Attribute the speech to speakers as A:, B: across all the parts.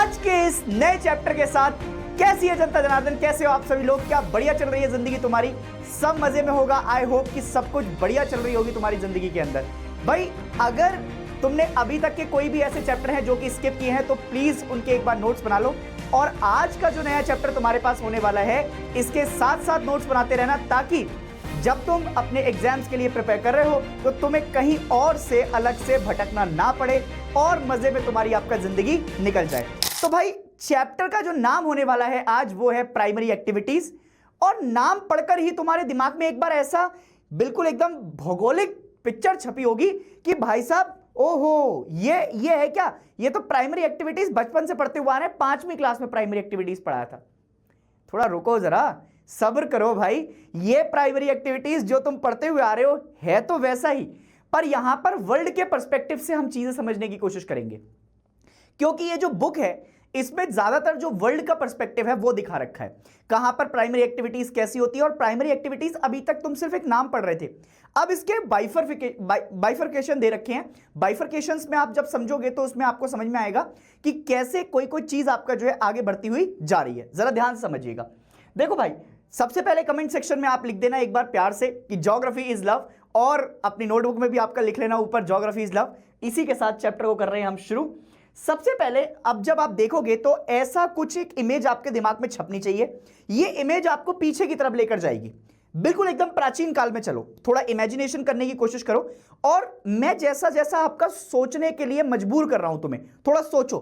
A: आज के इस नए चैप्टर के साथ कैसी है जनता जनार्दन, कैसे हो आप सभी लोग? क्या बढ़िया चल रही है जिंदगी तुम्हारी? सब मजे में होगा। आई होप कि सब कुछ बढ़िया चल रही होगी तुम्हारी जिंदगी के अंदर। भाई अगर तुमने अभी तक के कोई भी ऐसे चैप्टर हैं जो कि स्किप किए हैं तो प्लीज उनके एक बार नोट्स बना लो। और आज का जो नया चैप्टर तुम्हारे पास होने वाला है इसके साथ साथ नोट्स बनाते रहना, ताकि जब तुम अपने एग्जाम्स के लिए प्रिपेयर कर रहे हो तो तुम्हें कहीं और से अलग से भटकना ना पड़े और मजे में तुम्हारी आपका जिंदगी निकल जाए। तो भाई चैप्टर का जो नाम होने वाला है आज वो है प्राइमरी एक्टिविटीज। और नाम पढ़कर ही तुम्हारे दिमाग में एक बार ऐसा बिल्कुल एकदम भौगोलिक पिक्चर छपी होगी कि भाई साहब ओहो ये है क्या? ये तो प्राइमरी एक्टिविटीज बचपन से पढ़ते हुए आ रहे हैं, 5वीं क्लास में प्राइमरी एक्टिविटीज पढ़ाया था। थोड़ा रुको जरा, सब्र करो भाई। ये प्राइमरी एक्टिविटीज जो तुम पढ़ते हुए आ रहे हो है तो वैसा ही, पर यहां पर वर्ल्ड के पर्सपेक्टिव से हम चीजें समझने की कोशिश करेंगे, क्योंकि ये जो बुक है इसमें ज्यादातर जो वर्ल्ड का पर्सपेक्टिव है वो दिखा रखा है, कहां पर प्राइमरी एक्टिविटीज कैसी होती है। और प्राइमरी एक्टिविटीज अभी तक तुम सिर्फ एक नाम पढ़ रहे थे, अब इसके बाइफरकेशन दे रखे हैं। बाइफरकेशंस में आप जब समझोगे तो उसमें आपको समझ में आएगा कि कैसे कोई कोई चीज आपका जो है आगे बढ़ती हुई जा रही है। जरा ध्यान से समझिएगा। देखो भाई, सबसे पहले कमेंट सेक्शन में आप लिख देना एक बार प्यार से कि ज्योग्राफी इज लव, और अपनी नोटबुक में भी आपका लिख लेना ऊपर ज्योग्राफी इज लव। इसी के साथ चैप्टर को कर रहे हैं हम शुरू। सबसे पहले अब जब आप देखोगे तो ऐसा कुछ एक इमेज आपके दिमाग में छपनी चाहिए। ये इमेज आपको पीछे की तरफ लेकर जाएगी, बिल्कुल एकदम प्राचीन काल में। चलो थोड़ा इमेजिनेशन करने की कोशिश करो, और मैं जैसा जैसा आपका सोचने के लिए मजबूर कर रहा हूं तुम्हें, थोड़ा सोचो।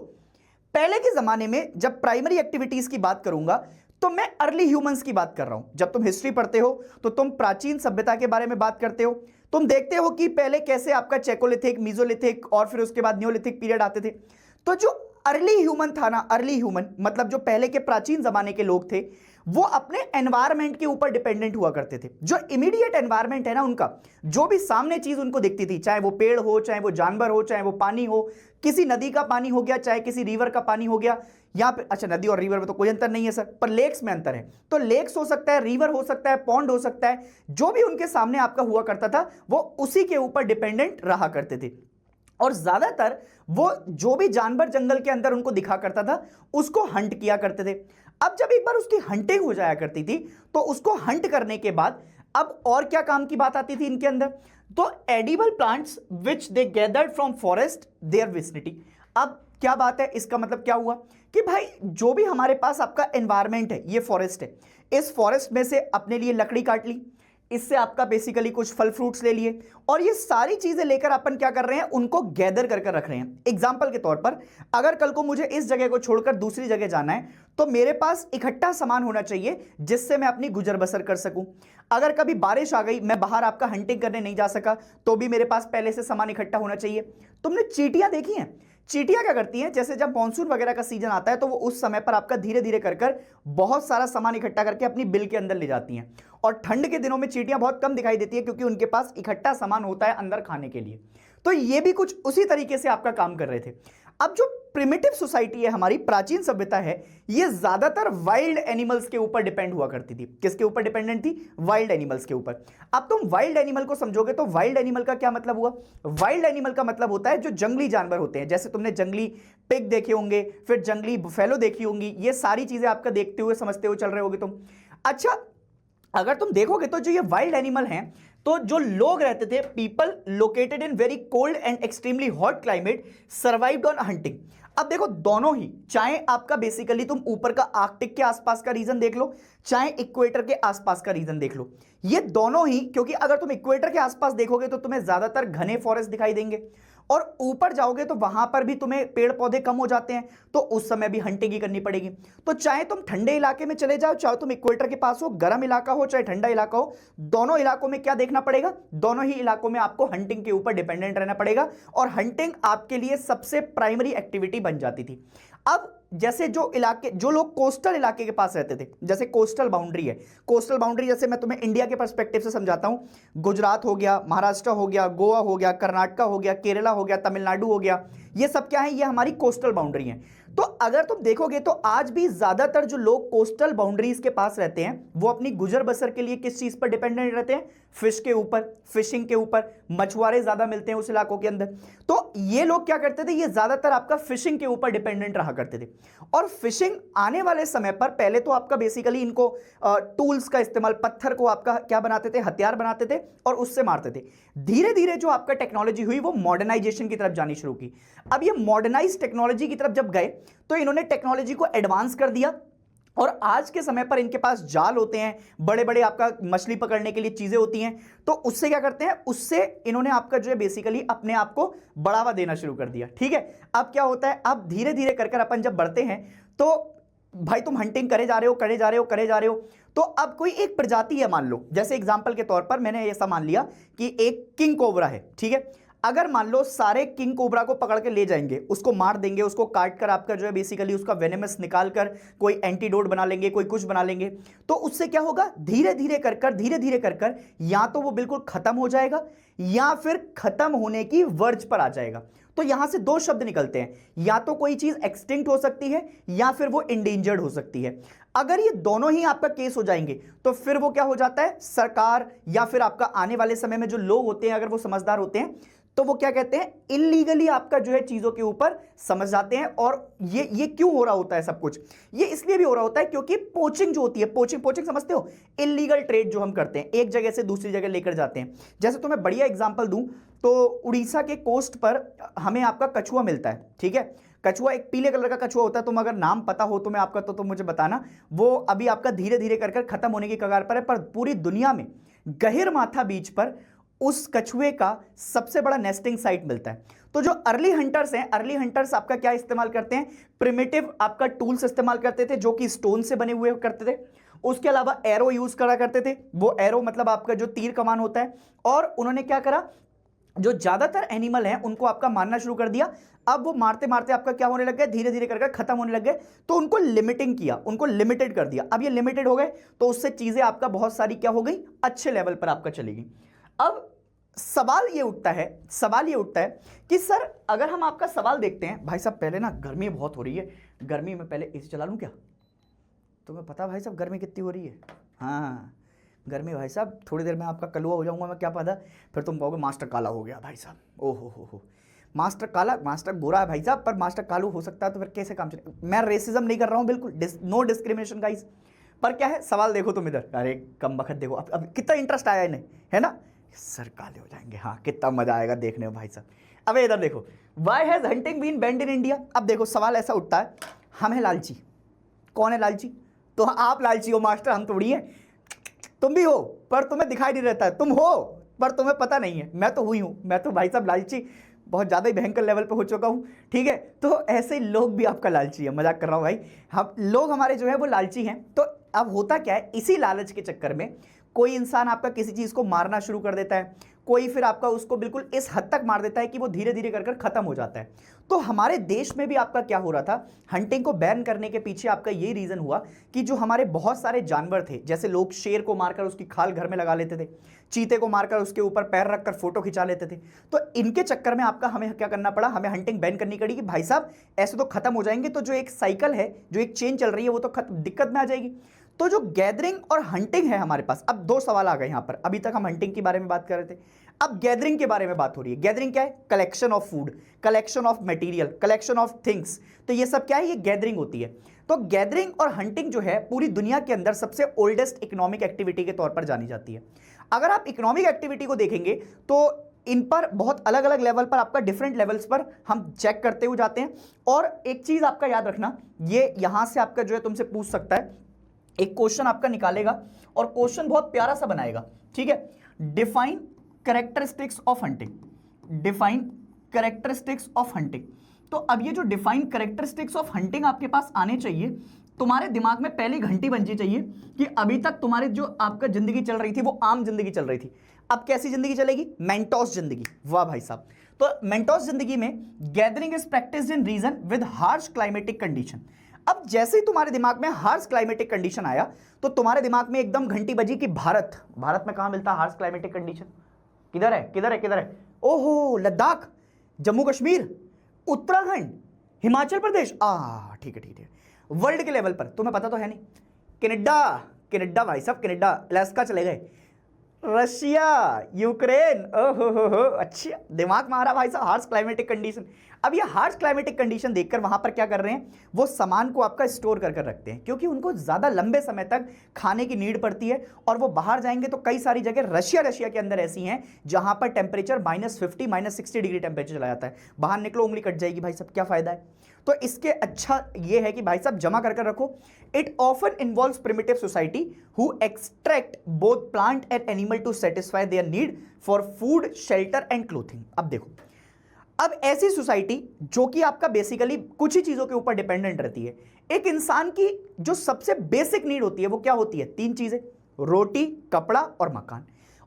A: पहले के जमाने में जब प्राइमरी एक्टिविटीज की बात करूंगा तो मैं अर्ली ह्यूमंस की बात कर रहा हूं। जब तुम हिस्ट्री पढ़ते हो तो तुम प्राचीन सभ्यता के बारे में बात करते हो। तुम देखते हो कि पहले कैसे आपका चेकोलिथिक, मीजोलिथिक और फिर उसके बाद न्योलिथिक पीरियड आते थे। तो जो अर्ली ह्यूमन था ना, अर्ली ह्यूमन मतलब जो पहले के प्राचीन जमाने के लोग थे, वो अपने एनवायरमेंट के ऊपर डिपेंडेंट हुआ करते थे। जो इमीडिएट एनवायरमेंट है ना उनका, जो भी सामने चीज उनको दिखती थी, चाहे वो पेड़ हो, चाहे वो जानवर हो, चाहे वो पानी हो, किसी नदी का पानी हो गया, चाहे किसी रिवर का पानी हो गया, या फिर अच्छा नदी और रिवर में तो कोई अंतर नहीं है सर, पर लेक्स में अंतर है। तो लेक्स हो सकता है, रिवर हो सकता है, पॉन्ड हो सकता है, जो भी उनके सामने आपका हुआ करता था वो उसी के ऊपर डिपेंडेंट रहा करते थे। और ज्यादातर वो जो भी जानवर जंगल के अंदर उनको दिखा करता था उसको हंट किया करते थे। अब जब एक बार उसकी हंटिंग हो जाया करती थी तो उसको हंट करने के बाद अब और क्या काम की बात आती थी इनके अंदर, तो edible plants which they gathered from forest their vicinity. अब क्या बात है, इसका मतलब क्या हुआ कि भाई जो भी हमारे पास आपका एनवायरमेंट है, ये फॉरेस्ट है, इस फॉरेस्ट में से अपने लिए लकड़ी काट ली, इससे आपका बेसिकली कुछ फल फ्रूट्स ले लिए, और ये सारी चीजें लेकर अपन क्या कर रहे हैं, उनको गैदर कर रख रहे हैं। एग्जाम्पल के तौर पर अगर कल को मुझे इस जगह को छोड़कर दूसरी जगह जाना है तो मेरे पास इकट्ठा सामान होना चाहिए जिससे मैं अपनी गुजर बसर कर सकूं। अगर कभी बारिश आ गई, मैं बाहर आपका हंटिंग करने नहीं जा सका, तो भी मेरे पास पहले से सामान इकट्ठा होना चाहिए। तुमने चींटियां देखी हैं? चींटियां क्या करती हैं, जैसे जब मानसून वगैरह का सीजन आता है तो वो उस समय पर आपका धीरे धीरे कर बहुत सारा सामान इकट्ठा करके अपनी बिल के अंदर ले जाती हैं। और ठंड के दिनों में चींटियां बहुत कम दिखाई देती है क्योंकि उनके पास इकट्ठा सामान होता है अंदर खाने के लिए। तो ये भी कुछ उसी तरीके से आपका काम कर रहे थे। अब जो प्रिमिटिव सोसाइटी है, हमारी प्राचीन सभ्यता है, ये ज्यादातर वाइल्ड एनिमल्स के ऊपर डिपेंड हुआ करती थी। किसके ऊपर डिपेंडेंट थी? वाइल्ड एनिमल्स के ऊपर। अब तुम वाइल्ड एनिमल को समझोगे तो वाइल्ड एनिमल का क्या मतलब हुआ? वाइल्ड एनिमल का मतलब होता है जो जंगली जानवर होते हैं। जैसे तुमने जंगली पिग देखे होंगे, फिर जंगली बुफेलो देखी होंगी, ये सारी चीजें आपका देखते हुए समझते हुए चल रहे होगे तुम। अच्छा, अगर तुम देखोगे तो जो ये वाइल्ड एनिमल हैं, तो जो लोग रहते थे, people located in very cold and extremely hot climate survived on hunting. अब देखो दोनों ही, चाहे आपका बेसिकली तुम ऊपर का आर्कटिक के आसपास का रीजन देख लो, चाहे इक्वेटर के आसपास का रीजन देख लो, ये दोनों ही, क्योंकि अगर तुम इक्वेटर के आसपास देखोगे तो तुम्हें ज्यादातर घने फॉरेस्ट दिखाई देंगे, और ऊपर जाओगे तो वहां पर भी तुम्हें पेड़ पौधे कम हो जाते हैं, तो उस समय भी हंटिंग ही करनी पड़ेगी। तो चाहे तुम ठंडे इलाके में चले जाओ, चाहे तुम इक्वेटर के पास हो, गर्म इलाका हो चाहे ठंडा इलाका हो, दोनों इलाकों में क्या देखना पड़ेगा? दोनों ही इलाकों में आपको हंटिंग के ऊपर डिपेंडेंट रहना पड़ेगा, और हंटिंग आपके लिए सबसे प्राइमरी एक्टिविटी बन जाती थी। अब जैसे जो लोग कोस्टल इलाके के पास रहते थे, जैसे कोस्टल बाउंड्री है, कोस्टल बाउंड्री जैसे मैं तुम्हें इंडिया के पर्सपेक्टिव से समझाता हूं, गुजरात हो गया, महाराष्ट्र हो गया, गोवा हो गया, कर्नाटका हो गया, केरला हो गया, तमिलनाडु हो गया, ये सब क्या है? ये हमारी कोस्टल बाउंड्री है। तो अगर तुम देखोगे तो आज भी ज्यादातर जो लोग कोस्टल बाउंड्रीज के पास रहते हैं वो अपनी गुजर बसर के लिए किस चीज पर डिपेंडेंट रहते हैं? फिश के ऊपर, फिशिंग के ऊपर। मछुआरे ज्यादा मिलते हैं उस इलाकों के अंदर, तो ये लोग क्या करते थे, ये ज्यादातर आपका फिशिंग के ऊपर डिपेंडेंट रहा करते थे। और फिशिंग आने वाले समय पर पहले तो आपका बेसिकली इनको टूल्स का इस्तेमाल, पत्थर को आपका क्या बनाते थे, हथियार बनाते थे और उससे मारते थे। धीरे धीरे जो आपका टेक्नोलॉजी हुई वो मॉडर्नाइजेशन की तरफ जानी शुरू की। अब ये मॉडर्नाइज टेक्नोलॉजी की तरफ जब गए तो इन्होंने टेक्नोलॉजी को एडवांस कर दिया और आज के समय पर इनके पास जाल होते हैं, बड़े बड़े आपका मछली पकड़ने के लिए चीजें होती हैं, तो उससे क्या करते हैं, उससे इन्होंने आपका जो है बेसिकली अपने आप को बढ़ावा देना शुरू कर दिया। ठीक है, अब क्या होता है, अब धीरे धीरे कर अपन जब बढ़ते हैं तो भाई तुम हंटिंग करे जा रहे हो, करे जा रहे हो, करे जा रहे हो, तो अब कोई एक प्रजाति है, मान लो जैसे एग्जांपल के तौर पर मैंने ऐसा मान लिया कि एक किंग कोबरा है। ठीक है, अगर मान लो सारे किंग कोबरा को पकड़ के ले जाएंगे, उसको मार देंगे, उसको काट कर आपका जो है बेसिकली उसका वेनेमस निकाल कर कोई एंटीडोट बना लेंगे, कोई कुछ बना लेंगे, तो उससे क्या होगा, धीरे धीरे कर या तो वो बिल्कुल खत्म हो जाएगा या फिर खत्म होने की वर्ज पर आ जाएगा। तो यहां से दो शब्द निकलते हैं, या तो कोई चीज एक्सटिंक्ट हो सकती है या फिर वो इंडेंजर्ड हो सकती है। अगर ये दोनों ही आपका केस हो जाएंगे तो फिर वो क्या हो जाता है, सरकार या फिर आपका आने वाले समय में जो लोग होते हैं अगर वो समझदार होते हैं तो वो क्या कहते हैं, इलीगली आपका जो है चीजों के ऊपर समझ जाते हैं। और ये क्यों हो रहा होता है सब कुछ, ये इसलिए भी हो रहा होता है क्योंकि पोचिंग जो होती है, पोचिंग समझते हो, इलीगल ट्रेड जो हम करते हैं, एक जगह से दूसरी जगह लेकर जाते हैं। जैसे तो मैं बढ़िया एग्जांपल दूं तो उड़ीसा के कोस्ट पर हमें आपका कछुआ मिलता है। ठीक है, कछुआ एक पीले कलर का कछुआ होता है, तुम अगर नाम पता हो तुम्हें आपका तो मुझे बताना। वो अभी आपका धीरे धीरे कर खत्म होने की कगार पर है, पर पूरी दुनिया में गहिरमाथा बीच पर उस कछुए का सबसे बड़ा नेस्टिंग साइट मिलता है। तो जो अर्ली हंटर्स हैं, अर्ली हंटर्स आपका क्या इस्तेमाल करते हैं, प्रिमिटिव आपका टूल्स इस्तेमाल करते थे जो कि स्टोन से बने हुए करते थे। उसके अलावा एरो यूज करा करते थे, वो एरो मतलब आपका जो तीर कमान होता है। और उन्होंने क्या करा, जो ज्यादातर एनिमल हैं उनको आपका मारना शुरू कर दिया। अब वो मारते मारते आपका क्या होने लग गया, धीरे धीरे करके खत्म होने लग गए, तो उनको लिमिटिंग किया, उनको लिमिटेड कर दिया। अब ये लिमिटेड हो गए तो उससे चीजें आपका बहुत सारी क्या हो गई, अच्छे लेवल पर आपका चलेगी। अब सवाल ये उठता है कि सर अगर हम आपका सवाल देखते हैं, भाई साहब पहले ना गर्मी बहुत हो रही है, गर्मी में पहले एसी चला लूं क्या, तुम्हें पता भाई साहब गर्मी कितनी हो रही है। हाँ गर्मी भाई साहब, थोड़ी देर में आपका कलुआ हो जाऊंगा मैं, क्या पता फिर तुम कहोगे मास्टर काला हो गया भाई साहब। ओहो हो, मास्टर काला, मास्टर गोरा है भाई साहब, पर मास्टर कालू हो सकता है, तो फिर कैसे काम चले। मैं रेसिज्म नहीं कर रहा हूं, बिल्कुल नो डिस्क्रिमिनेशन गाइस, पर क्या है सवाल देखो तुम इधर, अरे कम बखत देखो, अब कितना इंटरेस्ट आया इन्हें, है ना, सर काले हो जाएंगे, हाँ कितना मजा आएगा देखने में भाई साहब। अब इधर देखो, why has hunting been banned in India. अब देखो सवाल ऐसा उठता है, हम है लालची, कौन है लालची, तो आप लालची हो मास्टर, हम थोड़ी है, तुम भी हो पर तुम्हें दिखाई नहीं रहता है, तुम हो पर तुम्हें पता नहीं है, मैं तो हुई हूं, मैं तो भाई साहब लालची बहुत ज़्यादा ही भयंकर लेवल पे हो चुका हूं। ठीक है, तो ऐसे लोग भी आपका लालची है, मजाक कर रहा हूं भाई, हम लोग हमारे जो है वो लालची हैं। तो अब होता क्या है, इसी लालच के चक्कर में कोई इंसान आपका किसी चीज़ को मारना शुरू कर देता है, कोई फिर आपका उसको बिल्कुल इस हद तक मार देता है कि वो धीरे धीरे कर खत्म हो जाता है। तो हमारे देश में भी आपका क्या हो रहा था, हंटिंग को बैन करने के पीछे आपका ये रीज़न हुआ कि जो हमारे बहुत सारे जानवर थे, जैसे लोग शेर को मारकर उसकी खाल घर में लगा लेते थे, चीते को मारकर उसके ऊपर पैर रखकर फोटो खिंचा लेते थे, तो इनके चक्कर में आपका हमें क्या करना पड़ा, हमें हंटिंग बैन करनी पड़ी कि भाई साहब ऐसे तो खत्म हो जाएंगे, तो जो एक साइकिल है, जो एक चेन चल रही है, वो तो दिक्कत में आ जाएगी। तो जो गैदरिंग और हंटिंग है हमारे पास, अब दो सवाल आ गए यहां पर, अभी तक हम हंटिंग के बारे में बात कर रहे थे, अब गैदरिंग के बारे में बात हो रही है। गैदरिंग क्या है, collection of food, collection of material, collection of things, तो ये सब क्या है, ये गैदरिंग होती है। तो गैदरिंग और हंटिंग जो है पूरी दुनिया के अंदर सबसे ओल्डेस्ट इकोनॉमिक एक्टिविटी के तौर पर जानी जाती है। अगर आप इकोनॉमिक एक्टिविटी को देखेंगे तो इन पर बहुत अलग अलग लेवल पर आपका डिफरेंट लेवल्स पर हम चेक करते हुए जाते हैं। और एक चीज आपका याद रखना, ये यहां से आपका जो है तुमसे पूछ सकता है, एक क्वेश्चन आपका निकालेगा और क्वेश्चन बहुत प्यारा सा बनाएगा। ठीक है, define characteristics of hunting, define characteristics of hunting. तो अब ये जो डिफाइन कैरेक्टरिस्टिक्स ऑफ हंटिंग आपके पास आने चाहिए, तुम्हारे दिमाग में पहली घंटी बजनी चाहिए कि अभी तक तुम्हारी जो आपका जिंदगी चल रही थी वो आम जिंदगी चल रही थी, अब कैसी जिंदगी चलेगी, मेंटोस जिंदगी। वाह भाई साहब, तो मेंटोस जिंदगी में gathering is practised in region with harsh climatic condition. अब जैसे ही तुम्हारे दिमाग में हार्श क्लाइमेटिक कंडीशन आया तो तुम्हारे दिमाग में एकदम घंटी बजी कि भारत, भारत में कहां मिलता है हार्श क्लाइमेटिक कंडीशन, किधर है किधर है किधर है, ओहो लद्दाख, जम्मू कश्मीर, उत्तराखंड, हिमाचल प्रदेश, ठीक है ठीक है। वर्ल्ड के लेवल पर तुम्हें पता तो है नहीं, कनाडा, कनाडा भाई साहब, कनाडा, अलास्का चले गए, रशिया, यूक्रेन, ओहो हो, अच्छा दिमाग मारा भाई साहब, हार्श क्लाइमेटिक कंडीशन। अब ये हार्श क्लाइमेटिक कंडीशन देखकर वहां पर क्या कर रहे हैं, वो सामान को आपका स्टोर कर रखते हैं, क्योंकि उनको ज्यादा लंबे समय तक खाने की नीड पड़ती है, और वो बाहर जाएंगे तो कई सारी जगह रशिया के अंदर ऐसी हैं जहां पर टेम्परेचर -50 -60 डिग्री टेम्परेचर चला जाता है, बाहर निकलो उंगली कट जाएगी भाई साहब, क्या फायदा है। तो इसके अच्छा ये है कि भाई साहब जमा कर रखो। It often involves primitive society who extract both plant and animal to satisfy their need for food, shelter and clothing. अब देखो, अब ऐसी सोसाइटी जो कि आपका बेसिकली कुछ ही चीजों के ऊपर डिपेंडेंट रहती है। एक इंसान की जो सबसे बेसिक नीड होती है वो क्या होती है, 3 चीजें, रोटी, कपड़ा और मकान।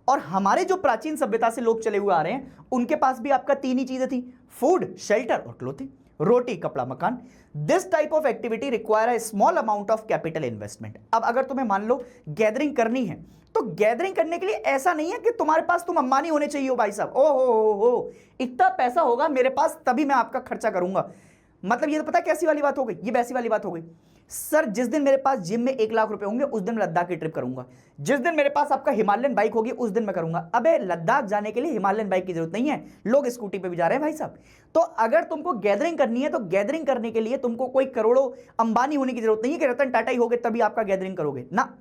A: और हमारे जो प्राचीन सभ्यता से लोग चले हुए आ रहे हैं उनके पास भी आपका 3 ही चीजें थी, फूड, शेल्टर और क्लोथिंग, रोटी, कपड़ा, मकान। This type of activity require a small amount of capital investment. अब अगर तुम्हें मान लो गैदरिंग करनी है, तो गैदरिंग करने के लिए ऐसा नहीं है कि तुम्हारे पास तुम अंबानी होने चाहिए हो भाई साहब, ओ हो इतना पैसा होगा मेरे पास तभी मैं आपका खर्चा करूंगा। मतलब ये तो पता कैसी वाली बात हो गई, ये वैसी वाली बात हो गई, सर जिस दिन मेरे पास जिम में 1 लाख रुपए होंगे उस दिन मैं लद्दाख की ट्रिप करूंगा, जिस दिन मेरे पास आपका हिमालयन बाइक होगी उस दिन मैं करूंगा। अबे लद्दाख जाने के लिए हिमालयन बाइक की जरूरत नहीं है, लोग स्कूटी पे भी जा रहे हैं भाई साहब। तो अगर तुमको गैदरिंग करनी है तो गैदरिंग करने के लिए तुमको कोई करोड़ों अंबानी होने की जरूरत नहीं है कि रतन टाटा ही होगे तभी आपका गैदरिंग करोगे ना।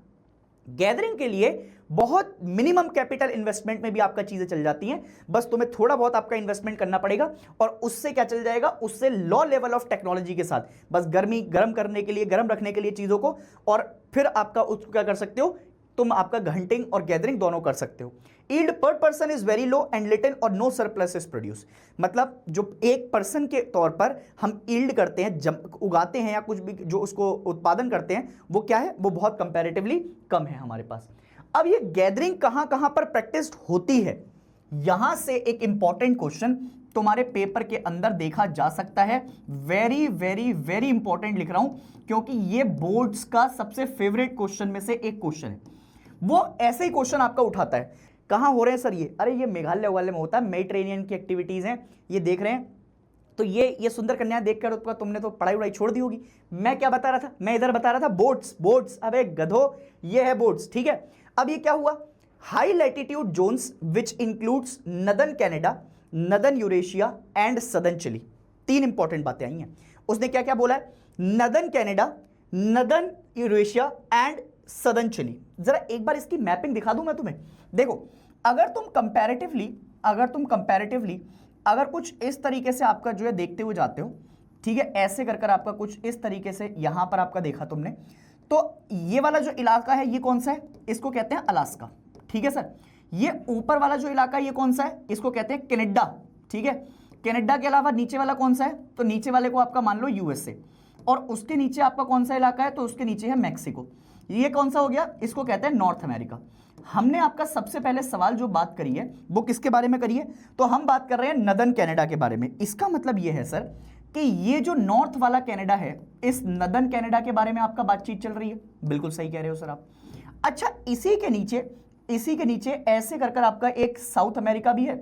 A: गैदरिंग के लिए बहुत मिनिमम कैपिटल इन्वेस्टमेंट में भी आपका चीजें चल जाती हैं, बस तुम्हें थोड़ा बहुत आपका इन्वेस्टमेंट करना पड़ेगा और उससे क्या चल जाएगा, उससे लो लेवल ऑफ टेक्नोलॉजी के साथ बस गर्म करने के लिए, गर्म रखने के लिए चीजों को, और फिर आपका उसको क्या कर सकते हो तुम, आपका हंटिंग और गैदरिंग दोनों कर सकते हो। यील्ड पर person is very low and little और नो सरप्लस इज प्रोड्यूस। मतलब जो एक पर्सन के तौर पर हम यील्ड करते हैं, उगाते हैं या कुछ भी जो उसको उत्पादन करते हैं, वो क्या है, वो बहुत कंपैरेटिवली कम है हमारे पास। अब ये गैदरिंग कहां कहां पर प्रैक्टिस होती है, यहां से एक इंपॉर्टेंट क्वेश्चन तुम्हारे पेपर के अंदर देखा जा सकता है। वेरी वेरी वेरी इंपॉर्टेंट लिख रहा हूं क्योंकि ये बोर्ड्स का सबसे फेवरेट क्वेश्चन में से एक क्वेश्चन है। वो ऐसे ही क्वेश्चन आपका उठाता है, कहां हो रहे हैं सर ये, अरे ये मेघालय वाले में होता है, मेडिटेरेनियन की एक्टिविटीज हैं, ये देख रहे हैं। तो ये सुंदर कन्या देखकर तुमने तो पढ़ाई वढ़ाई छोड़ दी होगी। मैं क्या बता रहा था, मैं इधर बता रहा था बोट्स, अबे गधो ये है बोट्स, ठीक है। अब ये क्या हुआ, high latitude zones which includes northern Canada, northern Eurasia and southern Chile. 3 important बातें आई हैं। उसने क्या क्या बोला है, northern Canada, northern Eurasia and southern Chile. जरा एक बार इसकी मैपिंग दिखा दूं मैं तुम्हें। देखो, अगर तुम कंपैरेटिवली अगर कुछ इस तरीके से आपका जो है देखते हुए जाते हो, ठीक है, ऐसे कर आपका कुछ इस तरीके से यहां पर आपका देखा तुमने, तो ये वाला जो इलाका है ये कौन सा है, इसको कहते हैं अलास्का, ठीक है सर। ये ऊपर वाला जो इलाका है ये कौन सा है, इसको कहते हैं कनाडा, ठीक है। कनाडा के अलावा नीचे वाला कौन सा है, तो नीचे वाले को आपका मान लो यूएसए, और उसके नीचे आपका कौन सा इलाका है, तो उसके नीचे है मैक्सिको। ये कौन सा हो गया, इसको कहते हैं नॉर्थ अमेरिका। हमने आपका सबसे पहले सवाल जो बात करी है वो किसके बारे में करी है, तो हम बात कर रहे हैं नदर्न कनाडा के बारे में। इसका मतलब ये है सर कि ये जो नॉर्थ वाला कनाडा है, इस नदर्न कनाडा के बारे में आपका बातचीत चल रही है। बिल्कुल सही कह रहे हो सर आप। अच्छा, इसी के नीचे ऐसे कर आपका एक साउथ अमेरिका भी है,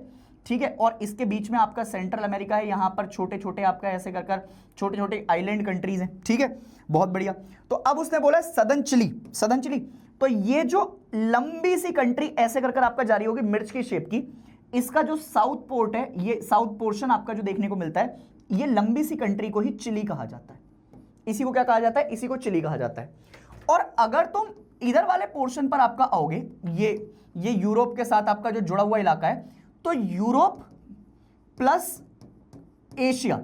A: ठीक है, और इसके बीच में आपका सेंट्रल अमेरिका है। यहां पर छोटे छोटे आपका ऐसे कर छोटे छोटे आइलैंड कंट्रीज हैं, ठीक है, बहुत बढ़िया। तो अब उसने बोला सदर्न चिली, तो ये जो लंबी सी कंट्री ऐसे कर आपका जारी होगी मिर्च की शेप की, इसका जो साउथ पोर्ट है, ये साउथ पोर्शन आपका जो देखने को मिलता है, ये लंबी सी कंट्री को ही चिली कहा जाता है। इसी को क्या कहा जाता है, इसी को चिली कहा जाता है। और अगर तुम इधर वाले पोर्शन पर आपका आओगे, ये यूरोप के साथ आपका जो जुड़ा हुआ इलाका है, तो यूरोप प्लस एशिया,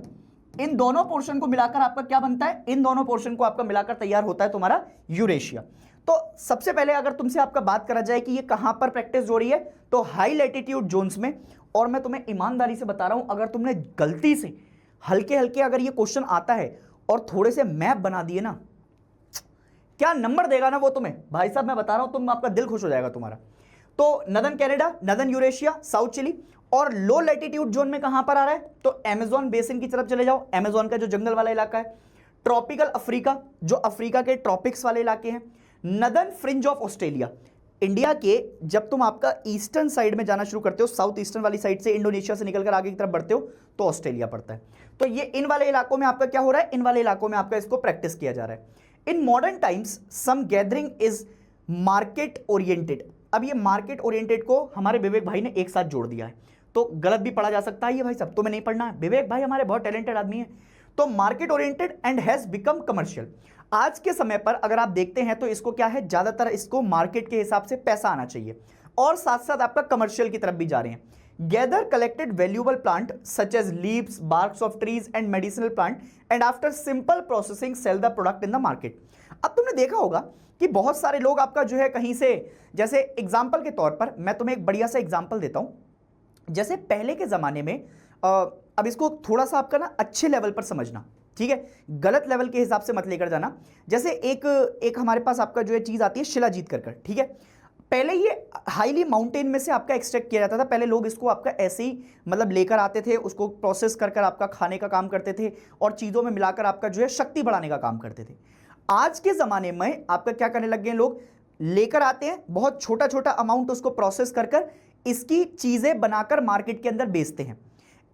A: इन दोनों पोर्शन को मिलाकर आपका क्या बनता है, इन दोनों पोर्शन को आपका मिलाकर तैयार होता है तुम्हारा यूरेशिया। तो सबसे पहले अगर तुमसे आपका बात करा जाए कि ये कहां पर प्रैक्टिस हो रही है, तो हाई लैटिट्यूड जोन्स में। और मैं तुम्हें ईमानदारी से बता रहा हूं, अगर तुमने गलती से हल्के हल्के अगर ये क्वेश्चन आता है और थोड़े से मैप बना दिए ना, क्या नंबर देगा ना वो तुम्हें, भाई साहब मैं बता रहा हूं, तुम आपका दिल खुश हो जाएगा तुम्हारा। तो northern Canada, northern Eurasia, south Chile, और लो लैटिट्यूड जोन में कहां पर आ रहा है, तो अमेज़न बेसिन की तरफ चले जाओ, अमेज़न का जो जंगल वाला इलाका है। ट्रॉपिकल अफ्रीका, जो अफ्रीका के ट्रॉपिक्स वाले इलाके हैं। Northern fringe of Australia, India के जब तुम आपका ईस्टर्न साइड में जाना शुरू करते हो, साउथ ईस्टर्न वाली साइड से इंडोनेशिया से निकलकर आगे की तरफ बढ़ते हो तो ऑस्ट्रेलिया पड़ता है। तो ये इन वाले इलाकों में आपका क्या हो रहा है, इन वाले इलाकों में आपका इसको प्रैक्टिस किया जा रहा है। In modern times some gathering is market oriented. अब ये मार्केट ओरिएंटेड को हमारे विवेक भाई ने एक साथ जोड़ दिया है, तो गलत भी पढ़ा जा सकता है ये भाई, सब तो मैं नहीं पढ़ना है, विवेक भाई हमारे बहुत टैलेंटेड आदमी है। तो market oriented and has become commercial. आज के समय पर अगर आप देखते हैं तो इसको क्या है, ज्यादातर इसको मार्केट के हिसाब से पैसा आना चाहिए और साथ साथ आपका कमर्शियल की तरफ भी जा रहे हैं। Gather collected valuable plant such as leaves, barks of trees and medicinal plant and after simple processing sell the product in the market. अब तुमने देखा होगा कि बहुत सारे लोग आपका जो है कहीं से, जैसे एग्जाम्पल के तौर पर मैं तुम्हें एक बढ़िया सा एग्जाम्पल देता हूं। जैसे पहले के जमाने में अब इसको थोड़ा सा आपका ना अच्छे लेवल पर समझना, ठीक है, गलत लेवल के हिसाब से मत लेकर जाना। जैसे एक हमारे पास आपका जो है चीज आती है शिलाजीत कर, ठीक है। पहले ये हाईली माउंटेन में से आपका एक्सट्रैक्ट किया जाता था। पहले लोग इसको आपका ऐसे ही मतलब लेकर आते थे, उसको प्रोसेस कर आपका खाने का काम करते थे और चीजों में मिलाकर आपका जो है शक्ति बढ़ाने का काम करते थे। आज के जमाने में आपका क्या करने लग गए, लोग लेकर आते हैं बहुत छोटा छोटा अमाउंट, उसको प्रोसेस कर इसकी चीजें बनाकर मार्केट के अंदर बेचते हैं।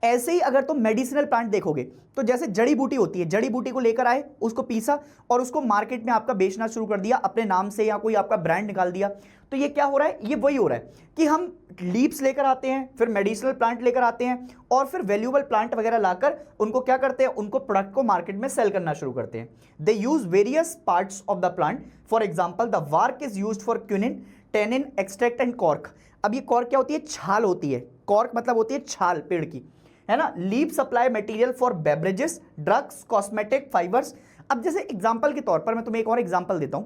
A: ऐसे ही अगर तुम मेडिसिनल प्लांट देखोगे तो जैसे जड़ी बूटी होती है, जड़ी बूटी को लेकर आए, उसको पीसा और उसको मार्केट में आपका बेचना शुरू कर दिया अपने नाम से, या कोई आपका ब्रांड निकाल दिया। तो ये क्या हो रहा है, ये वही हो रहा है कि हम लीव्स लेकर आते हैं, फिर मेडिसिनल प्लांट लेकर आते हैं और फिर वैल्यूएबल प्लांट वगैरह लाकर उनको क्या करते हैं, उनको प्रोडक्ट को मार्केट में सेल करना शुरू करते हैं। They use various parts of the plant, for example the bark is used for quinine, tannin extract and cork. अब ये कॉर्क क्या होती है, छाल होती है, कॉर्क मतलब होती है छाल पेड़ की, है ना। Leave supply material for beverages, drugs, cosmetic, fibres. अब जैसे एग्जांपल के तौर पर मैं तुम्हें एक और एग्जांपल देता हूं।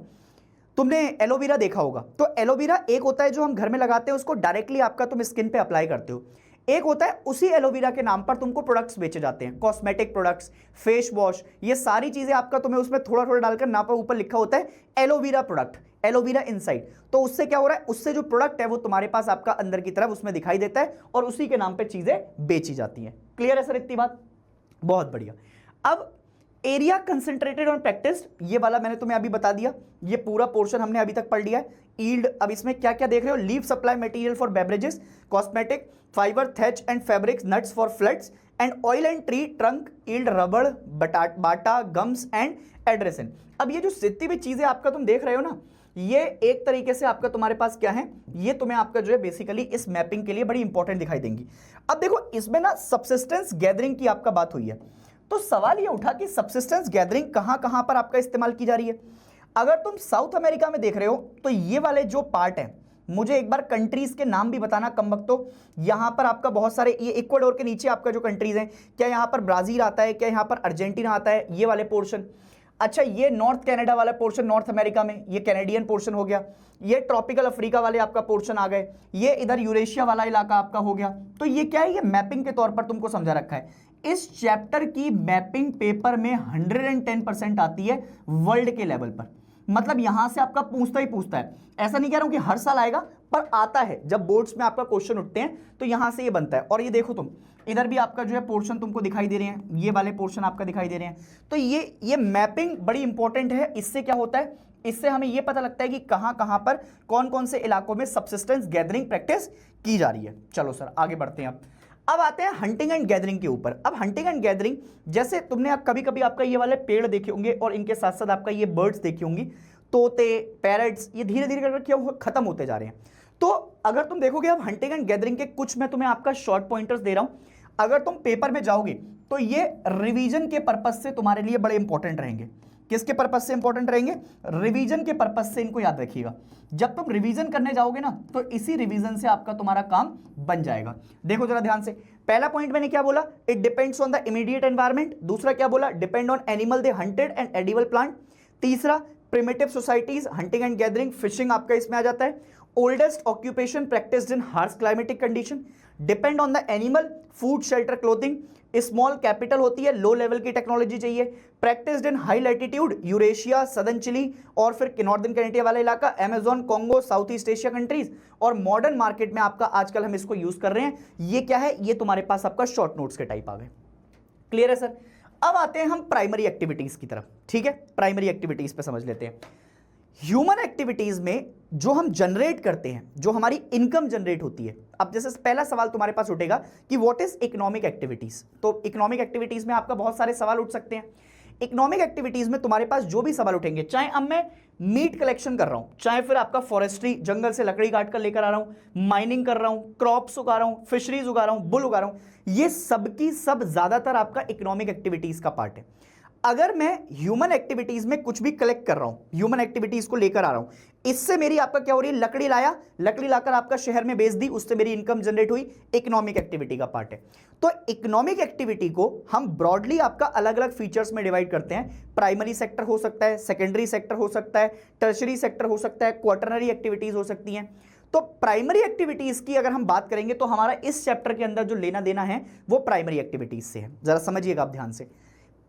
A: तुमने एलोवेरा देखा होगा, तो एलोवेरा एक होता है जो हम घर में लगाते हैं, उसको डायरेक्टली आपका तुम स्किन पे अप्लाई करते हो। एक होता है उसी एलोवेरा के नाम पर तुमको प्रोडक्ट्स बेचे जाते हैं, कॉस्मेटिक प्रोडक्ट्स, फेस वॉश, ये सारी चीजें आपका तुम्हें उसमें थोड़ा थोड़ा डालकर नाम पर ऊपर लिखा होता है एलोवेरा प्रोडक्ट, एलोवेरा इनसाइड। तो उससे क्या हो रहा है, उससे जो प्रोडक्ट है वो तुम्हारे पास आपका अंदर की तरफ उसमें दिखाई देता है और उसी के नाम पे चीजें बेची जाती हैं। क्लियर है सर इतनी बात? बहुत बढ़िया। अब एरिया कंसंट्रेटेड ऑन प्रैक्टिस, ये वाला मैंने तुम्हें अभी बता दिया, ये पूरा पोर्शन हमने अभी तक पढ़ लिया है। ईल्ड, अब इसमें क्या क्या देख रहे हो, leave supply material for beverages, cosmetic, fibre, thatch and fabrics, nuts for floods and oil and tree trunk, yield, रबड़, बाटा, गम्स एंड एड्रेसिन। अब ये जो जितनी भी चीजें आपका तुम देख रहे हो ना, ये एक तरीके से आपका तुम्हारे पास क्या है, ये तुम्हें आपका जो है बेसिकली इस मैपिंग के लिए बड़ी इंपॉर्टेंट दिखाई देंगी। अब देखो इसमें ना सब्सिस्टेंस गैदरिंग की आपका बात हुई है, तो सवाल ये उठा कि सब्सिस्टेंस गैदरिंग कहां कहां पर आपका इस्तेमाल की जा रही है। अगर तुम साउथ अमेरिका में देख रहे हो तो ये वाले जो पार्ट है, मुझे एक बार कंट्रीज के नाम भी बताना कम वक्त। तो यहां पर आपका बहुत सारे, ये इक्वाडोर के नीचे आपका जो कंट्रीज हैं, क्या यहां पर ब्राजील आता है, क्या यहां पर अर्जेंटीना आता है, ये वाले पोर्शन। अच्छा, ये नॉर्थ कनाडा वाला पोर्शन नॉर्थ अमेरिका में, ये कैनेडियन पोर्शन हो गया। ये ट्रॉपिकल अफ्रीका वाले आपका पोर्शन आ गए, ये इधर यूरेशिया वाला इलाका आपका हो गया। तो ये क्या है, ये मैपिंग के तौर पर तुमको समझा रखा है। इस चैप्टर की मैपिंग पेपर में 110% आती है वर्ल्ड के लेवल पर, मतलब यहां से आपका पूछता ही पूछता है। ऐसा नहीं कह रहा हूं कि हर साल आएगा, पर आता है जब बोर्ड्स में आपका क्वेश्चन उठते हैं तो यहां से ये बनता है। और ये देखो तुम इधर भी आपका जो है पोर्शन तुमको दिखाई दे रहे हैं, ये वाले पोर्शन आपका दिखाई दे रहे हैं। तो ये मैपिंग बड़ी इंपॉर्टेंट है। इससे क्या होता है, इससे हमें ये पता लगता है कि कहां कहां पर कौन कौन से इलाकों में सब्सिस्टेंस गैदरिंग प्रैक्टिस की जा रही है। चलो सर आगे बढ़ते हैं। अब आते हैं हंटिंग एंड गैदरिंग के ऊपर। अब हंटिंग एंड गैदरिंग, जैसे तुमने कभी कभी आपका ये वाले पेड़ देखे होंगे और इनके साथ साथ आपका ये बर्ड्स देखी होंगी, तोते, पैरट्स, ये धीरे धीरे करके क्या खत्म होते जा रहे हैं। तो अगर तुम देखोगे, अब हंटिंग एंड गैदरिंग के कुछ मैं तुम्हें आपका शॉर्ट पॉइंटर्स दे रहा हूं, अगर तुम पेपर में जाओगे तो ये रिवीजन के पर्पज से तुम्हारे लिए बड़े इंपॉर्टेंट रहेंगे। किसके पर्पज से इंपॉर्टेंट रहेंगे, रिवीजन के पर्पज से, इनको याद रखिएगा। जब तुम रिवीजन करने जाओगे ना तो इसी रिवीजन से आपका तुम्हारा काम बन जाएगा। देखो जरा ध्यान से, पहला पॉइंट मैंने क्या बोला, it depends on the immediate environment. दूसरा क्या बोला, depend on animal they hunted and edible plant. तीसरा, primitive societies, hunting and gathering, fishing आपका इसमें आ जाता है। Oldest occupation practised in harsh climatic condition, depend on the animal, food, shelter, clothing. Small capital होती है, लो लेवल की technology चाहिए। Practised in high latitude, Eurasia, southern Chile और फिर नॉर्दर्न कैनेडिया वाला इलाका, Amazon, Congo, south east Asia countries. और modern market में आपका आजकल हम इसको यूज कर रहे हैं। ये क्या है, ये तुम्हारे पास आपका शॉर्ट नोट्स के टाइप आ गए। क्लियर है सर? अब आते हैं हम प्राइमरी एक्टिविटीज की तरफ। ठीक है, प्राइमरी एक्टिविटीज पे समझ लेते हैं। ह्यूमन एक्टिविटीज में जो हम जनरेट करते हैं, जो हमारी इनकम जनरेट होती है। अब जैसे पहला सवाल तुम्हारे पास उठेगा कि व्हाट इज इकोनॉमिक एक्टिविटीज, तो इकोनॉमिक एक्टिविटीज में आपका बहुत सारे सवाल उठ सकते हैं। इकोनॉमिक एक्टिविटीज में तुम्हारे पास जो भी सवाल उठेंगे, चाहे अब मैं मीट कलेक्शन कर रहा हूं, चाहे फिर आपका फॉरेस्ट्री, जंगल से लकड़ी काट कर लेकर आ रहा हूं, माइनिंग कर रहा हूं, क्रॉप्स उगा रहा हूं, फिशरीज उगा रहा हूं, बुल उगा रहा हूं, ये सबकी सब ज्यादातर आपका इकोनॉमिक एक्टिविटीज का पार्ट है। अगर मैं ह्यूमन एक्टिविटीज में कुछ भी कलेक्ट कर रहा हूं, ह्यूमन एक्टिविटीज को लेकर आ रहा हूं, इससे मेरी आपका क्या हो रही है, लकड़ी लाया, लकड़ी लाकर आपका शहर में बेच दी, उससे मेरी इनकम जनरेट हुई, इकोनॉमिक एक्टिविटी का पार्ट है। तो इकोनॉमिक एक्टिविटी को हम ब्रॉडली आपका अलग अलग फीचर्स में डिवाइड करते हैं। प्राइमरी सेक्टर हो सकता है, सेकेंडरी सेक्टर हो सकता है, टर्शरी सेक्टर हो सकता है, क्वार्टरनरी एक्टिविटीज हो सकती हैं। तो प्राइमरी एक्टिविटीज की अगर हम बात करेंगे तो हमारा इस चैप्टर के अंदर जो लेना देना है वो प्राइमरी एक्टिविटीज से है। जरा समझिएगा आप ध्यान से।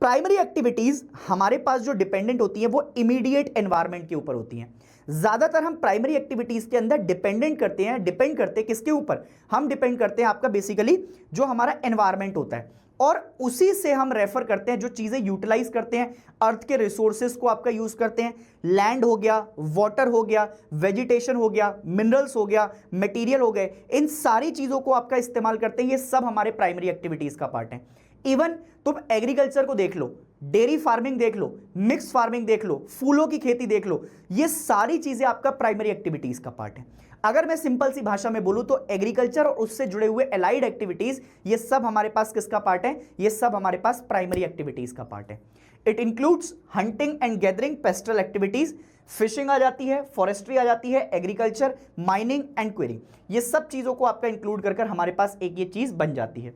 A: प्राइमरी एक्टिविटीज हमारे पास जो डिपेंडेंट होती है वो इमीडिएट एनवायरनमेंट के ऊपर होती हैं। ज्यादातर हम प्राइमरी एक्टिविटीज के अंदर डिपेंड करते हैं किसके ऊपर, हम डिपेंड करते हैं आपका बेसिकली जो हमारा एनवायरनमेंट होता है, और उसी से हम रेफर करते हैं, जो चीजें यूटिलाइज करते हैं, अर्थ के रिसोर्सेज को आपका यूज करते हैं, लैंड हो गया, वाटर हो गया, वेजिटेशन हो गया, मिनरल्स हो गया, मटेरियल हो गए, इन सारी चीजों को आपका इस्तेमाल करते हैं। ये सब हमारे प्राइमरी एक्टिविटीज का पार्ट है। इवन तुम एग्रीकल्चर को देख लो, डेयरी फार्मिंग देख लो, मिक्स फार्मिंग देख लो, फूलों की खेती देख लो, ये सारी चीजें आपका प्राइमरी एक्टिविटीज का पार्ट है। अगर मैं सिंपल सी भाषा में बोलूं तो एग्रीकल्चर और उससे जुड़े हुए एलाइड एक्टिविटीज, ये सब हमारे पास किसका पार्ट है, ये सब हमारे पास प्राइमरी एक्टिविटीज का पार्ट है। It includes hunting and gathering, pastoral activities, fishing आ जाती है, फॉरेस्ट्री आ जाती है, एग्रीकल्चर, माइनिंग एंड क्वेरिंग, ये सब चीजों को आपका इंक्लूड कर हमारे पास एक ये चीज बन जाती है।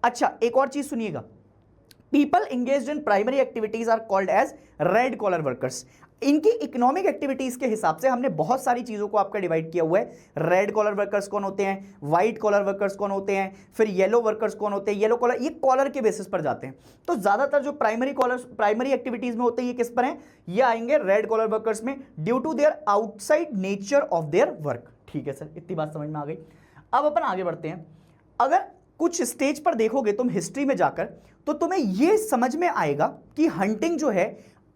A: अच्छा, एक और चीज सुनिएगा, people engaged in primary activities are called as red collar workers. इनकी इकोनॉमिक एक्टिविटीज के हिसाब से हमने बहुत सारी चीजों को आपका डिवाइड किया हुआ है। रेड कॉलर वर्कर्स कौन होते हैं, व्हाइट कॉलर वर्कर्स कौन होते हैं, फिर येलो वर्कर्स कौन होते हैं, येलो कॉलर, ये कॉलर के बेसिस पर जाते हैं। तो ज्यादातर जो प्राइमरी एक्टिविटीज में होते हैं ये किस पर हैं, ये आएंगे रेड कॉलर वर्कर्स में, due to their outside nature of their work. ठीक है सर, इतनी बात समझ में आ गई। अब अपन आगे बढ़ते हैं। अगर कुछ स्टेज पर देखोगे तुम हिस्ट्री में जाकर, तो तुम्हें यह समझ में आएगा कि हंटिंग जो है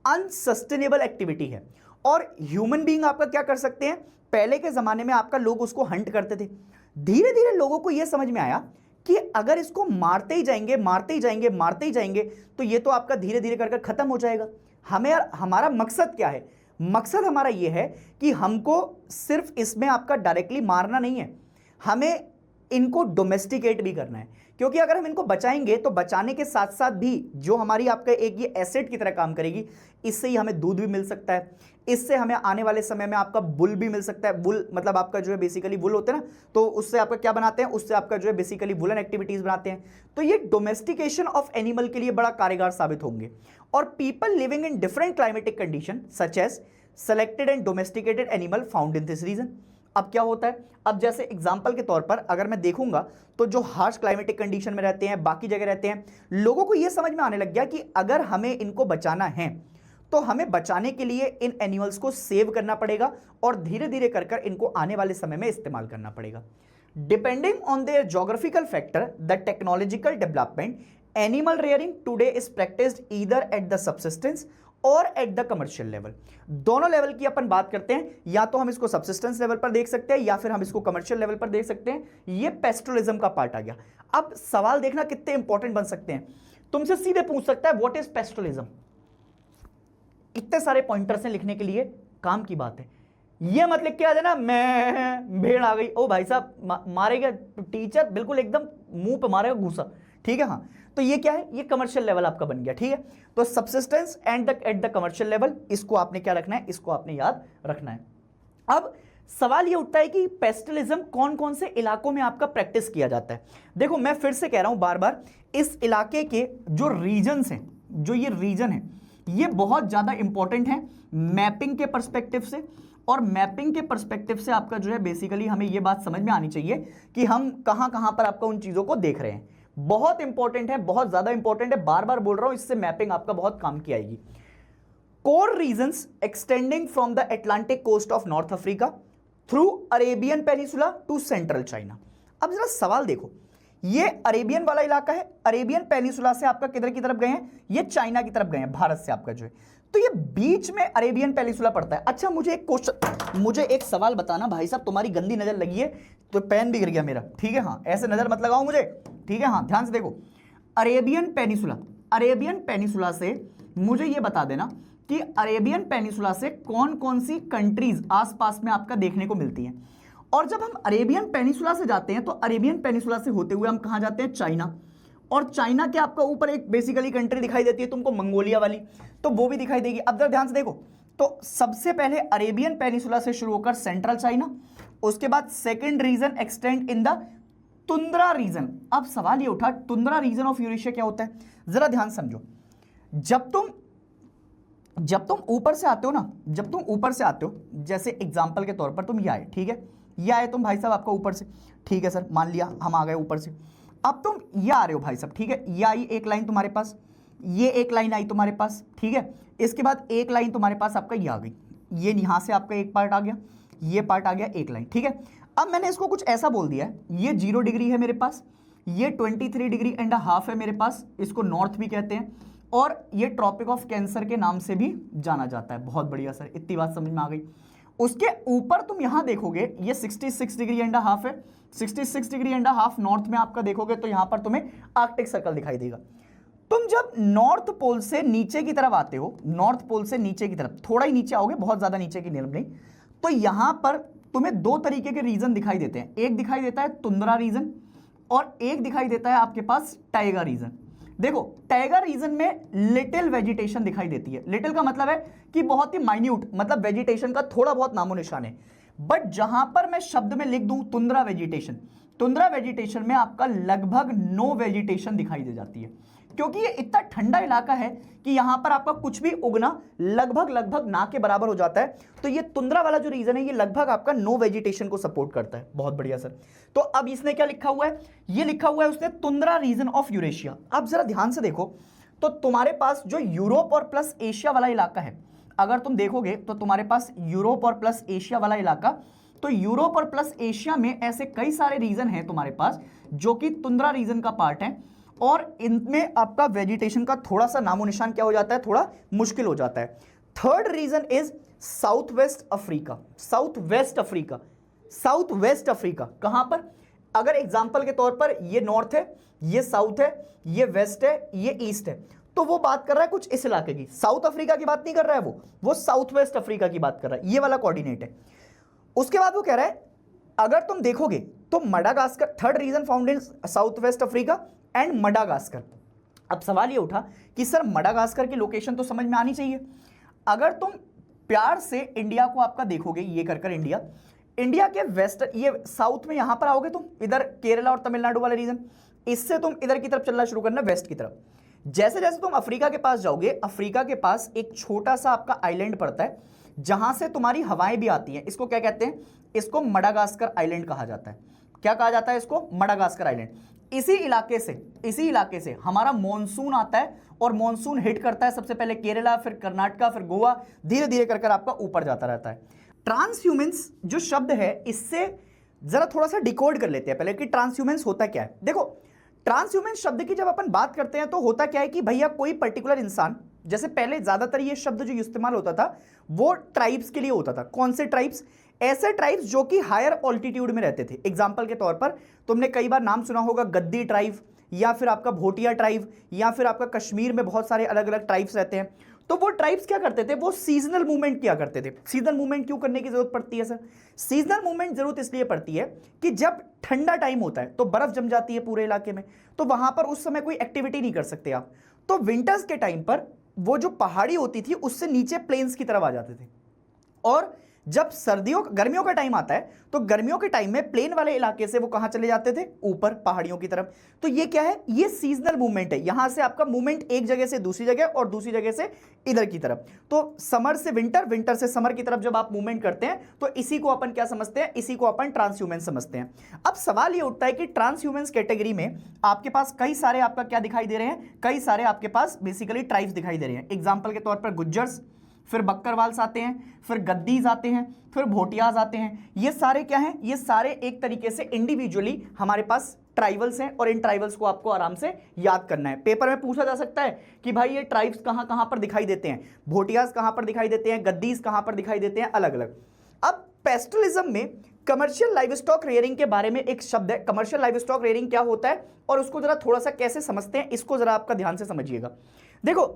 A: अनसस्टेनेबल एक्टिविटी है, और ह्यूमन बीइंग आपका क्या कर सकते हैं, पहले के जमाने में आपका लोग उसको हंट करते थे। धीरे धीरे लोगों को यह समझ में आया कि अगर इसको मारते ही जाएंगे, मारते ही जाएंगे, मारते ही जाएंगे, तो ये तो आपका धीरे धीरे कर खत्म हो जाएगा। हमारा मकसद क्या है, मकसद हमारा यह है कि हमको सिर्फ इसमें आपका डायरेक्टली मारना नहीं है, हमें इनको डोमेस्टिकेट भी करना है। क्योंकि अगर हम इनको बचाएंगे तो बचाने के साथ साथ भी जो हमारी आपका एक ये एसेट की तरह काम करेगी, इससे ही हमें दूध भी मिल सकता है, इससे हमें आने वाले समय में आपका बुल भी मिल सकता है। बुल मतलब आपका जो है बेसिकली बुल होते हैं ना, तो उससे आपका क्या बनाते हैं, उससे आपका जो है बेसिकली वुलन एक्टिविटीज बनाते हैं। तो ये डोमेस्टिकेशन ऑफ एनिमल के लिए बड़ा कारगर साबित होंगे। और people living in different climatic condition such as selected and domesticated animal found in this region. अब क्या होता है, अब जैसे एग्जाम्पल के तौर पर अगर मैं देखूंगा तो जो हार्श क्लाइमेटिक कंडीशन में रहते हैं, बाकी जगह रहते हैं, लोगों को यह समझ में आने लग गया कि अगर हमें इनको बचाना है तो हमें बचाने के लिए इन एनिमल्स को सेव करना पड़ेगा, और धीरे धीरे कर इनको आने वाले समय में इस्तेमाल करना पड़ेगा। Depending on their geographical factor, the technological development, animal rearing today is practised either at the subsistence और एट द कमर्शियल लेवल। दोनों लेवल की अपन बात करते हैं, या तो हम इसको सबसिस्टेंस लेवल पर देख सकते हैं या फिर हम इसको कमर्शियल लेवल पर देख सकते हैं। ये पेस्टोरलिज्म का पार्ट आ गया। अब सवाल देखना कितने इंपॉर्टेंट बन सकते हैं, तुमसे सीधे पूछ सकता है व्हाट इज पेस्टोरलिज्म। इतने सारे पॉइंटर्स हैं लिखने के लिए, काम की बात है। ये मत लिख के आ जाना मैं भेड़ आ गई, ओ भाई साहब मारेगा टीचर, बिल्कुल एकदम मुंह पे मारेगा घूसा। ठीक है, हाँ, तो ये क्या है, ये कमर्शियल लेवल आपका बन गया। ठीक है, तो subsistence and at the commercial level, इसको आपने क्या रखना है, इसको आपने याद रखना है। अब सवाल ये उठता है कि पेस्टलिज्म कौन कौन से इलाकों में आपका प्रैक्टिस किया जाता है। देखो मैं फिर से कह रहा हूं बार बार, इस इलाके के जो रीजन्स हैं, जो ये रीजन है, ये बहुत ज्यादा इंपॉर्टेंट है मैपिंग के पर्सपेक्टिव से। और मैपिंग के पर्सपेक्टिव से आपका जो है बेसिकली हमें ये बात समझ में आनी चाहिए कि हम कहां कहां पर आपका उन चीजों को देख रहे हैं। बहुत इंपॉर्टेंट है, बहुत ज्यादा इंपॉर्टेंट है, बार बार बोल रहा हूं, इससे मैपिंग आपका बहुत काम की आएगी। Core regions extending from the Atlantic coast of North Africa through Arabian peninsula to central China. अब जरा सवाल देखो, ये अरेबियन वाला इलाका है, अरेबियन पेनिसुला से आपका किधर की तरफ गए हैं, ये चाइना की तरफ गए हैं, भारत से आपका जो है। तो ये बीच में अरेबियन पेनिसुला पड़ता है। अच्छा मुझे एक सवाल बताना भाई साहब, तुम्हारी गंदी नजर लगी है तो पेन भी गिर गया मेरा, ठीक है, हाँ ऐसे नजर मत लगाओ मुझे, ठीक है, हाँ ध्यान से देखो। अरेबियन पेनिसुला से मुझे ये बता देना कि अरेबियन पेनिसुला से कौन कौन सी कंट्रीज आसपास में आपका देखने को मिलती हैं। और जब हम अरेबियन पेनिसुला से जाते हैं तो अरेबियन पेनिसुला से होते हुए हम कहां जाते हैं, चाइना। और चाइना के आपका ऊपर एक बेसिकली कंट्री दिखाई देती है तुमको, मंगोलिया वाली, तो वो भी दिखाई देगी। अब जरा ध्यान से देखो, तो सबसे पहले अरेबियन पेनिसुला से शुरू होकर सेंट्रल चाइना, उसके बाद second region extend in the tundra region. अब सवाल ये उठा, तुंद्रा रीजन ऑफ यूरेशिया क्या होता है, जरा ध्यान समझो। जब तुम ऊपर से आते हो ना, जैसे एग्जांपल के तौर पर तुम ये आए, ठीक है, ये आए तुम भाई साहब आपका ऊपर से, ठीक है सर, मान लिया हम आ गए ऊपर से। अब तुम ये आ रहे हो भाई साहब, ठीक है, ये आई एक लाइन तुम्हारे पास, ये एक लाइन आई तुम्हारे पास, ठीक है, इसके बाद एक लाइन तुम्हारे पास आपका ये आ गई, ये यहां से आपका एक पार्ट आ गया, ये पार्ट आ गया, एक लाइन, ठीक है। अब मैंने इसको कुछ ऐसा बोल दिया है, ये 0 डिग्री है मेरे पास, ये 23 डिग्री एंड हाफ है मेरे पास, इसको नॉर्थ भी कहते हैं, और ये ट्रॉपिक ऑफ कैंसर के नाम से भी जाना जाता है। बहुत बढ़िया सर, इतनी बात समझ में आ गई। उसके ऊपर तुम यहां देखोगे ये 66 डिग्री एंड हाफ है, 66 डिग्री एंड हाफ नॉर्थ में आपका देखोगे तो यहां पर तुम्हें आर्कटिक सर्कल दिखाई देगा। तुम जब नॉर्थ पोल से नीचे की तरफ आते हो, नॉर्थ पोल से नीचे की तरफ थोड़ा ही नीचे आओगे, बहुत ज्यादा नीचे की तरफ नहीं, तो यहां पर तुम्हें 2 तरीके के रीजन दिखाई देते हैं। एक दिखाई देता है तुंद्रा रीजन और एक दिखाई देता है आपके पास टाइगा रीजन। देखो टाइगा रीजन में लिटिल वेजिटेशन दिखाई देती है। लिटिल का मतलब है कि बहुत ही माइन्यूट, मतलब वेजिटेशन का थोड़ा बहुत नामो निशान है। बट जहां पर मैं शब्द में लिख दूं तुंद्रा वेजिटेशन में आपका लगभग नो वेजिटेशन दिखाई दे जाती है, क्योंकि ये इतना ठंडा इलाका है कि यहां पर आपका कुछ भी उगना लगभग ना के बराबर हो जाता है। तो ये तुंद्रा वाला जो रीजन है ये लगभग आपका नो वेजिटेशन को सपोर्ट करता है। बहुत बढ़िया सर। तो अब इसने क्या लिखा हुआ है, ये लिखा हुआ है उसने तुंद्रा रीजन ऑफ यूरेशिया। अब जरा ध्यान से देखो, तो तुम्हारे पास जो यूरोप और प्लस एशिया वाला इलाका है, अगर तुम देखोगे तो तुम्हारे पास यूरोप और प्लस एशिया वाला इलाका, तो यूरोप और प्लस एशिया में ऐसे कई सारे रीजन हैं तुम्हारे पास जो कि तुंद्रा रीजन का पार्ट है, और इनमें आपका वेजिटेशन का थोड़ा सा नामो निशान क्या हो जाता है, थोड़ा मुश्किल हो जाता है। Third region is south west Africa. कहां पर, अगर एग्जांपल के तौर पर ये नॉर्थ है, ये साउथ है, ये वेस्ट है, ये ईस्ट है, तो वो बात कर रहा है कुछ इस इलाके की। साउथ अफ्रीका की बात नहीं कर रहा है, वो साउथ वेस्ट अफ्रीका की बात कर रहा है, ये वाला कोऑर्डिनेट है। उसके बाद वो कह रहा है अगर तुम देखोगे तो Madagascar, third region found in south west Africa and Madagascar. अब सवाल ये उठा कि सर मडागास्कर की लोकेशन तो समझ में आनी चाहिए। अगर तुम प्यार से इंडिया को आपका देखोगे, ये कर इंडिया के वेस्ट, ये साउथ में यहां पर आओगे तुम, इधर केरला और तमिलनाडु वाले रीजन, इससे तुम इधर की तरफ चलना शुरू करना, वेस्ट की तरफ। जैसे जैसे तुम अफ्रीका के पास जाओगे, अफ्रीका के पास एक छोटा सा आपका आइलैंड पड़ता है जहां से तुम्हारी हवाएं भी आती हैं। इसको क्या कहते हैं, इसको मडागास्कर आइलैंड कहा जाता है। क्या कहा जाता है इसको, मडागास्कर आइलैंड। इसी इलाके से हमारा मॉनसून आता है और मॉनसून हिट करता है सबसे पहले केरला, फिर कर्नाटका, फिर गोवा, धीरे धीरे कर आपका ऊपर जाता रहता है। ट्रांसह्यूमेंस जो शब्द है, इससे जरा थोड़ा सा डिकोड कर लेते हैं पहले कि ट्रांसह्यूमेंस होता क्या है। देखो ट्रांसह्यूमेंस शब्द की जब अपन बात करते हैं तो होता क्या है कि भैया कोई पर्टिकुलर इंसान, जैसे पहले ज्यादातर ये शब्द जो इस्तेमाल होता था वो ट्राइब्स के लिए होता था। कौन से ट्राइब्स, ऐसे ट्राइब्स जो कि हायर ऑल्टीट्यूड में रहते थे। एग्जांपल के तौर पर तुमने कई बार नाम सुना होगा गद्दी ट्राइब, या फिर आपका भोटिया ट्राइब, या फिर आपका कश्मीर में बहुत सारे अलग अलग ट्राइब्स रहते हैं। तो वो ट्राइब्स क्या करते थे, वो सीजनल मूवमेंट किया करते थे। सीजनल मूवमेंट क्यों करने की जरूरत पड़ती है सर, सीजनल मूवमेंट जरूरत इसलिए पड़ती है कि जब ठंडा टाइम होता है तो बर्फ जम जाती है पूरे इलाके में, तो वहां पर उस समय कोई एक्टिविटी नहीं कर सकते आप। तो विंटर्स के टाइम पर वो जो पहाड़ी होती थी उससे नीचे प्लेन्स की तरफ आ जाते थे, और जब गर्मियों का टाइम आता है तो गर्मियों के टाइम में प्लेन वाले इलाके से वो कहां चले जाते थे, ऊपर पहाड़ियों की तरफ। तो ये क्या है, ये सीजनल मूवमेंट है। यहां से आपका मूवमेंट एक जगह से दूसरी जगह और दूसरी जगह से इधर की तरफ। तो समर से विंटर, विंटर से समर की तरफ जब आप मूवमेंट करते हैं तो इसी को अपन क्या समझते हैं, इसी को अपन ट्रांसह्यूमेंस समझते हैं। अब सवाल ये उठता है कि ट्रांसह्यूमेंस कैटेगरी में आपके पास कई सारे आपका क्या दिखाई दे रहे हैं, कई सारे आपके पास बेसिकली ट्राइब्स दिखाई दे रहे हैं। एग्जाम्पल के तौर पर गुज्जर्स, फिर बक्करवाल्स आते हैं, फिर गद्दीज आते हैं, फिर भोटियाज आते हैं। ये सारे क्या हैं, ये सारे एक तरीके से इंडिविजुअली हमारे पास ट्राइबल्स हैं और इन ट्राइबल्स को आपको आराम से याद करना है। पेपर में पूछा जा सकता है कि भाई ये ट्राइब्स कहां कहां पर दिखाई देते हैं, भोटियाज कहां पर दिखाई देते हैं, गद्दीज कहां पर दिखाई देते हैं, अलग अलग। अब पेस्टलिज्म में कमर्शियल लाइवस्टॉक रेयरिंग के बारे में एक शब्द है। कमर्शियल लाइवस्टॉक रेयरिंग क्या होता है और उसको जरा थोड़ा सा कैसे समझते हैं, इसको जरा आपका ध्यान से समझिएगा। देखो,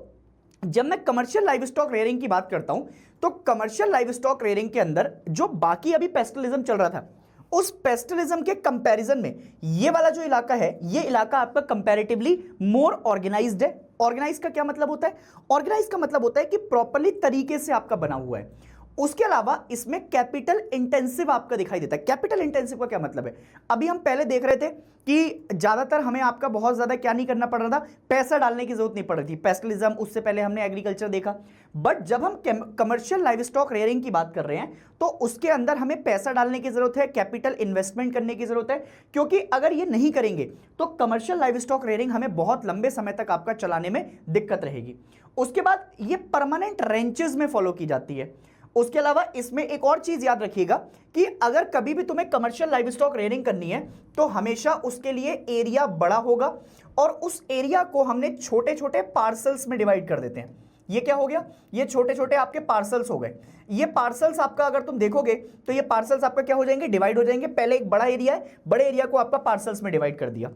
A: जब मैं कमर्शियल लाइवस्टॉक रेयरिंग की बात करता हूं तो कमर्शियल लाइवस्टॉक रेयरिंग के अंदर जो बाकी अभी पेस्टलिज्म चल रहा था, उस पेस्टलिज्म के कंपैरिजन में ये वाला जो इलाका है, ये इलाका आपका कंपैरेटिवली मोर ऑर्गेनाइज्ड है। ऑर्गेनाइज का क्या मतलब होता है? ऑर्गेनाइज का मतलब होता है कि प्रॉपर्ली तरीके से आपका बना हुआ है। उसके अलावा इसमें कैपिटल इंटेंसिव आपका दिखाई देता है। कैपिटल इंटेंसिव का क्या मतलब है? अभी हम पहले देख रहे थे कि ज्यादातर हमें आपका बहुत ज्यादा क्या नहीं करना पड़ रहा था, पैसा डालने की जरूरत नहीं पड़ रही थी। पेस्टलिज्म, उससे पहले हमने एग्रीकल्चर देखा। बट जब हम कमर्शियल लाइवस्टॉक रेयरिंग की बात कर रहे हैं तो उसके अंदर हमें पैसा डालने की जरूरत है, कैपिटल इन्वेस्टमेंट करने की जरूरत है, क्योंकि अगर ये नहीं करेंगे तो कमर्शियल लाइवस्टॉक रेयरिंग हमें बहुत लंबे समय तक आपका चलाने में दिक्कत रहेगी। उसके बाद ये परमानेंट रेंचेस में फॉलो की जाती है। उसके अलावा इसमें एक और चीज याद रखिएगा कि अगर कभी भी तुम्हें कमर्शियल लाइवस्टॉक रेयरिंग करनी है तो हमेशा उसके लिए एरिया बड़ा होगा और उस एरिया को हमने छोटे छोटे पार्सल्स में डिवाइड कर देते हैं। ये क्या हो गया? ये छोटे छोटे आपके पार्सल्स हो गए। ये पार्सल्स आपका अगर तुम देखोगे तो ये पार्सल्स आपका क्या हो जाएंगे? डिवाइड हो जाएंगे। पहले एक बड़ा एरिया है, बड़े एरिया को आपका पार्सल्स में डिवाइड कर दिया।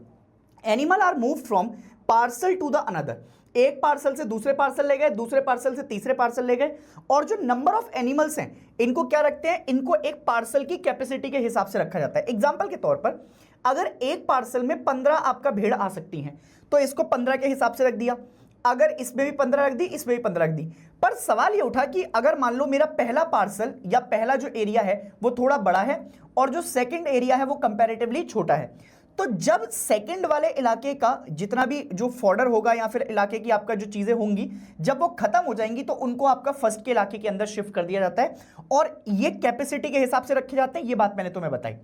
A: Animal are move from parcel to the another, एक पार्सल से दूसरे पार्सल ले गए, दूसरे पार्सल से तीसरे पार्सल ले गए। और जो नंबर ऑफ एनिमल्स हैं इनको क्या रखते हैं? इनको एक पार्सल की कैपेसिटी के हिसाब से रखा जाता है। एग्जांपल के तौर पर अगर एक पार्सल में 15 आपका भेड़ आ सकती हैं तो इसको 15 के हिसाब से रख दिया। अगर इसमें भी 15 रख दी, इसमें भी 15 रख दी। पर सवाल ये उठा कि अगर मान लो मेरा पहला पार्सल या पहला जो एरिया है वो थोड़ा बड़ा है और जो सेकंड एरिया है वो कंपैरेटिवली छोटा है, तो जब सेकंड वाले इलाके का जितना भी जो फॉर्डर होगा या फिर इलाके की आपका जो चीजें होंगी, जब वो खत्म हो जाएंगी तो उनको आपका फर्स्ट के इलाके के अंदर शिफ्ट कर दिया जाता है और ये कैपेसिटी के हिसाब से रखे जाते हैं। ये बात मैंने तुम्हें बताई।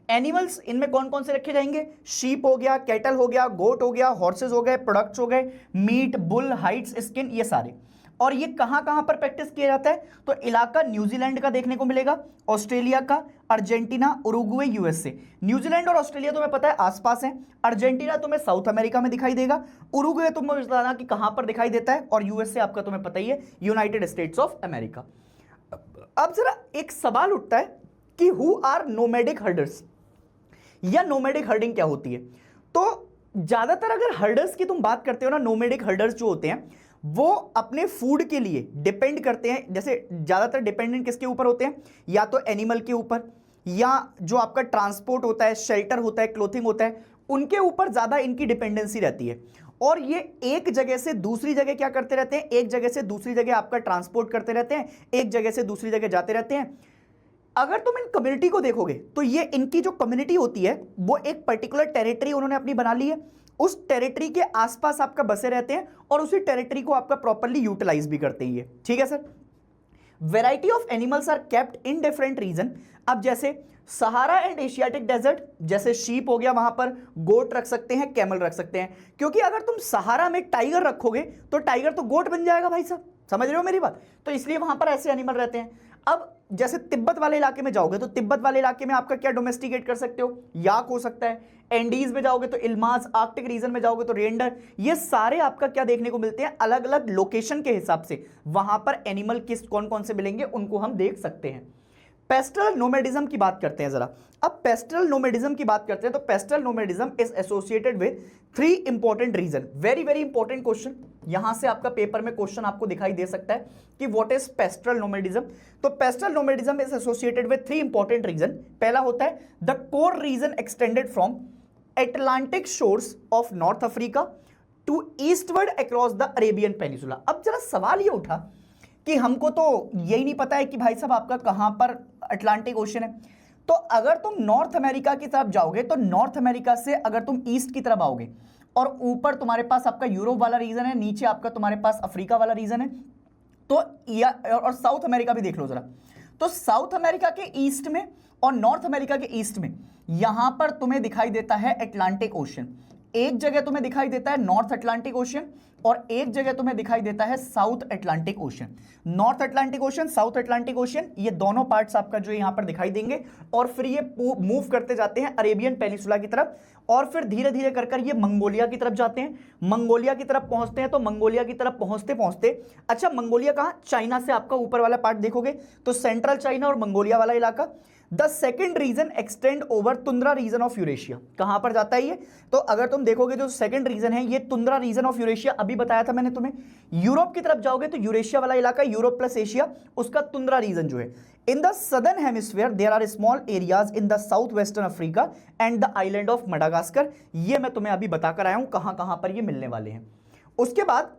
A: एनिमल्स इनमें कौन कौन से रखे जाएंगे? शीप हो गया, कैटल हो गया, गोट हो गया, हॉर्सेस हो गए, प्रोडक्ट्स हो गए, मीट, बुल, हाइट्स, स्किन, ये सारे। और ये कहां कहां पर प्रैक्टिस किया जाता है? तो इलाका न्यूजीलैंड का देखने को मिलेगा, ऑस्ट्रेलिया का, अर्जेंटीना, उरुग्वे, यूएसए। न्यूजीलैंड और ऑस्ट्रेलिया तुम्हें पता है आसपास है। अर्जेंटीना तुम्हें साउथ अमेरिका में दिखाई देगा। उरुग्वे तुम्हें बताना कि कहां पर दिखाई देता है। और यूएसए आपका तुम्हें पता ही है, यूनाइटेड स्टेट्स ऑफ अमेरिका। अब जरा एक सवाल उठता है कि हु आर नोमैडिक हर्डर्स या नोमैडिक हर्डिंग क्या होती है? तो ज्यादातर अगर हर्डर्स की तुम बात करते हो ना, नोमैडिक हर्डर्स जो होते हैं वो अपने फूड के लिए डिपेंड करते हैं। जैसे ज्यादातर डिपेंडेंट किसके ऊपर होते हैं? या तो एनिमल के ऊपर, या जो आपका ट्रांसपोर्ट होता है, शेल्टर होता है, क्लोथिंग होता है, उनके ऊपर ज्यादा इनकी डिपेंडेंसी रहती है। और ये एक जगह से दूसरी जगह क्या करते रहते हैं? एक जगह से दूसरी जगह आपका ट्रांसपोर्ट करते रहते हैं, एक जगह से दूसरी जगह जाते रहते हैं। अगर तुम इन कम्युनिटी को देखोगे तो ये इनकी जो कम्युनिटी होती है वो एक पर्टिकुलर टेरिटरी उन्होंने अपनी बना ली है, उस टेरिटरी के आसपास आपका बसे रहते हैं और उसी टेरिटरी को आपका प्रॉपर्ली यूटिलाइज भी करते हैं ये। ठीक है sir. Variety of animals are kept in different region. अब जैसे सहारा एंड एशियाटिक डेजर्ट, जैसे शीप हो गया, वहां पर गोट रख सकते हैं, कैमल रख सकते हैं, क्योंकि अगर तुम सहारा में टाइगर रखोगे तो टाइगर तो गोट बन जाएगा भाई साहब, समझ रहे हो मेरी बात? तो इसलिए वहां पर ऐसे एनिमल रहते हैं। अब जैसे तिब्बत वाले इलाके में जाओगे तो तिब्बत वाले इलाके में आपका क्या डोमेस्टिकेट कर सकते हो? याक हो सकता है। एंडीज में जाओगे तो इल्मास, आर्कटिक रीजन में जाओगे तो रेंडर। ये सारे आपका क्या देखने को मिलते हैं? अलग अलग लोकेशन के हिसाब से वहां पर एनिमल किस कौन कौन से मिलेंगे उनको हम देख सकते हैं। पेस्टरल नोमैडिज्म की बात करते हैं जरा। अब पेस्टरल नोमैडिज्म की बात करते हैं तो pastoral nomadism is associated with 3 important region. Very very important question, यहां से आपका पेपर में क्वेश्चन आपको दिखाई दे सकता है कि व्हाट इज पेस्टरल नोमैडिज्म। तो pastoral nomadism is associated with 3 important region. पहला होता है the core region extended from Atlantic shores of North Africa to eastward across the Arabian peninsula. अब जरा सवाल ये उठा कि हमको तो यही नहीं पता है कि भाई साहब आपका कहां पर अटलांटिक ओशन है। तो अगर तुम नॉर्थ अमेरिका की तरफ जाओगे तो नॉर्थ अमेरिका से अगर तुम ईस्ट की तरफ आओगे और ऊपर तुम्हारे पास आपका यूरोप वाला रीजन है, नीचे आपका तुम्हारे पास अफ्रीका वाला रीजन है, तो या और साउथ अमेरिका भी देख लो जरा। तो साउथ अमेरिका के ईस्ट में और नॉर्थ अमेरिका के ईस्ट में यहां पर तुम्हें दिखाई देता है अटलांटिक ओशन। एक जगह तुम्हें दिखाई देता है नॉर्थ अटलांटिक ओशन और एक जगह तुम्हें दिखाई देता है south Atlantic ocean. North Atlantic ocean, south Atlantic ocean, ये दोनों पार्ट्स आपका जो यहां पर दिखाई देंगे। और फिर ये मूव करते जाते हैं अरेबियन पेनिसुला की तरफ, और फिर धीरे धीरे कर ये मंगोलिया की तरफ जाते हैं। मंगोलिया की तरफ पहुंचते हैं तो मंगोलिया की तरफ पहुंचते पहुंचते, अच्छा मंगोलिया कहां, चाइना से आपका ऊपर वाला पार्ट देखोगे तो सेंट्रल चाइना और मंगोलिया वाला इलाका। The second region extend over tundra region of Eurasia. कहां पर जाता है ये, तो अगर तुम देखोगे जो सेकेंड रीजन है ये तुंद्रा रीजन ऑफ यूरेशिया, अभी बताया था मैंने तुम्हें। यूरोप की तरफ जाओगे तो यूरेशिया वाला इलाका, यूरोप प्लस एशिया, उसका तुंद्रा रीजन जो है। In the southern hemisphere there are small areas in the south western Africa and the island of Madagascar. ये मैं तुम्हें अभी बताकर आया हूं कहां कहां पर ये मिलने वाले हैं। उसके बाद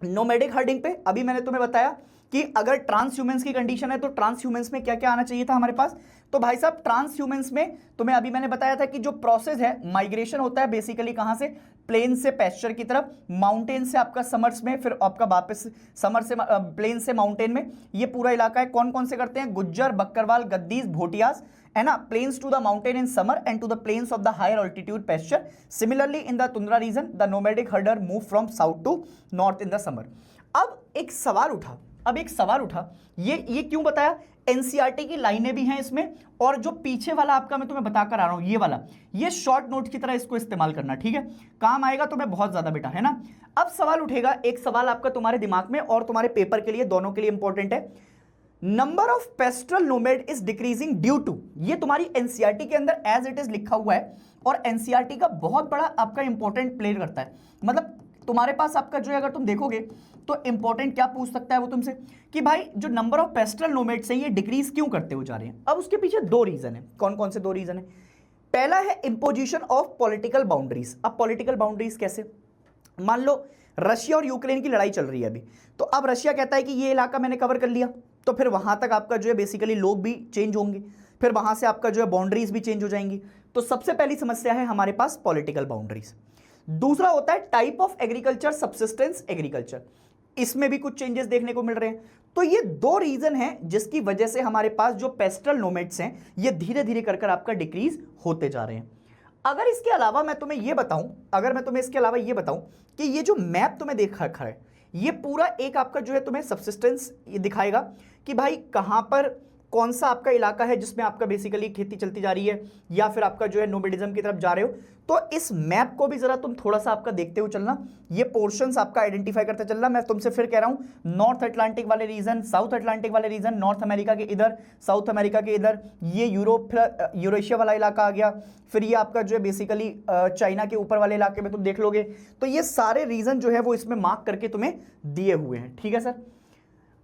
A: नोमैडिक हर्डिंग पे अभी मैंने तुम्हें बताया कि अगर ट्रांसह्यूमेंस की कंडीशन है तो ट्रांसह्यूमेंस में क्या क्या आना चाहिए था हमारे पास। तो भाई साहब ट्रांसह्यूमेंस में तुम्हें अभी मैंने बताया था कि जो प्रोसेस है, माइग्रेशन होता है बेसिकली कहां से, प्लेन से पेस्चर की तरफ, माउंटेन से आपका समर्स में, फिर आपका वापस समर से प्लेन से माउंटेन में। ये पूरा इलाका है। कौन कौन से करते हैं, गुज्जर, बक्करवाल, गद्दीस, भोटियास, है ना। Plains to the mountain in summer and to the plains of the higher altitude pasture. Similarly in the tundra region the nomadic herder move from south to north in the summer. अब एक सवाल उठा, ये क्यों बताया, NCERT की लाइनें भी हैं इसमें, और जो पीछे वाला आपका मैं तुम्हें बताकर आ रहा हूं ये वाला, ये शॉर्ट नोट की तरह इसको इस्तेमाल करना, ठीक है, काम आएगा तुम्हें बहुत ज्यादा बेटा, है ना। अब सवाल उठेगा, एक सवाल आपका तुम्हारे दिमाग में और तुम्हारे पेपर के लिए, दोनों के लिए इंपॉर्टेंट है। Number of pastoral nomad is decreasing due to, ये तुम्हारी एनसीईआरटी के अंदर एज इट इज लिखा हुआ है, और एनसीईआरटी का बहुत बड़ा आपका इंपॉर्टेंट प्ले करता है। मतलब तुम्हारे पास आपका जो है, अगर तुम देखोगे तो इंपॉर्टेंट क्या पूछ सकता है वो तुमसे, कि भाई जो नंबर ऑफ पेस्ट्रल नोमैड्स हैं ये डिक्रीज क्यों करते हो जा रहे हैं। अब उसके पीछे दो रीजन है। कौन कौन से दो रीजन है, पहला है इंपोजिशन ऑफ पॉलिटिकल बाउंड्रीज। अब पॉलिटिकल बाउंड्रीज कैसे, मान लो रशिया और यूक्रेन की लड़ाई चल रही है अभी, तो अब रशिया कहता है कि ये इलाका मैंने कवर कर लिया, तो फिर वहां तक आपका जो है बेसिकली लोग भी चेंज होंगे, फिर वहां से आपका जो है बाउंड्रीज भी चेंज हो जाएंगी। तो सबसे पहली समस्या है हमारे पास पॉलिटिकल बाउंड्रीज। दूसरा होता है type of agriculture, subsistence agriculture, इसमें भी कुछ चेंजेस देखने को मिल रहे हैं। तो ये दो रीजन हैं जिसकी वजह से हमारे पास जो पेस्ट्रल नोमैड्स हैं ये धीरे धीरे कर आपका डिक्रीज होते जा रहे हैं। अगर इसके अलावा मैं तुम्हें ये बताऊं, कि ये जो मैप तुम्हें देख रखा है ये पूरा एक आपका जो है तुम्हें सबसिस्टेंस ये दिखाएगा कि भाई कहां पर कौन सा आपका इलाका है जिसमें आपका बेसिकली खेती चलती जा रही है, या फिर आपका जो है नोमैडिज्म की तरफ जा रहे हो। तो इस मैप को भी जरा तुम थोड़ा सा आपका देखते हुए चलना, ये पोर्शंस आपका आइडेंटिफाई करते चलना। मैं तुमसे फिर कह रहा हूं, नॉर्थ अटलांटिक वाले रीजन, साउथ अटलांटिक वाले रीजन, नॉर्थ अमेरिका के इधर, साउथ अमेरिका के इधर, ये यूरोप यूरेशिया वाला इलाका आ गया, फिर ये आपका जो है बेसिकली चाइना के ऊपर वाले इलाके में तुम देख लोगे। तो ये सारे रीजन जो है वो इसमें मार्क करके तुम्हें दिए हुए हैं, ठीक है सर।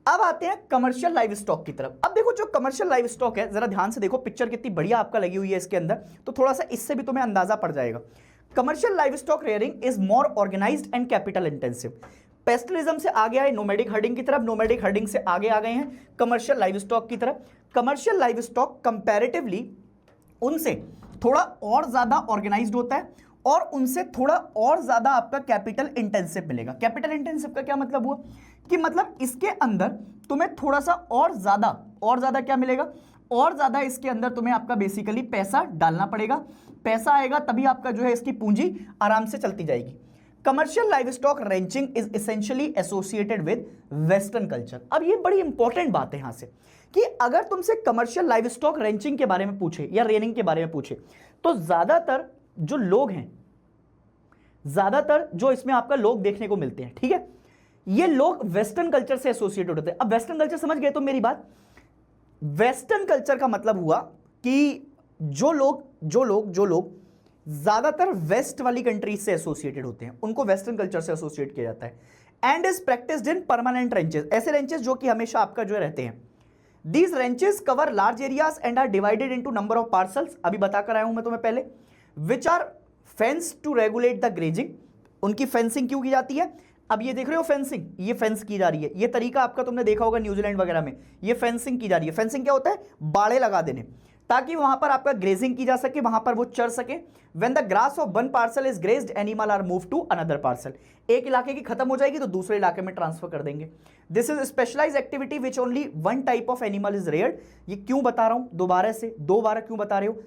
A: अब आते हैं कमर्शियल लाइव स्टॉक की तरफ। अब देखो जो कमर्शियल लाइव स्टॉक है, जरा ध्यान से देखो, पिक्चर कितनी बढ़िया आपका लगी हुई है इसके अंदर, तो थोड़ा सा इससे भी तुम्हें अंदाजा पड़ जाएगा। Commercial livestock rearing is more organised and capital intensive. Pastoralism से आगे आए नोमैडिक हर्डिंग की तरफ, नोमैडिक हर्डिंग से आगे आ गए हैं कमर्शियल लाइव स्टॉक की तरफ। कमर्शियल लाइव स्टॉक कंपैरेटिवली उनसे थोड़ा और ज्यादा ऑर्गेनाइज्ड होता है और उनसे थोड़ा और ज्यादा आपका कैपिटल इंटेंसिव मिलेगा। कैपिटल इंटेंसिव का क्या मतलब हुआ, कि मतलब इसके अंदर तुम्हें थोड़ा सा और ज्यादा क्या मिलेगा, और ज्यादा इसके अंदर तुम्हें आपका बेसिकली पैसा डालना पड़ेगा। पैसा आएगा तभी आपका जो है इसकी पूंजी आराम से चलती जाएगी। Commercial live stock wrenching is essentially associated with western culture. अब ये बड़ी इंपॉर्टेंट बात है यहां से, कि अगर तुमसे कमर्शियल लाइव स्टॉक रेंचिंग के बारे में पूछे या रेनिंग के बारे में पूछे, तो ज्यादातर जो लोग हैं, ज्यादातर जो इसमें आपका लोग देखने को मिलते हैं, ठीक है, ये लोग वेस्टर्न कल्चर से एसोसिएटेड होते हैं। अब वेस्टर्न कल्चर समझ गए तो मेरी बात, वेस्टर्न कल्चर का मतलब हुआ कि जो लोग ज्यादातर वेस्ट वाली कंट्रीज से एसोसिएटेड होते हैं उनको वेस्टर्न कल्चर से एसोसिएट किया जाता है। And is practised in permanent ranches, ऐसे रेंचेस जो कि हमेशा आपका जो है रहते हैं। These ranches cover large areas and are divided into number of parcels, अभी बताकर आया हूं मैं तुम्हें पहले, which are fence to regulate the grazing. उनकी फेंसिंग क्यों की जाती है, अब ये देख रहे हो फेंसिंग, ये फेंस की जा रही है, ये तरीका आपका तुमने देखा होगा न्यूजीलैंड वगैरह में, ये फेंसिंग की जा रही है। फेंसिंग क्या होता है, बाड़े लगा देने, ताकि वहां पर आपका ग्रेजिंग की जा सके, वहां पर वो चर सके। When the grass of one parcel is grazed, animal are move to another parcel. एक इलाके की खत्म हो जाएगी तो दूसरे इलाके में ट्रांसफर कर देंगे। This is specialise activity which only one type of animal is reared. ये क्यों बता रहा हूं, दोबारा से 2 बार क्यों बता रहे हो,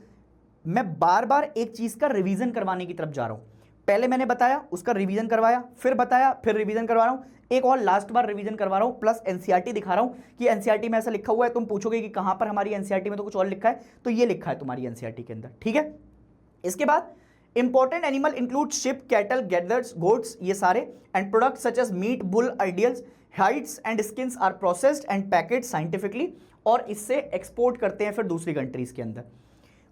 A: मैं बार बार एक चीज का रिवीजन करवाने की तरफ जा रहा हूं। पहले मैंने बताया, उसका रिवीजन करवाया, फिर बताया, फिर रिवीजन करवा रहा हूं, एक और लास्ट बार रिवीजन करवा रहा हूं, प्लस एनसीईआरटी दिखा रहा हूं कि एनसीईआरटी में ऐसा लिखा हुआ है। तुम पूछोगे कि कहां पर हमारी एनसीईआरटी में तो कुछ और लिखा है, तो ये लिखा है तुम्हारी एनसीईआरटी के अंदर, ठीक है। इसके बाद important animal include sheep, cattle, gathers, goats, ये सारे, and products such as meat, bull, ideals, hides and skins are processed and packed scientifically, और इससे एक्सपोर्ट करते हैं फिर दूसरी कंट्रीज के अंदर।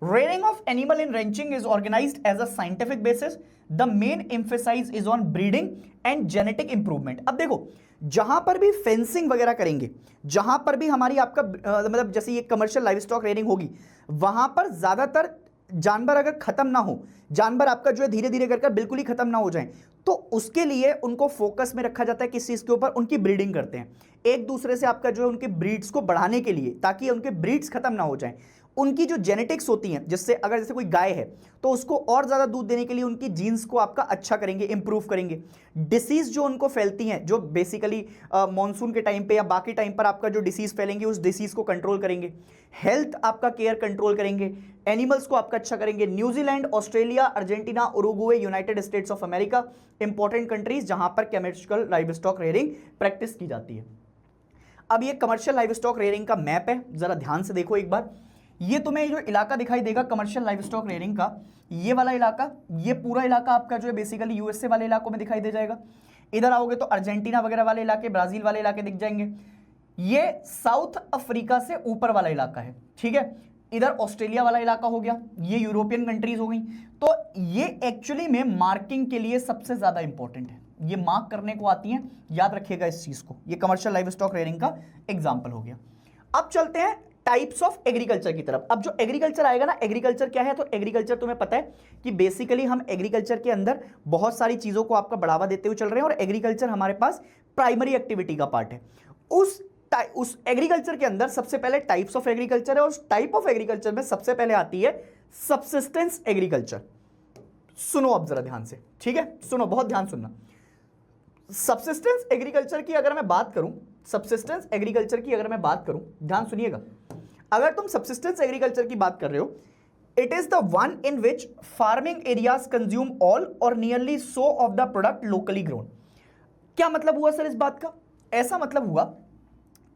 A: Rearing of animal in ranching is organized as a scientific basis. The main emphasis is on breeding and genetic improvement. अब देखो, जहां पर भी फेंसिंग वगैरह करेंगे, जहां पर भी हमारी आपका मतलब जैसे ये कमर्शियल लाइव स्टॉक रेयरिंग होगी, वहां पर ज्यादातर जानवर अगर खत्म ना हो, जानवर आपका जो है धीरे धीरे कर बिल्कुल ही खत्म ना हो जाए, तो उसके लिए उनको फोकस में रखा जाता है किस चीज के ऊपर, उनकी ब्रीडिंग करते हैं एक दूसरे से आपका जो है उनके ब्रीड्स को बढ़ाने के लिए, ताकि उनके ब्रीड्स खत्म ना हो जाए। उनकी जो जेनेटिक्स होती हैं, जिससे अगर जैसे कोई गाय है तो उसको और ज़्यादा दूध देने के लिए उनकी जीन्स को आपका अच्छा करेंगे, इंप्रूव करेंगे। डिसीज़ जो उनको फैलती हैं, जो बेसिकली मॉनसून के टाइम पे या बाकी टाइम पर आपका जो डिसीज़ फैलेंगे, उस डिसीज़ को कंट्रोल करेंगे। हेल्थ आपका केयर कंट्रोल करेंगे, एनिमल्स को आपका अच्छा करेंगे। New Zealand, Australia, Argentina, Uruguay, United states of America, important countries जहां पर commercial livestock rearing practice की जाती है। अब ये कमर्शियल लाइव स्टॉक रेयरिंग का मैप है, जरा ध्यान से देखो एक बार। ये तुम्हें जो इलाका दिखाई देगा कमर्शियल लाइव स्टॉक रेयरिंग का, ये वाला इलाका, ये पूरा इलाका आपका जो है बेसिकली यूएसए वाले इलाकों में दिखाई दे जाएगा। इधर आओगे तो अर्जेंटीना वगैरह वाले इलाके, ब्राजील वाले इलाके दिख जाएंगे। ये साउथ अफ्रीका से ऊपर वाला इलाका है, ठीक है। इधर ऑस्ट्रेलिया वाला इलाका हो गया, ये यूरोपियन कंट्रीज हो गई। तो ये एक्चुअली में मार्किंग के लिए सबसे ज्यादा इंपॉर्टेंट है, ये मार्क करने को आती हैं, याद रखिएगा इस चीज को। ये कमर्शियल लाइव स्टॉक रेयरिंग का एग्जाम्पल हो गया। अब चलते हैं टाइप्स ऑफ एग्रीकल्चर की तरफ। अब जो एग्रीकल्चर आएगा ना, एग्रीकल्चर क्या है, तो एग्रीकल्चर तुम्हें पता है कि बेसिकली हम एग्रीकल्चर के अंदर बहुत सारी चीजों को आपका बढ़ावा देते हुए चल रहे हैं, और एग्रीकल्चर हमारे पास प्राइमरी एक्टिविटी का पार्ट है। उस एग्रीकल्चर के अंदर सबसे पहले टाइप्स ऑफ एग्रीकल्चर है, और उस टाइप ऑफ एग्रीकल्चर में सबसे पहले आती है सबसिस्टेंस एग्रीकल्चर। सुनो अब जरा ध्यान से, ठीक है, सुनो, बहुत ध्यान सुनना। सबसिस्टेंस एग्रीकल्चर की अगर मैं बात करूं, सबसिस्टेंस एग्रीकल्चर की अगर मैं बात करूं, ध्यान सुनिएगा। अगर तुम सबसिस्टेंस एग्रीकल्चर की बात कर रहे हो, it is the one in which farming areas consume all or nearly so of the product locally grown. क्या मतलब हुआ सर इस बात का? ऐसा मतलब हुआ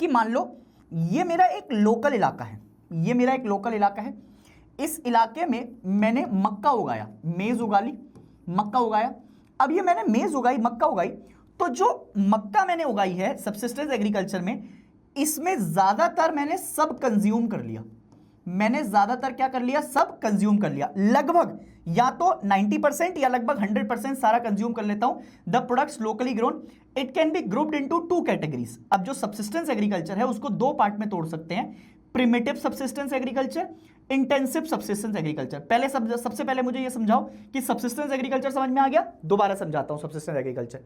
A: कि मान लो ये मेरा एक लोकल इलाका है, ये मेरा एक लोकल इलाका है। इस इलाके में मैंने मक्का उगाया, मेज उगा ली, मक्का उगाया। अब ये मैंने मेज उगाई, मक्का उगाई, तो जो मक्का मैंने उगाई है सबसिस्टेंस एग्रीकल्चर में, इसमें ज्यादातर मैंने सब कंज्यूम कर लिया। मैंने ज्यादातर क्या कर लिया? सब कंज्यूम कर लिया। लगभग या तो 90% या लगभग 100% सारा कंज्यूम कर लेता हूं। The products locally grown it can be grouped into 2 categories. अब जो सबसिस्टेंस एग्रीकल्चर है उसको 2 पार्ट में तोड़ सकते हैं, primitive subsistence agriculture, intensive subsistence agriculture. पहले सबसे पहले मुझे यह समझाओ कि सबसिस्टेंस एग्रीकल्चर समझ में आ गया? दोबारा समझाता हूं। सबसिस्टेंस एग्रीकल्चर,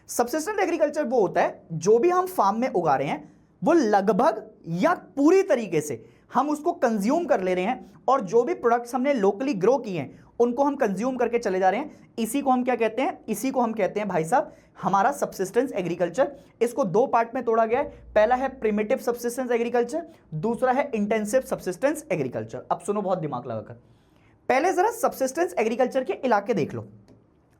A: सबसिस्टेंस एग्रीकल्चर वो होता है जो भी हम फार्म में उगा रहे हैं वो लगभग या पूरी तरीके से हम उसको कंज्यूम कर ले रहे हैं, और जो भी प्रोडक्ट्स हमने लोकली ग्रो किए हैं उनको हम कंज्यूम करके चले जा रहे हैं। इसी को हम क्या कहते हैं? इसी को हम कहते हैं भाई साहब हमारा सबसिस्टेंस एग्रीकल्चर। इसको 2 पार्ट में तोड़ा गया है। पहला है प्रिमिटिव सबसिस्टेंस एग्रीकल्चर, दूसरा है इंटेंसिव सबसिस्टेंस एग्रीकल्चर। अब सुनो बहुत दिमाग लगाकर, पहले जरा सबसिस्टेंस एग्रीकल्चर के इलाके देख लो।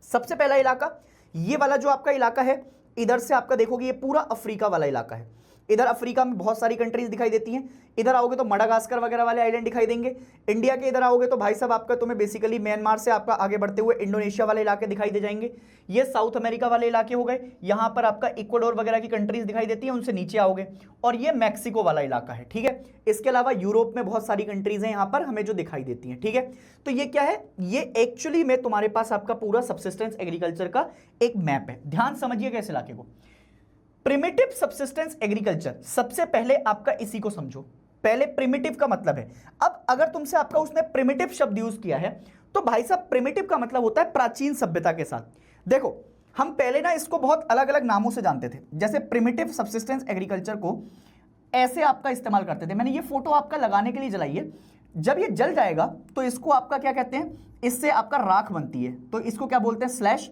A: सबसे पहला इलाका ये वाला जो आपका इलाका है, इधर से आपका देखोगे ये पूरा अफ्रीका वाला इलाका है। इधर अफ्रीका में बहुत सारी कंट्रीज दिखाई देती हैं। इधर आओगे तो मडागास्कर वगैरह वाले आइलैंड दिखाई देंगे। इंडिया के इधर आओगे तो भाई साहब आपका तुम्हें बेसिकली म्यांमार से आपका आगे बढ़ते हुए इंडोनेशिया वाले इलाके दिखाई दे जाएंगे। ये साउथ अमेरिका वाले इलाके हो गए। यहां पर आपका इक्वाडोर वगैरह की कंट्रीज दिखाई देती हैं, उनसे नीचे आओगे, और ये मैक्सिको वाला इलाका है, ठीक है। इसके अलावा यूरोप में बहुत सारी कंट्रीज हैं यहां पर हमें जो दिखाई देती हैं, ठीक है। तो ये क्या है? ये एक्चुअली में तुम्हारे पास आपका पूरा सबसिस्टेंस एग्रीकल्चर का एक मैप है। ध्यान समझिएगा इस इलाके को। प्रिमिटिव सबसिस्टेंस एग्रीकल्चर, सबसे पहले आपका इसी को समझो। पहले प्रिमिटिव का मतलब है, अब अगर तुमसे आपका उसने प्रिमिटिव शब्द यूज किया है तो भाई साहब प्रिमिटिव का मतलब होता है प्राचीन सभ्यता के साथ। देखो हम पहले ना इसको बहुत अलग अलग नामों से जानते थे। जैसे प्रिमिटिव सबसिस्टेंस एग्रीकल्चर को ऐसे आपका इस्तेमाल करते थे। मैंने ये फोटो आपका लगाने के लिए जलाई है। जब ये जल जाएगा तो इसको आपका क्या कहते हैं? इससे आपका राख बनती है, तो इसको क्या बोलते हैं? स्लैश।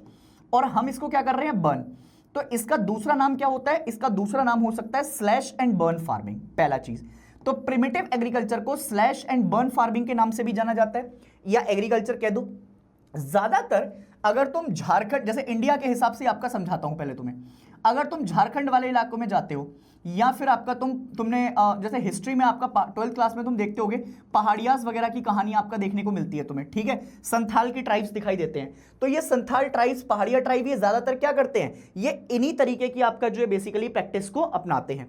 A: और हम इसको क्या कर रहे हैं? बर्न। तो इसका दूसरा नाम क्या होता है? इसका दूसरा नाम हो सकता है स्लैश एंड बर्न फार्मिंग। पहला चीज तो प्रिमिटिव एग्रीकल्चर को स्लैश एंड बर्न फार्मिंग के नाम से भी जाना जाता है, या एग्रीकल्चर कह दो, ज्यादातर अगर तुम झारखंड, जैसे इंडिया के हिसाब से आपका समझाता हूं पहले तुम्हें, अगर तुम झारखंड वाले इलाकों में जाते हो या फिर आपका तुमने जैसे हिस्ट्री में आपका 12th क्लास में तुम देखते होगे पहाड़ियास वगैरह की कहानी आपका देखने को मिलती है तुम्हें, ठीक है, संथाल की ट्राइब्स दिखाई देते हैं। तो ये संथाल ट्राइब्स, पहाड़िया ट्राइब, ये ज्यादातर क्या करते हैं, ये इन्हीं तरीके की आपका जो है बेसिकली प्रैक्टिस को अपनाते हैं।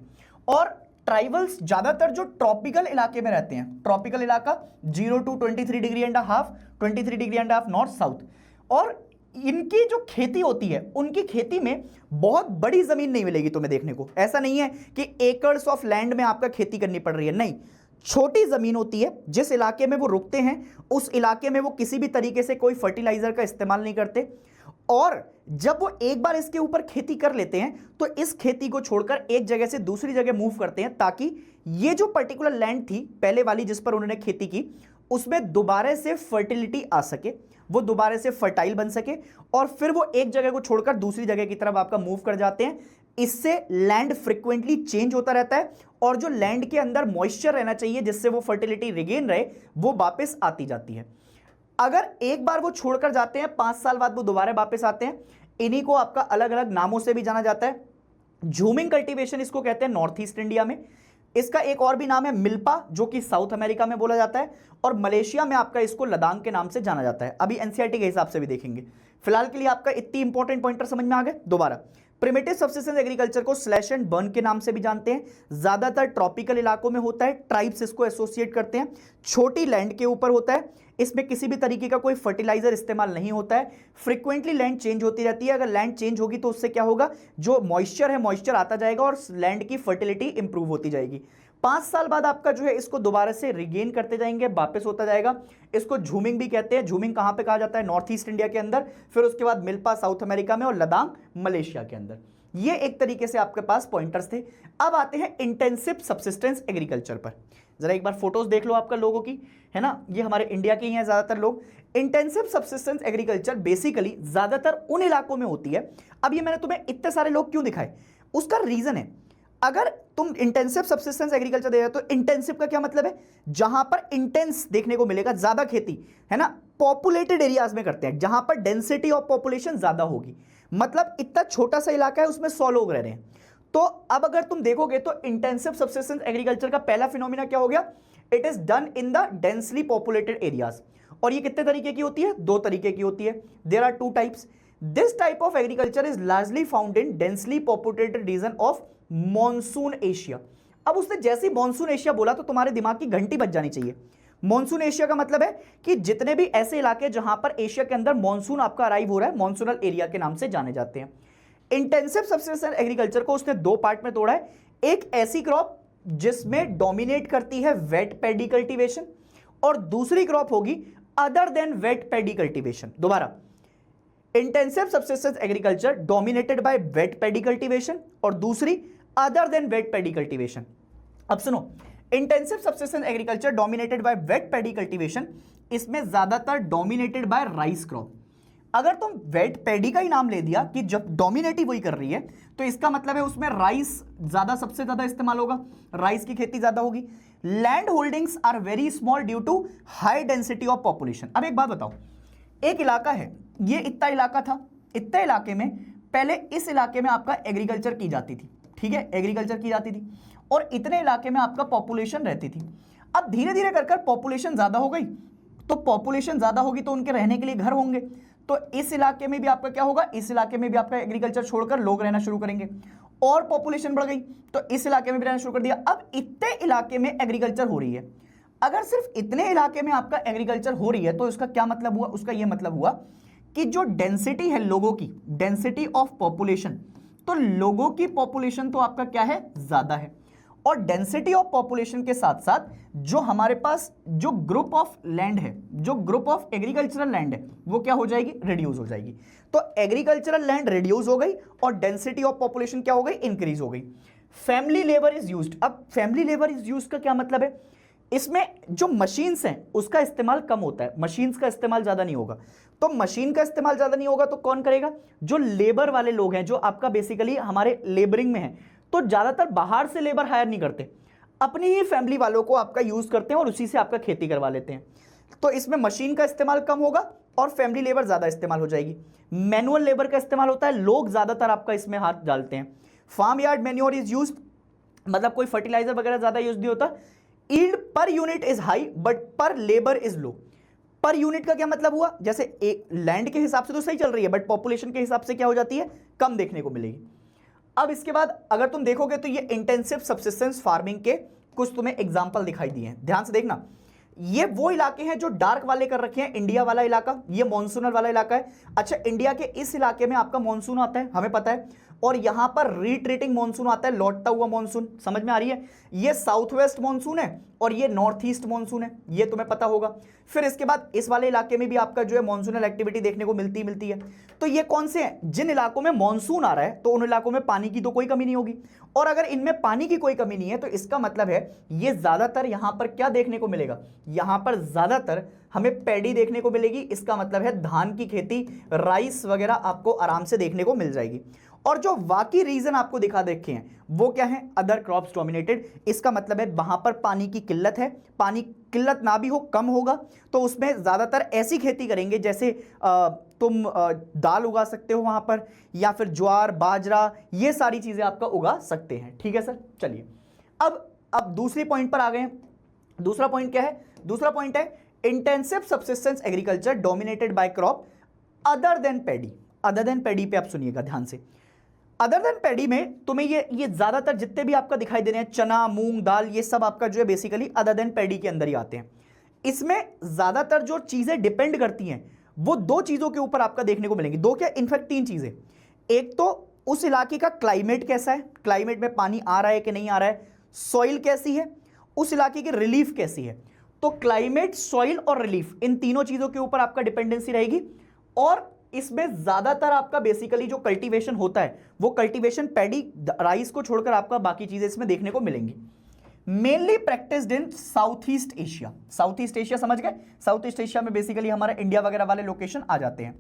A: और ट्राइबल्स ज्यादातर जो ट्रॉपिकल इलाके में रहते हैं, ट्रॉपिकल इलाका 0 to 23 degree and half, 23 degree and half north south, और इनकी जो खेती होती है उनकी खेती में बहुत बड़ी जमीन नहीं मिलेगी तुम्हें देखने को। ऐसा नहीं है कि एकर्स ऑफ लैंड में आपका खेती करनी पड़ रही है, नहीं, छोटी जमीन होती है। जिस इलाके में वो रुकते हैं उस इलाके में वो किसी भी तरीके से कोई फर्टिलाइजर का इस्तेमाल नहीं करते, और जब वो एक बार इसके ऊपर खेती कर लेते हैं तो इस खेती को छोड़कर एक जगह से दूसरी जगह मूव करते हैं, ताकि ये जो पर्टिकुलर लैंड थी पहले वाली जिस पर उन्होंने खेती की उसमें दोबारा से फर्टिलिटी आ सके, वो दोबारा से फर्टाइल बन सके, और फिर वो एक जगह को छोड़कर दूसरी जगह की तरफ आपका मूव कर जाते हैं। इससे लैंड फ्रिक्वेंटली चेंज होता रहता है, और जो लैंड के अंदर मॉइस्चर रहना चाहिए जिससे वो फर्टिलिटी रिगेन रहे, वो वापस आती जाती है। अगर एक बार वो छोड़कर जाते हैं 5 साल बाद वो दोबारा वापस आते हैं, इन्हीं को आपका अलग अलग नामों से भी जाना जाता है। झूमिंग कल्टीवेशन इसको कहते हैं नॉर्थ ईस्ट इंडिया में, इसका एक और भी नाम है मिल्पा जो कि साउथ अमेरिका में बोला जाता है, और मलेशिया में आपका इसको लदांग के नाम से जाना जाता है। अभी एनसीईआरटी के हिसाब से भी देखेंगे। फिलहाल के लिए आपका इतनी इंपॉर्टेंट पॉइंटर समझ में आ गए। दोबारा, प्रिमिटिव सब्सिस्टेंस एग्रीकल्चर को स्लैश एंड बर्न के नाम से भी जानते हैं, ज्यादातर ट्रॉपिकल इलाकों में होता है, ट्राइब्स इसको एसोसिएट करते हैं, छोटी लैंड के ऊपर होता है, इसमें किसी भी तरीके का कोई फर्टिलाइजर इस्तेमाल नहीं होता है, फ्रीक्वेंटली लैंड चेंज होती रहती है। अगर लैंड चेंज होगी तो उससे क्या होगा, जो मॉइस्चर है मॉइस्चर आता जाएगा और लैंड की फर्टिलिटी इंप्रूव होती जाएगी। 5 साल बाद आपका जो है इसको दोबारा से रिगेन करते जाएंगे, वापस होता जाएगा। इसको झूमिंग भी कहते हैं। झूमिंग कहां पे कहा जाता है, नॉर्थ ईस्ट इंडिया के अंदर, फिर उसके बाद मिल्पा साउथ अमेरिका में, और लदांग मलेशिया के अंदर। ये एक तरीके से आपके पास पॉइंटर्स थे। अब आते हैं इंटेंसिव सब्सिस्टेंस एग्रीकल्चर पर। जरा एक बार फोटोज देख लो आपका लोगों की, है ना, ये हमारे इंडिया के ही हैं ज्यादातर लोग। इंटेंसिव सब्सिस्टेंस एग्रीकल्चर बेसिकली ज्यादातर उन इलाकों में होती है। अब ये मैंने तुम्हें इतने सारे लोग क्यों दिखाए, उसका रीजन है। अगर तुम इंटेंसिव सब्सिस्टेंस एग्रीकल्चर दे रहे हो तो इंटेंसिव का क्या मतलब है, जहां पर इंटेंस देखने को मिलेगा, ज्यादा खेती, है ना, पॉपुलेटेड एरियाज में करते हैं, जहां पर डेंसिटी ऑफ पॉपुलेशन ज्यादा होगी। मतलब इतना छोटा सा इलाका है उसमें 100 लोग रह रहे हैं। तो अब अगर तुम देखोगे तो इंटेंसिव सब्सिस्टेंस एग्रीकल्चर का पहला फिनोमिना क्या हो गया, it is done in the densely populated areas. और ये कितने तरीके की होती है, 2 तरीके की होती है। There are 2 types. This type of agriculture is largely found in densely populated region of monsoon Asia. अब उसने जैसे ही मॉनसून एशिया बोला तो तुम्हारे दिमाग की घंटी बज जानी चाहिए। मॉनसून एशिया का मतलब है कि जितने भी ऐसे इलाके जहां पर एशिया के अंदर मॉनसून आपका अराइव हो रहा है, मॉनसूनल एरिया के नाम से जाने जाते हैं। इंटेंसिव सब्सिस्टेंस एग्रीकल्चर को उसने 2 पार्ट में तोड़ा है। एक ऐसी क्रॉप जिसमें डोमिनेट करती है वेट पैडी कल्टीवेशन, और दूसरी क्रॉप होगी other than wet paddy cultivation. दोबारा, intensive subsistence agriculture dominated by wet paddy cultivation और दूसरी other than wet paddy cultivation. अब सुनो, intensive subsistence agriculture dominated by wet paddy cultivation, इसमें ज्यादातर डोमिनेटेड बाय राइस क्रॉप। अगर तुम वेट पैडी का ही नाम ले दिया कि जब डोमिनेट ही वही कर रही है, तो इसका मतलब है उसमें राइस ज्यादा, सबसे ज्यादा इस्तेमाल होगा, राइस की खेती ज्यादा होगी। Land holdings are very small due to high density of population. अब एक बात बताओ, एक इलाका है, ये इतना इलाका था, इतने इलाके में पहले इस इलाके में आपका एग्रीकल्चर की जाती थी, ठीक है, एग्रीकल्चर की जाती थी, और इतने इलाके में आपका पॉपुलेशन रहती थी। अब धीरे धीरे कर पॉपुलेशन ज्यादा हो गई, तो पॉपुलेशन ज्यादा होगी तो उनके रहने के लिए घर होंगे, तो इस इलाके में भी आपका क्या होगा, इस इलाके में भी आपका एग्रीकल्चर छोड़कर लोग रहना शुरू करेंगे, और पॉपुलेशन बढ़ गई तो इस इलाके में भी रहना शुरू कर दिया। अब इतने इलाके में एग्रीकल्चर हो रही है। अगर सिर्फ इतने इलाके में आपका एग्रीकल्चर हो रही है तो इसका क्या मतलब हुआ, उसका यह मतलब हुआ कि जो डेंसिटी है लोगों की, डेंसिटी ऑफ पॉपुलेशन, तो लोगों की पॉपुलेशन तो आपका क्या है, ज्यादा है, और डेंसिटी ऑफ पॉपुलेशन के साथ साथ जो हमारे पास जो ग्रुप ऑफ लैंड है, जो ग्रुप ऑफ एग्रीकल्चरल लैंड है, वो क्या हो जाएगी, रिड्यूस हो जाएगी। तो एग्रीकल्चरल लैंड रिड्यूस हो गई और डेंसिटी ऑफ पॉपुलेशन क्या हो गई, इंक्रीज हो गई। Family labour is used. अब फैमिली लेबर इज यूज्ड का क्या मतलब है, इसमें जो मशीन्स हैं उसका इस्तेमाल कम होता है, मशीन्स का इस्तेमाल ज्यादा नहीं होगा। तो मशीन का इस्तेमाल ज्यादा नहीं होगा तो कौन करेगा, जो लेबर वाले लोग हैं, जो आपका बेसिकली हमारे लेबरिंग में है, तो ज्यादातर बाहर से लेबर हायर नहीं करते, अपनी ही फैमिली वालों को आपका यूज करते हैं और उसी से आपका खेती करवा लेते हैं। तो इसमें मशीन का इस्तेमाल कम होगा, और फैमिली लेबर ज़्यादा इस्तेमाल हो जाएगी। मैनुअल लेबर का इस्तेमाल होता है, लोग ज़्यादातर आपका इसमें हाथ डालते हैं। Farm yard manure is used, मतलब कोई फर्टिलाइजर वगैरह ज़्यादा यूज नहीं होता। Yield per unit is high but per labour is low. Per unit का क्या मतलब हुआ, जैसे एक लैंड के हिसाब से तो सही चल रही है बट पॉपुलेशन के हिसाब से क्या हो जाती है, कम देखने को मिलेगी। अब इसके बाद अगर तुम देखोगे तो ये इंटेंसिव सब्सिस्टेंस फार्मिंग के कुछ तुम्हें एग्जांपल दिखाई दिए हैं, ध्यान से देखना। ये वो इलाके हैं जो डार्क वाले कर रखे हैं, इंडिया वाला इलाका, ये मॉनसूनल वाला इलाका है। अच्छा, इंडिया के इस इलाके में आपका मॉनसून आता है, हमें पता है, और यहां पर रिट्रीटिंग मॉनसून आता है, लौटता हुआ मॉनसून, समझ में आ रही है। ये साउथ वेस्ट मॉनसून है और ये नॉर्थ ईस्ट मॉनसून है, ये तुम्हें पता होगा। फिर इसके बाद इस वाले इलाके में भी आपका जो है मॉनसूनल एक्टिविटी देखने को मिलती है। तो ये कौन से हैं, जिन इलाकों में मॉनसून आ रहा है तो उन इलाकों में पानी की तो कोई कमी नहीं होगी, और अगर इनमें पानी की कोई कमी नहीं है तो इसका मतलब है ये ज्यादातर यहां पर क्या देखने को मिलेगा, यहां पर ज्यादातर हमें पैडी देखने को मिलेगी। इसका मतलब है धान की खेती, राइस वगैरह आपको आराम से देखने को मिल जाएगी। और जो बाकी रीजन आपको दिखा देखे हैं वो क्या है, अदर क्रॉप्स डोमिनेटेड। इसका मतलब है वहां पर पानी की किल्लत है, पानी किल्लत ना भी हो, कम होगा, तो उसमें ज्यादातर ऐसी खेती करेंगे जैसे तुम दाल उगा सकते हो वहां पर, या फिर ज्वार बाजरा, ये सारी चीजें आपका उगा सकते हैं। ठीक है सर, चलिए अब दूसरी पॉइंट पर आ गए हैं। दूसरा पॉइंट क्या है, दूसरा पॉइंट है intensive subsistence agriculture dominated bye crop other than paddy. Other than paddy पे आप सुनिएगा ध्यान से। अदर देन पैडी में तुम्हें ये ज्यादातर जितने भी आपका दिखाई दे रहे हैं, चना मूंग दाल, ये सब आपका जो है बेसिकली अदर देन पैडी के अंदर ही आते हैं। इसमें ज्यादातर जो चीजें डिपेंड करती हैं वो दो चीजों के ऊपर आपका देखने को मिलेंगी, दो क्या इनफैक्ट तीन चीजें। एक तो उस इलाके का क्लाइमेट कैसा है, क्लाइमेट में पानी आ रहा है कि नहीं आ रहा है, सॉइल कैसी है, उस इलाके की रिलीफ कैसी है। तो क्लाइमेट, सॉइल और रिलीफ, इन तीनों चीजों के ऊपर आपका डिपेंडेंसी रहेगी। और इसमें ज्यादातर आपका बेसिकली जो कल्टीवेशन होता है वो कल्टीवेशन पैडी राइस को छोड़कर आपका बाकी चीजें इसमें देखने को मिलेंगी। Mainly practised in south east Asia. South east Asia समझ गए, साउथ ईस्ट एशिया में बेसिकली हमारा इंडिया वगैरह वाले लोकेशन आ जाते हैं।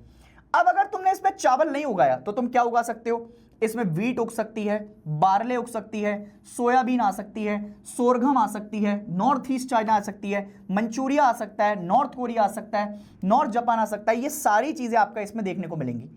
A: अब अगर तुमने इसमें चावल नहीं उगाया तो तुम क्या उगा सकते हो, इसमें वीट उग सकती है, बार्ले उग सकती है, सोयाबीन आ सकती है, सोरघम आ सकती है, नॉर्थ ईस्ट चाइना आ सकती है, मंचूरिया आ सकता है, नॉर्थ कोरिया आ सकता है, नॉर्थ जापान आ सकता है। ये सारी चीजें आपका इसमें देखने को मिलेंगी।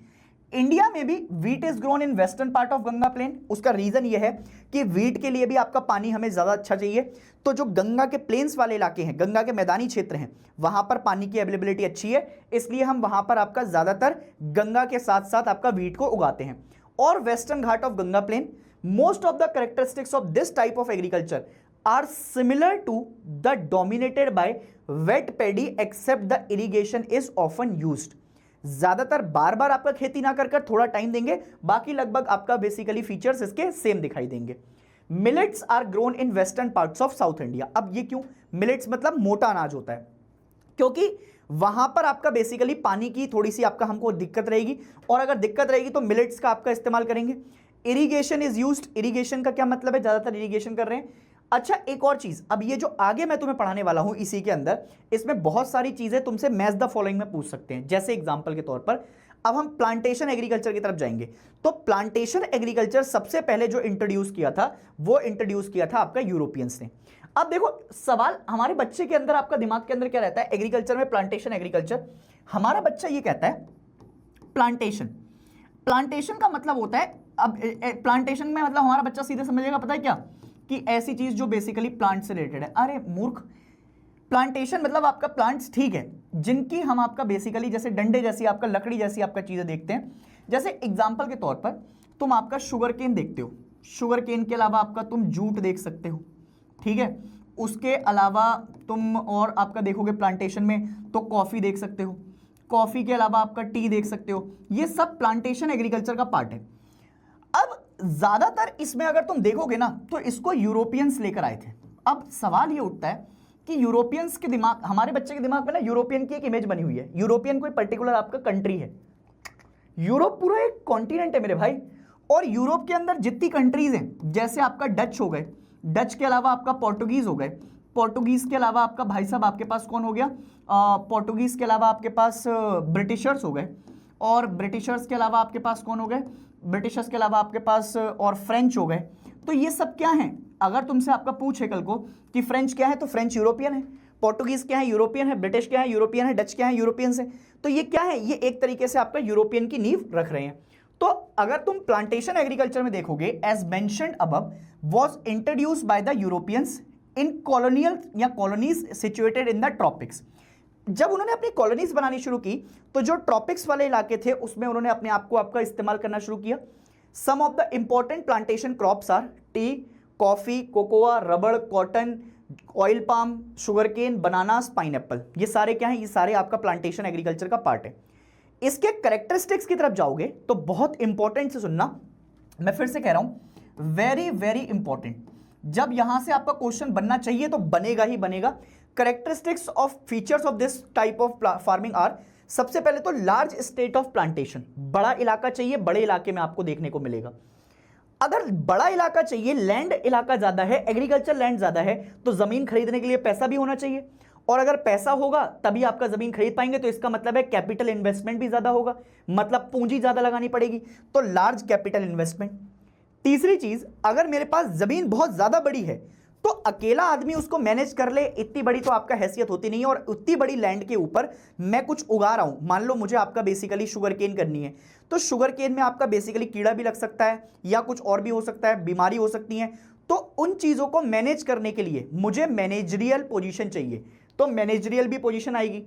A: इंडिया में भी wheat is grown in western part of Ganga plain. उसका रीजन ये है कि वीट के लिए भी आपका पानी हमें ज्यादा अच्छा चाहिए, तो जो गंगा के प्लेन्स वाले इलाके हैं, गंगा के मैदानी क्षेत्र हैं, वहां पर पानी की अवेलेबिलिटी अच्छी है, इसलिए हम वहां पर आपका ज्यादातर गंगा के साथ साथ आपका वीट को उगाते हैं। और western Ghat of Ganga plain, most of the characteristics of this type of agriculture are similar to the dominated by wet paddy except the irrigation is often used. ज्यादातर बार बार आपका खेती ना कर थोड़ा टाइम देंगे, बाकी लगभग आपका बेसिकली फीचर्स इसके सेम दिखाई देंगे। Millets are grown in western parts of south India. अब ये क्यों, मिलेट्स मतलब मोटा अनाज होता है, क्योंकि वहां पर आपका बेसिकली पानी की थोड़ी सी आपका हमको दिक्कत रहेगी, और अगर दिक्कत रहेगी तो मिलेट्स का आपका इस्तेमाल करेंगे। इरिगेशन इज यूज्ड, इरिगेशन का क्या मतलब है, ज्यादातर इरिगेशन कर रहे हैं। अच्छा, एक और चीज, अब ये जो आगे मैं तुम्हें पढ़ाने वाला हूं इसी के अंदर, इसमें बहुत सारी चीजें तुमसे मैच द फॉलोइंग में पूछ सकते हैं। जैसे एग्जांपल के तौर पर अब हम प्लांटेशन एग्रीकल्चर की तरफ जाएंगे, तो प्लांटेशन एग्रीकल्चर सबसे पहले जो इंट्रोड्यूस किया था वो इंट्रोड्यूस किया था आपका यूरोपियंस ने। अब देखो सवाल हमारे बच्चे के अंदर, आपका दिमाग के अंदर क्या रहता है एग्रीकल्चर में, प्लांटेशन एग्रीकल्चर, हमारा बच्चा ये कहता है प्लांटेशन, प्लांटेशन का मतलब होता है, अब प्लांटेशन में मतलब हमारा बच्चा सीधे समझेगा पता है क्या, कि ऐसी चीज जो बेसिकली प्लांट से रिलेटेड है। अरे मूर्ख, प्लांटेशन मतलब आपका प्लांट्स ठीक है जिनकी हम आपका बेसिकली जैसे डंडे जैसी आपका लकड़ी जैसी आपका चीजें देखते हैं। जैसे एग्जांपल के तौर पर तुम आपका शुगर केन देखते हो, शुगर केन के अलावा आपका तुम जूट देख सकते हो, ठीक है। उसके अलावा तुम और आपका देखोगे प्लांटेशन में तो कॉफी देख सकते हो, कॉफी के अलावा आपका टी देख सकते हो, ये सब प्लांटेशन एग्रीकल्चर का पार्ट है। अब ज्यादातर इसमें अगर तुम देखोगे ना तो इसको यूरोपियंस लेकर आए थे। अब सवाल ये उठता है कि यूरोपियंस के दिमाग, हमारे बच्चे के दिमाग में ना यूरोपियन की एक इमेज बनी हुई है। यूरोपियन कोई पर्टिकुलर आपका कंट्री है, यूरोप पूरा एक कॉन्टिनेंट है मेरे भाई, और यूरोप के अंदर जितनी कंट्रीज हैं, जैसे आपका डच हो गए, डच के अलावा आपका पोर्टुगीज हो गए, पोर्टुगीज के अलावा आपका भाई साहब आपके पास कौन हो गया, पोर्टुगीज के अलावा आपके पास ब्रिटिशर्स हो गए, और ब्रिटिशर्स के अलावा आपके पास कौन हो गए, ब्रिटिशर्स के अलावा आपके पास और फ्रेंच हो गए। तो ये सब क्या हैं, अगर तुमसे आपका पूछे कल को कि फ्रेंच क्या है तो फ्रेंच यूरोपियन है, पोर्टुगीज क्या है, यूरोपियन है, ब्रिटिश क्या है, यूरोपियन है, डच क्या है, यूरोपियन से। तो ये क्या है, ये एक तरीके से आपका यूरोपियन की नींव रख रहे हैं। तो अगर तुम प्लांटेशन एग्रीकल्चर में देखोगे, as mentioned above was introduced by the Europeans in colonial या colonies situated in the tropics. जब उन्होंने अपनी कॉलोनीज बनानी शुरू की तो जो ट्रॉपिक्स वाले इलाके थे उसमें उन्होंने अपने आप को आपका इस्तेमाल करना शुरू किया। Some of the important plantation crops are tea, coffee, cocoa, rubber, cotton, oil palm, sugarcane, bananas, pineapple. ये सारे क्या है, ये सारे आपका प्लांटेशन एग्रीकल्चर का पार्ट है। इसके कैरेक्टरिस्टिक्स की तरफ जाओगे तो बहुत इंपॉर्टेंट से सुनना, मैं फिर से कह रहा हूं, वेरी वेरी इंपॉर्टेंट। जब यहां से आपका क्वेश्चन बनना चाहिए तो बनेगा ही बनेगा। Characteristics of features of this type of farming are, सबसे पहले तो लार्ज स्टेट ऑफ प्लांटेशन, बड़ा इलाका चाहिए, बड़े इलाके में आपको देखने को मिलेगा। अगर बड़ा इलाका चाहिए, लैंड इलाका ज्यादा है, एग्रीकल्चर लैंड ज्यादा है, तो जमीन खरीदने के लिए पैसा भी होना चाहिए, और अगर पैसा होगा तभी आपका जमीन खरीद पाएंगे, तो इसका मतलब है कैपिटल इन्वेस्टमेंट भी ज्यादा होगा, मतलब पूंजी ज्यादा लगानी पड़ेगी, तो लार्ज कैपिटल इन्वेस्टमेंट। तीसरी चीज, अगर मेरे पास जमीन बहुत ज्यादा बड़ी है तो अकेला आदमी उसको मैनेज कर ले, इतनी बड़ी तो आपका हैसियत होती नहीं है, और उतनी बड़ी लैंड के ऊपर मैं कुछ उगा रहा हूं, मान लो मुझे आपका बेसिकली शुगर केन करनी है, तो शुगर केन में आपका बेसिकली कीड़ा भी लग सकता है या कुछ और भी हो सकता है, बीमारी हो सकती है, तो उन चीजों को मैनेज करने के लिए मुझे मैनेजरियल पोजीशन चाहिए, तो मैनेजरियल भी पोजीशन आएगी।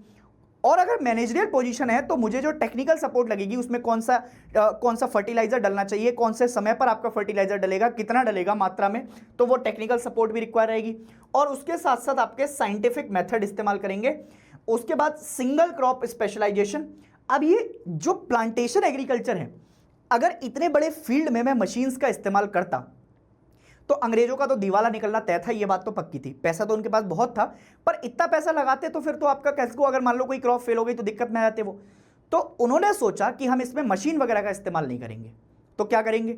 A: और अगर मैनेजरियल पोजीशन है तो मुझे जो टेक्निकल सपोर्ट लगेगी, उसमें कौन सा फर्टिलाइजर डलना चाहिए, कौन से समय पर आपका फर्टिलाइजर डलेगा, कितना डलेगा मात्रा में, तो वो टेक्निकल सपोर्ट भी रिक्वायर रहेगी। और उसके साथ साथ आपके साइंटिफिक मेथड इस्तेमाल करेंगे। उसके बाद सिंगल क्रॉप स्पेशलाइजेशन। अब ये जो प्लांटेशन एग्रीकल्चर है, अगर इतने बड़े फील्ड में मैं मशीन्स का इस्तेमाल करता तो अंग्रेजों का तो दिवाला निकलना तय था, ये बात तो पक्की थी। पैसा तो उनके पास बहुत था, पर इतना पैसा लगाते तो फिर तो आपका कैसे को, अगर मान लो कोई क्रॉप फेल हो गई तो दिक्कत में आ जाते वो। तो उन्होंने सोचा कि हम इसमें मशीन वगैरह का इस्तेमाल नहीं करेंगे, तो क्या करेंगे,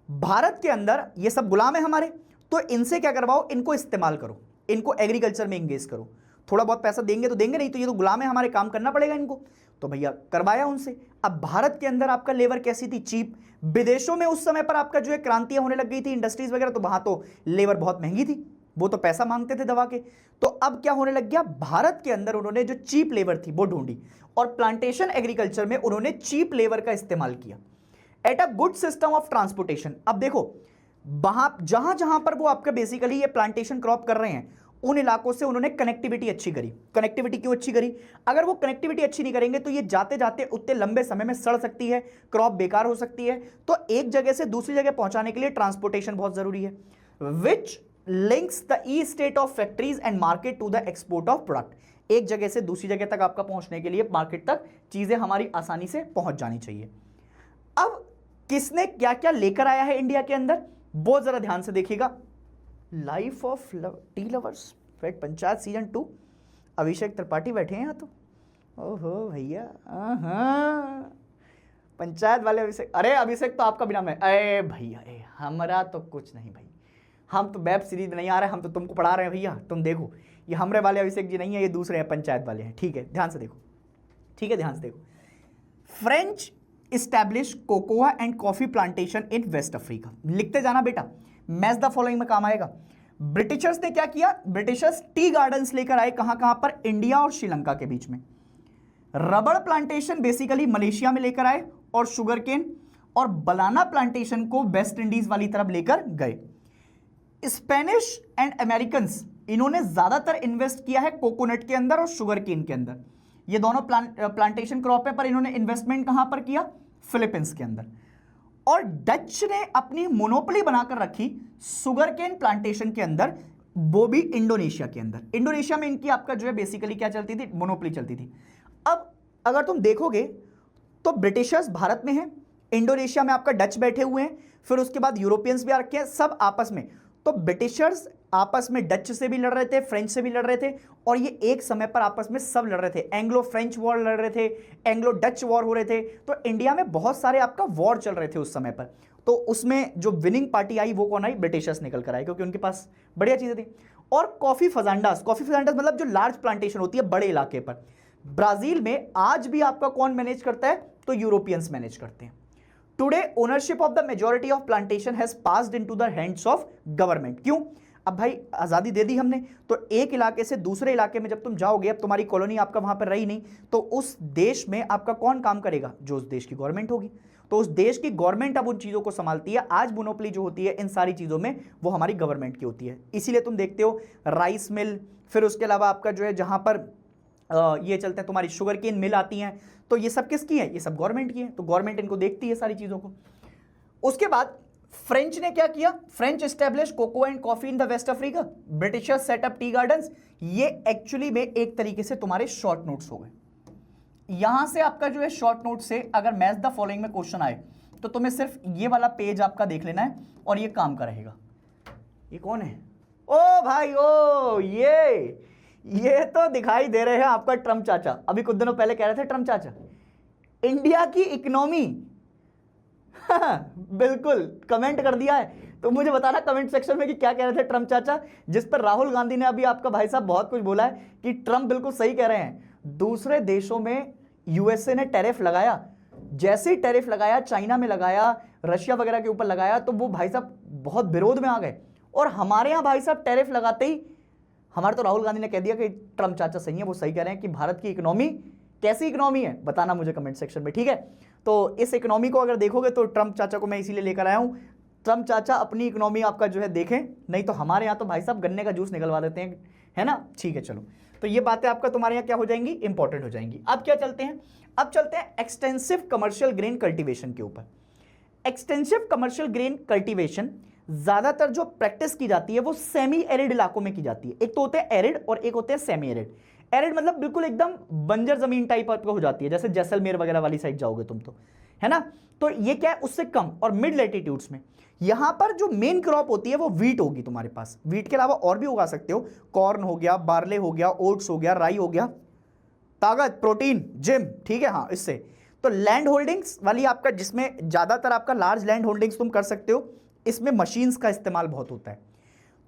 A: भारत के अंदर ये सब गुलाम है हमारे, तो इनसे क्या करवाओ, इनको इस्तेमाल करो, इनको एग्रीकल्चर में इंगेज करो, थोड़ा बहुत पैसा देंगे तो देंगे, नहीं तो ये तो गुलाम है हमारे, काम करना पड़ेगा इनको। तो भैया करवाया उनसे। अब भारत के अंदर आपका लेबर कैसी थी, चीप। विदेशों में उस समय पर आपका जो है क्रांतियां होने लग गई थी, इंडस्ट्रीज वगैरह, तो वहां तो लेबर बहुत महंगी थी, वो तो पैसा मांगते थे दबा के। तो अब क्या होने लग गया, भारत के अंदर उन्होंने जो चीप लेबर थी वो ढूंढी, और प्लांटेशन एग्रीकल्चर में उन्होंने चीप लेबर का इस्तेमाल किया at a good system of transportation. अब देखो, वहां जहां जहां पर वो आपका बेसिकली ये प्लांटेशन क्रॉप कर रहे हैं, उन इलाकों से उन्होंने कनेक्टिविटी अच्छी करी। कनेक्टिविटी क्यों अच्छी करी, अगर वो कनेक्टिविटी अच्छी नहीं करेंगे तो ये जाते जाते उतने लंबे समय में सड़ सकती है, क्रॉप बेकार हो सकती है। तो एक जगह से दूसरी जगह पहुंचाने के लिए ट्रांसपोर्टेशन बहुत जरूरी है, which links the estate of factories and market to the export of product. एक जगह से दूसरी जगह तक आपका पहुंचने के लिए मार्केट तक चीजें हमारी आसानी से पहुंच जानी चाहिए। अब किसने क्या क्या लेकर आया है इंडिया के अंदर, वो जरा ध्यान से देखिएगा। Life of tea lovers fate panchayat season 2, Abhishek Tripathi बैठे हैं यहाँ तो, ओहो भैया, पंचायत वाले अभिषेक, अरे अभिषेक तो आपका भी नाम है, अरे भैया हमारा तो कुछ नहीं भाई, हम तो वेब सीरीज नहीं आ रहे, हम तो तुमको पढ़ा रहे हैं भैया, तुम देखो, ये हमरे वाले अभिषेक जी नहीं है, ये दूसरे हैं, पंचायत वाले हैं, ठीक है, ध्यान से देखो, ठीक है, ध्यान से देखो। French establish cocoa and coffee plantation in West Africa, लिखते जाना बेटा, मैच द फॉलोइंग में काम आएगा। ब्रिटिशर्स ने क्या किया, ब्रिटिशर्स टी गार्डन्स लेकर आए, कहां कहां पर, इंडिया और श्रीलंका के बीच में। रबड़ प्लांटेशन बेसिकली मलेशिया में लेकर आए, और शुगर केन और बनाना प्लांटेशन को वेस्ट इंडीज वाली तरफ लेकर गए। स्पेनिश एंड अमेरिकन्स, इन्होंने ज्यादातर इन्वेस्ट किया है कोकोनट के अंदर और शुगर केन के अंदर, ये दोनों प्लांटेशन क्रॉप है, पर इन्होंने इन्वेस्टमेंट कहां पर किया, फिलीपींस के अंदर। और डच ने अपनी मोनोपोली बनाकर रखी शुगर केन प्लांटेशन के अंदर, वो भी इंडोनेशिया के अंदर। इंडोनेशिया में इनकी आपका जो है बेसिकली क्या चलती थी, मोनोपोली चलती थी। अब अगर तुम देखोगे तो ब्रिटिशर्स भारत में हैं, इंडोनेशिया में आपका डच बैठे हुए हैं, फिर उसके बाद यूरोपियंस भी आ रखे हैं, सब आपस में। तो ब्रिटिशर्स आपस में डच से भी लड़ रहे थे, फ्रेंच से भी लड़ रहे थे, और ये एक समय पर आपस में सब लड़ रहे थे। एंग्लो फ्रेंच वॉर लड़ रहे थे, एंग्लो डच वॉर हो रहे थे, तो इंडिया में बहुत सारे आपका वॉर चल रहे थे उस समय पर। तो उसमें जो विनिंग पार्टी आई वो कौन आई, ब्रिटिशर्स निकल कर आए, क्योंकि उनके पास बढ़िया चीजें थी। और कॉफी फजांडास, कॉफी फजांडास मतलब जो लार्ज प्लांटेशन होती है बड़े इलाके पर, ब्राजील में आज भी आपका कौन मैनेज करता है, तो यूरोपियंस मैनेज करते हैं। Today ownership of the majority of plantation has passed into the hands of government. क्यों, अब भाई आज़ादी दे दी हमने, तो एक इलाके से दूसरे इलाके में जब तुम जाओगे, अब तुम्हारी कॉलोनी आपका वहां पर रही नहीं, तो उस देश में आपका कौन काम करेगा? जो उस देश की गवर्नमेंट होगी। तो उस देश की गवर्नमेंट अब उन चीज़ों को संभालती है। आज मोनोपोली जो होती है इन सारी चीज़ों में, वो हमारी गवर्नमेंट की होती है। इसीलिए तुम देखते हो राइस मिल, फिर उसके अलावा आपका जो है जहां पर ये चलते हैं तुम्हारी शुगर केन मिल आती हैं, तो ये सब किसकी है? ये सब गवर्नमेंट की है। तो गवर्नमेंट इनको देखती है सारी चीज़ों को। उसके बाद फ्रेंच ने क्या किया? French establish cocoa and coffee in the West Africa, Britishers set up tea gardens. ये एक्चुअली में एक तरीके से तुम्हारे शॉर्ट नोट्स हो गए। यहां से आपका जो है शॉर्ट नोट से अगर मैच द फॉलोइंग में क्वेश्चन आए तो तुम्हें सिर्फ ये वाला पेज आपका देख लेना है और ये काम का रहेगा। ये कौन है? ओ भाई, ओ ये तो दिखाई दे रहे हैं आपका ट्रम्प चाचा। अभी कुछ दिनों पहले कह रहे थे ट्रम्प चाचा इंडिया की इकोनॉमी बिल्कुल कमेंट कर दिया है। तो मुझे बताना कमेंट सेक्शन में कि क्या कह रहे थे ट्रम्प चाचा, जिस पर राहुल गांधी ने अभी आपका भाई साहब बहुत कुछ बोला है कि ट्रम्प बिल्कुल सही कह रहे हैं। दूसरे देशों में यूएसए ने टैरिफ लगाया, जैसे ही टैरिफ लगाया, चाइना में लगाया, रशिया वगैरह के ऊपर लगाया, तो वो भाई साहब बहुत विरोध में आ गए। और हमारे यहां भाई साहब टैरिफ लगाते ही हमारे तो राहुल गांधी ने कह दिया कि ट्रम्प चाचा सही है, वो सही कह रहे हैं कि भारत की इकोनॉमी कैसी इकोनॉमी है, बताना मुझे कमेंट सेक्शन में, ठीक है। तो इस इकोनॉमी को अगर देखोगे तो ट्रम्प चाचा को मैं इसीलिए लेकर आया हूं, ट्रम्प चाचा अपनी इकोनॉमी आपका जो है देखें, नहीं तो हमारे यहाँ तो भाई साहब गन्ने का जूस निकलवा देते हैं, है ना। ठीक है, चलो, तो ये बातें आपका तुम्हारे यहाँ क्या हो जाएंगी? इंपॉर्टेंट हो जाएंगी। अब क्या चलते हैं? अब चलते हैं एक्सटेंसिव कमर्शियल ग्रेन कल्टीवेशन के ऊपर। एक्सटेंसिव कमर्शियल ग्रेन कल्टीवेशन ज्यादातर जो प्रैक्टिस की जाती है वो सेमी एरिड इलाकों में की जाती है। एक तो होते हैं एरिड और एक होते हैं सेमी एरिड। एरिड मतलब बिल्कुल एकदम बंजर जमीन टाइप आपको हो जाती है, जैसे जैसलमेर वगैरह वाली साइड जाओगे तुम तो, है ना। तो ये क्या है? उससे कम। और मिड लैटिट्यूड्स में यहां पर जो मेन क्रॉप होती है वो वीट होगी तुम्हारे पास। वीट के अलावा और भी उगा सकते हो, कॉर्न हो गया, बार्ले हो गया, ओट्स हो गया, राई हो गया, ताकत, प्रोटीन, जिम, ठीक है। हाँ, इससे तो लैंड होल्डिंग्स वाली आपका, जिसमें ज्यादातर आपका लार्ज लैंड होल्डिंग्स तुम कर सकते हो, इसमें मशीन्स का इस्तेमाल बहुत होता है।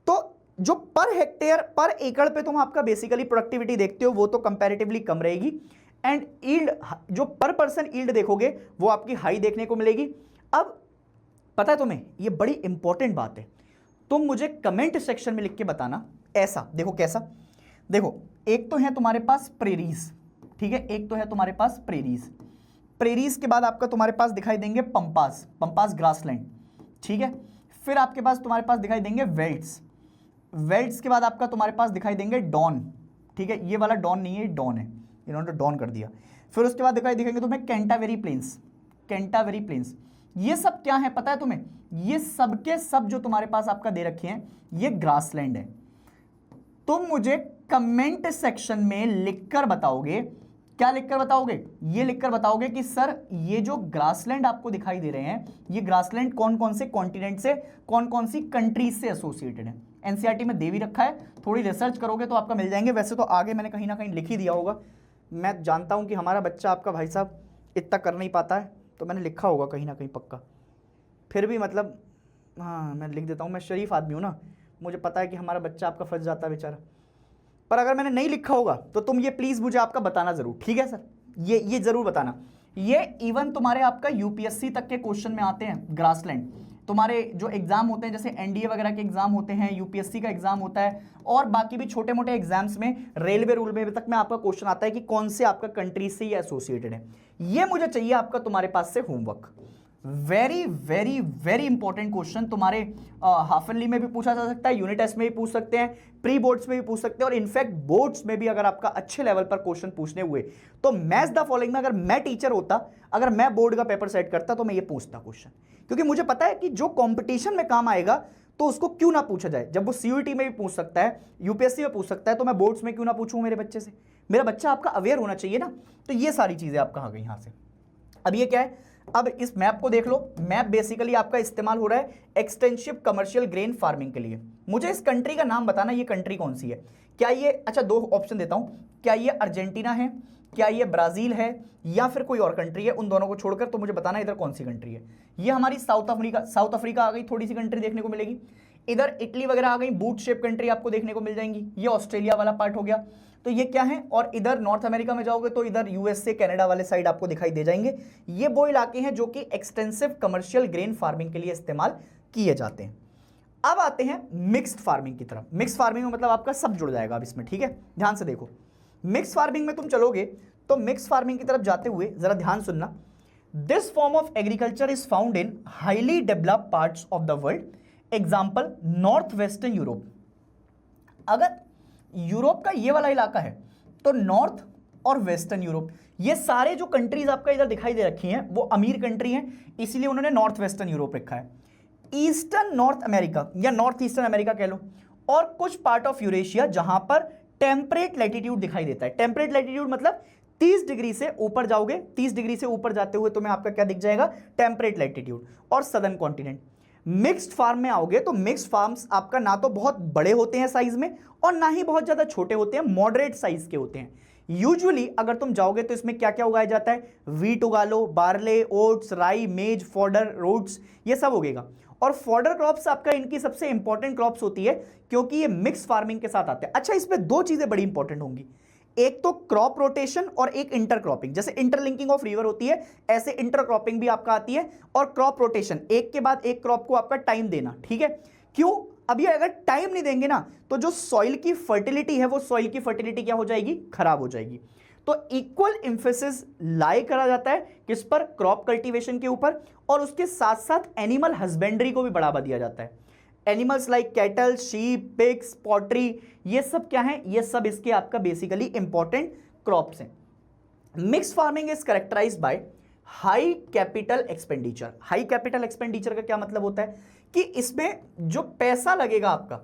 A: तो जो पर हेक्टेयर पर एकड़ पे तुम आपका बेसिकली प्रोडक्टिविटी देखते हो वो तो कंपैरेटिवली कम रहेगी, एंड ईल्ड जो पर पर्सन ईल्ड देखोगे वो आपकी हाई देखने को मिलेगी। अब पता है तुम्हें, ये बड़ी इंपॉर्टेंट बात है, तुम मुझे कमेंट सेक्शन में लिख के बताना। ऐसा देखो, कैसा देखो, एक तो है तुम्हारे पास प्रेरीज, ठीक है, एक तो है तुम्हारे पास प्रेरीज। प्रेरीज के बाद आपका तुम्हारे पास दिखाई देंगे पंपास, पंपास ग्रासलैंड, ठीक है। फिर आपके पास तुम्हारे पास दिखाई देंगे वेल्ट्स, वेल्ट्स के बाद आपका तुम्हारे पास दिखाई देंगे डॉन, ठीक है। ये वाला डॉन नहीं है, डॉन है, इन्होंने तो डॉन कर दिया। फिर उसके बाद दिखाई देंगे तुम्हें कैंटावेरी प्लेन्स, कैंटावेरी प्लेन्स। ये सब क्या है पता है तुम्हें? ये सब के सब जो तुम्हारे पास आपका दे रखे हैं ये ग्रासलैंड है। तुम मुझे कमेंट सेक्शन में लिखकर बताओगे, क्या लिखकर बताओगे? ये लिखकर बताओगे कि सर ये जो ग्रासलैंड आपको दिखाई दे रहे हैं, ये ग्रासलैंड कौन कौन से कॉन्टिनेंट से, कौन कौन सी कंट्रीज से एसोसिएटेड है। एनसीईआरटी में दे भी रखा है, थोड़ी रिसर्च करोगे तो आपका मिल जाएंगे। वैसे तो आगे मैंने कहीं ना कहीं लिख ही दिया होगा, मैं जानता हूं कि हमारा बच्चा आपका भाई साहब इतना कर नहीं पाता है, तो मैंने लिखा होगा कहीं ना कहीं पक्का। फिर भी मतलब हाँ, मैं लिख देता हूँ, मैं शरीफ आदमी हूँ ना, मुझे पता है कि हमारा बच्चा आपका फंस जाता है बेचारा। पर अगर मैंने नहीं लिखा होगा तो तुम ये प्लीज़ मुझे आपका बताना ज़रूर, ठीक है सर, ये ज़रूर बताना। ये इवन तुम्हारे आपका यूपीएससी तक के क्वेश्चन में आते हैं। ग्रासलैंड तुम्हारे जो एग्जाम होते हैं, जैसे एनडीए वगैरह के एग्जाम होते हैं, यूपीएससी का एग्जाम होता है, और बाकी भी छोटे मोटे एग्जाम्स में, रेलवे रूल में तक में आपका क्वेश्चन आता है कि कौन से आपका कंट्री से ये एसोसिएटेड है। ये मुझे चाहिए आपका तुम्हारे पास से homework. Very very very important question तुम्हारे हाफ ईयरली में भी पूछा जा सकता है, यूनिट टेस्ट में भी पूछ सकते हैं, प्री बोर्ड्स में भी पूछ सकते हैं, और इनफैक्ट बोर्ड्स में भी अगर आपका अच्छे लेवल पर क्वेश्चन पूछने हुए तो मैच द फॉलोइंग में अगर मैं टीचर होता, अगर मैं बोर्ड का पेपर सेट करता तो मैं ये पूछता क्वेश्चन, क्योंकि मुझे पता है कि जो कंपटीशन में काम आएगा तो उसको क्यों ना पूछा जाए। जब वो सीयूईटी में भी पूछ सकता है, यूपीएससी में पूछ सकता है, तो मैं बोर्ड्स में क्यों ना पूछूं मेरे बच्चे से। मेरा बच्चा आपका अवेयर होना चाहिए ना। तो ये सारी चीजें आपका आ गई यहां से। अब ये क्या है? अब इस मैप को देख लो। मैप बेसिकली आपका इस्तेमाल हो रहा है एक्सटेंसिव कमर्शियल ग्रेन फार्मिंग के लिए। मुझे इस कंट्री का नाम बताना, ये कंट्री कौन सी है। क्या ये, अच्छा दो ऑप्शन देता हूं, क्या ये अर्जेंटीना है, क्या ये ब्राजील है, या फिर कोई और कंट्री है। उन दोनों को छोड़कर तो मुझे बताना इधर कौन सी कंट्री है। ये हमारी साउथ अफ्रीका आ गई, थोड़ी सी कंट्री देखने को मिलेगी। इधर इटली वगैरह आ गई, बूट शेप कंट्री आपको देखने को मिल जाएंगी। ये ऑस्ट्रेलिया वाला पार्ट हो गया। तो ये क्या है? और इधर नॉर्थ अमेरिका में जाओगे तो इधर यूएसए कनाडा वाले साइड आपको दिखाई दे जाएंगे। ये वो इलाके हैं जो कि एक्सटेंसिव कमर्शियल ग्रेन फार्मिंग के लिए इस्तेमाल किए जाते हैं। अब आते हैं मिक्स्ड फार्मिंग की तरफ। मिक्स्ड फार्मिंग में मतलब आपका सब जुड़ जाएगा अब इसमें, ठीक है, ध्यान से देखो। मिक्स्ड फार्मिंग में तुम चलोगे तो मिक्स्ड फार्मिंग की तरफ जाते हुए जरा ध्यान सुनना। This form of agriculture is found in highly developed parts of the world, example north western Europe. अगर यूरोप का ये वाला इलाका है तो नॉर्थ और वेस्टर्न यूरोप, ये सारे जो कंट्रीज आपका इधर दिखाई दे रखी हैं वो अमीर कंट्री हैं, इसीलिए उन्होंने नॉर्थ वेस्टर्न यूरोप रखा है। ईस्टर्न नॉर्थ अमेरिका या नॉर्थ ईस्टर्न अमेरिका कह लो, और कुछ पार्ट ऑफ यूरेशिया जहां पर टेम्परेट लैटिट्यूड दिखाई देता है। टेम्परेट लैटिट्यूड मतलब 30 डिग्री से ऊपर जाओगे, 30 डिग्री से ऊपर जाते हुए तुम्हें आपका क्या दिख जाएगा, टेम्परेट लैटिट्यूड और सदर्न कॉन्टिनेंट। मिक्स्ड फार्म में आओगे तो मिक्स्ड फार्म्स आपका ना तो बहुत बड़े होते हैं साइज में और ना ही बहुत ज्यादा छोटे होते हैं, मॉडरेट साइज के होते हैं। यूजुअली अगर तुम जाओगे तो इसमें क्या क्या उगाया जाता है, वीट उगा लो, बार्ले, ओट्स, राई, मेज, फॉडर, रोड्स, ये सब उगेगा। और फॉडर क्रॉप्स आपका इनकी सबसे इंपॉर्टेंट क्रॉप्स होती है क्योंकि ये मिक्स फार्मिंग के साथ आते हैं। अच्छा, इसमें दो चीजें बड़ी इंपॉर्टेंट होंगी, एक तो क्रॉप रोटेशन और एक इंटरक्रॉपिंग। जैसे इंटरलिंकिंग ऑफ रिवर होती है ऐसे इंटरक्रॉपिंग भी आपका आती है, और क्रॉप रोटेशन एक के बाद एक क्रॉप को आपका टाइम देना, ठीक है। क्यों? अभी अगर टाइम नहीं देंगे ना तो जो सॉइल की फर्टिलिटी है वो सॉइल की फर्टिलिटी क्या हो जाएगी, खराब हो जाएगी। तो इक्वल एम्फेसिस लाई करा जाता है किस पर, क्रॉप कल्टीवेशन के ऊपर, और उसके साथ साथ एनिमल हस्बेंड्री को भी बढ़ावा दिया जाता है। Animals like cattle, sheep, pigs, poultry, ये सब क्या है, ये सब इसके आपका बेसिकली इंपॉर्टेंट क्रॉप्स हैं। Mix farming is characterised by high capital expenditure. High capital expenditure का क्या मतलब होता है कि इसमें जो पैसा लगेगा आपका,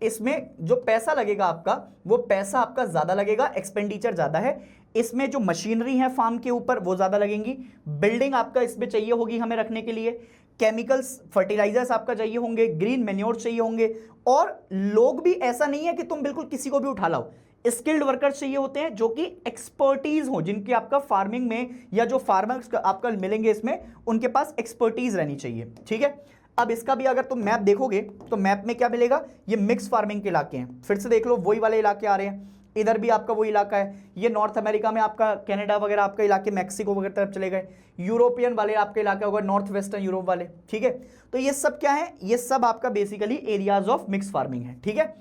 A: इसमें जो पैसा लगेगा आपका वो पैसा आपका ज्यादा लगेगा, एक्सपेंडिचर ज्यादा है। इसमें जो मशीनरी है फार्म के ऊपर वो ज्यादा लगेंगी, बिल्डिंग आपका इसमें चाहिए होगी हमें रखने के लिए, केमिकल्स, फर्टिलाइजर्स आपका चाहिए होंगे, ग्रीन मेन्योर चाहिए होंगे, और लोग भी ऐसा नहीं है कि तुम बिल्कुल किसी को भी उठा लाओ, स्किल्ड वर्कर्स चाहिए होते हैं जो कि एक्सपर्टीज हो, जिनकी आपका फार्मिंग में या जो फार्मर्स आपका मिलेंगे इसमें उनके पास एक्सपर्टीज रहनी चाहिए, ठीक है। अब इसका भी अगर तुम मैप देखोगे तो मैप में क्या मिलेगा, ये मिक्स फार्मिंग के इलाके हैं। फिर से देख लो, वही वाले इलाके आ रहे हैं, इधर भी आपका वही इलाका है। ये नॉर्थ अमेरिका में आपका कनाडा वगैरह आपका इलाके, मैक्सिको वगैरह तरफ चले गए। यूरोपियन वाले आपके इलाके होगा, नॉर्थ वेस्टर्न यूरोप वाले, ठीक है। तो ये सब क्या है, ये सब आपका basically areas of mix farming है, ठीक है।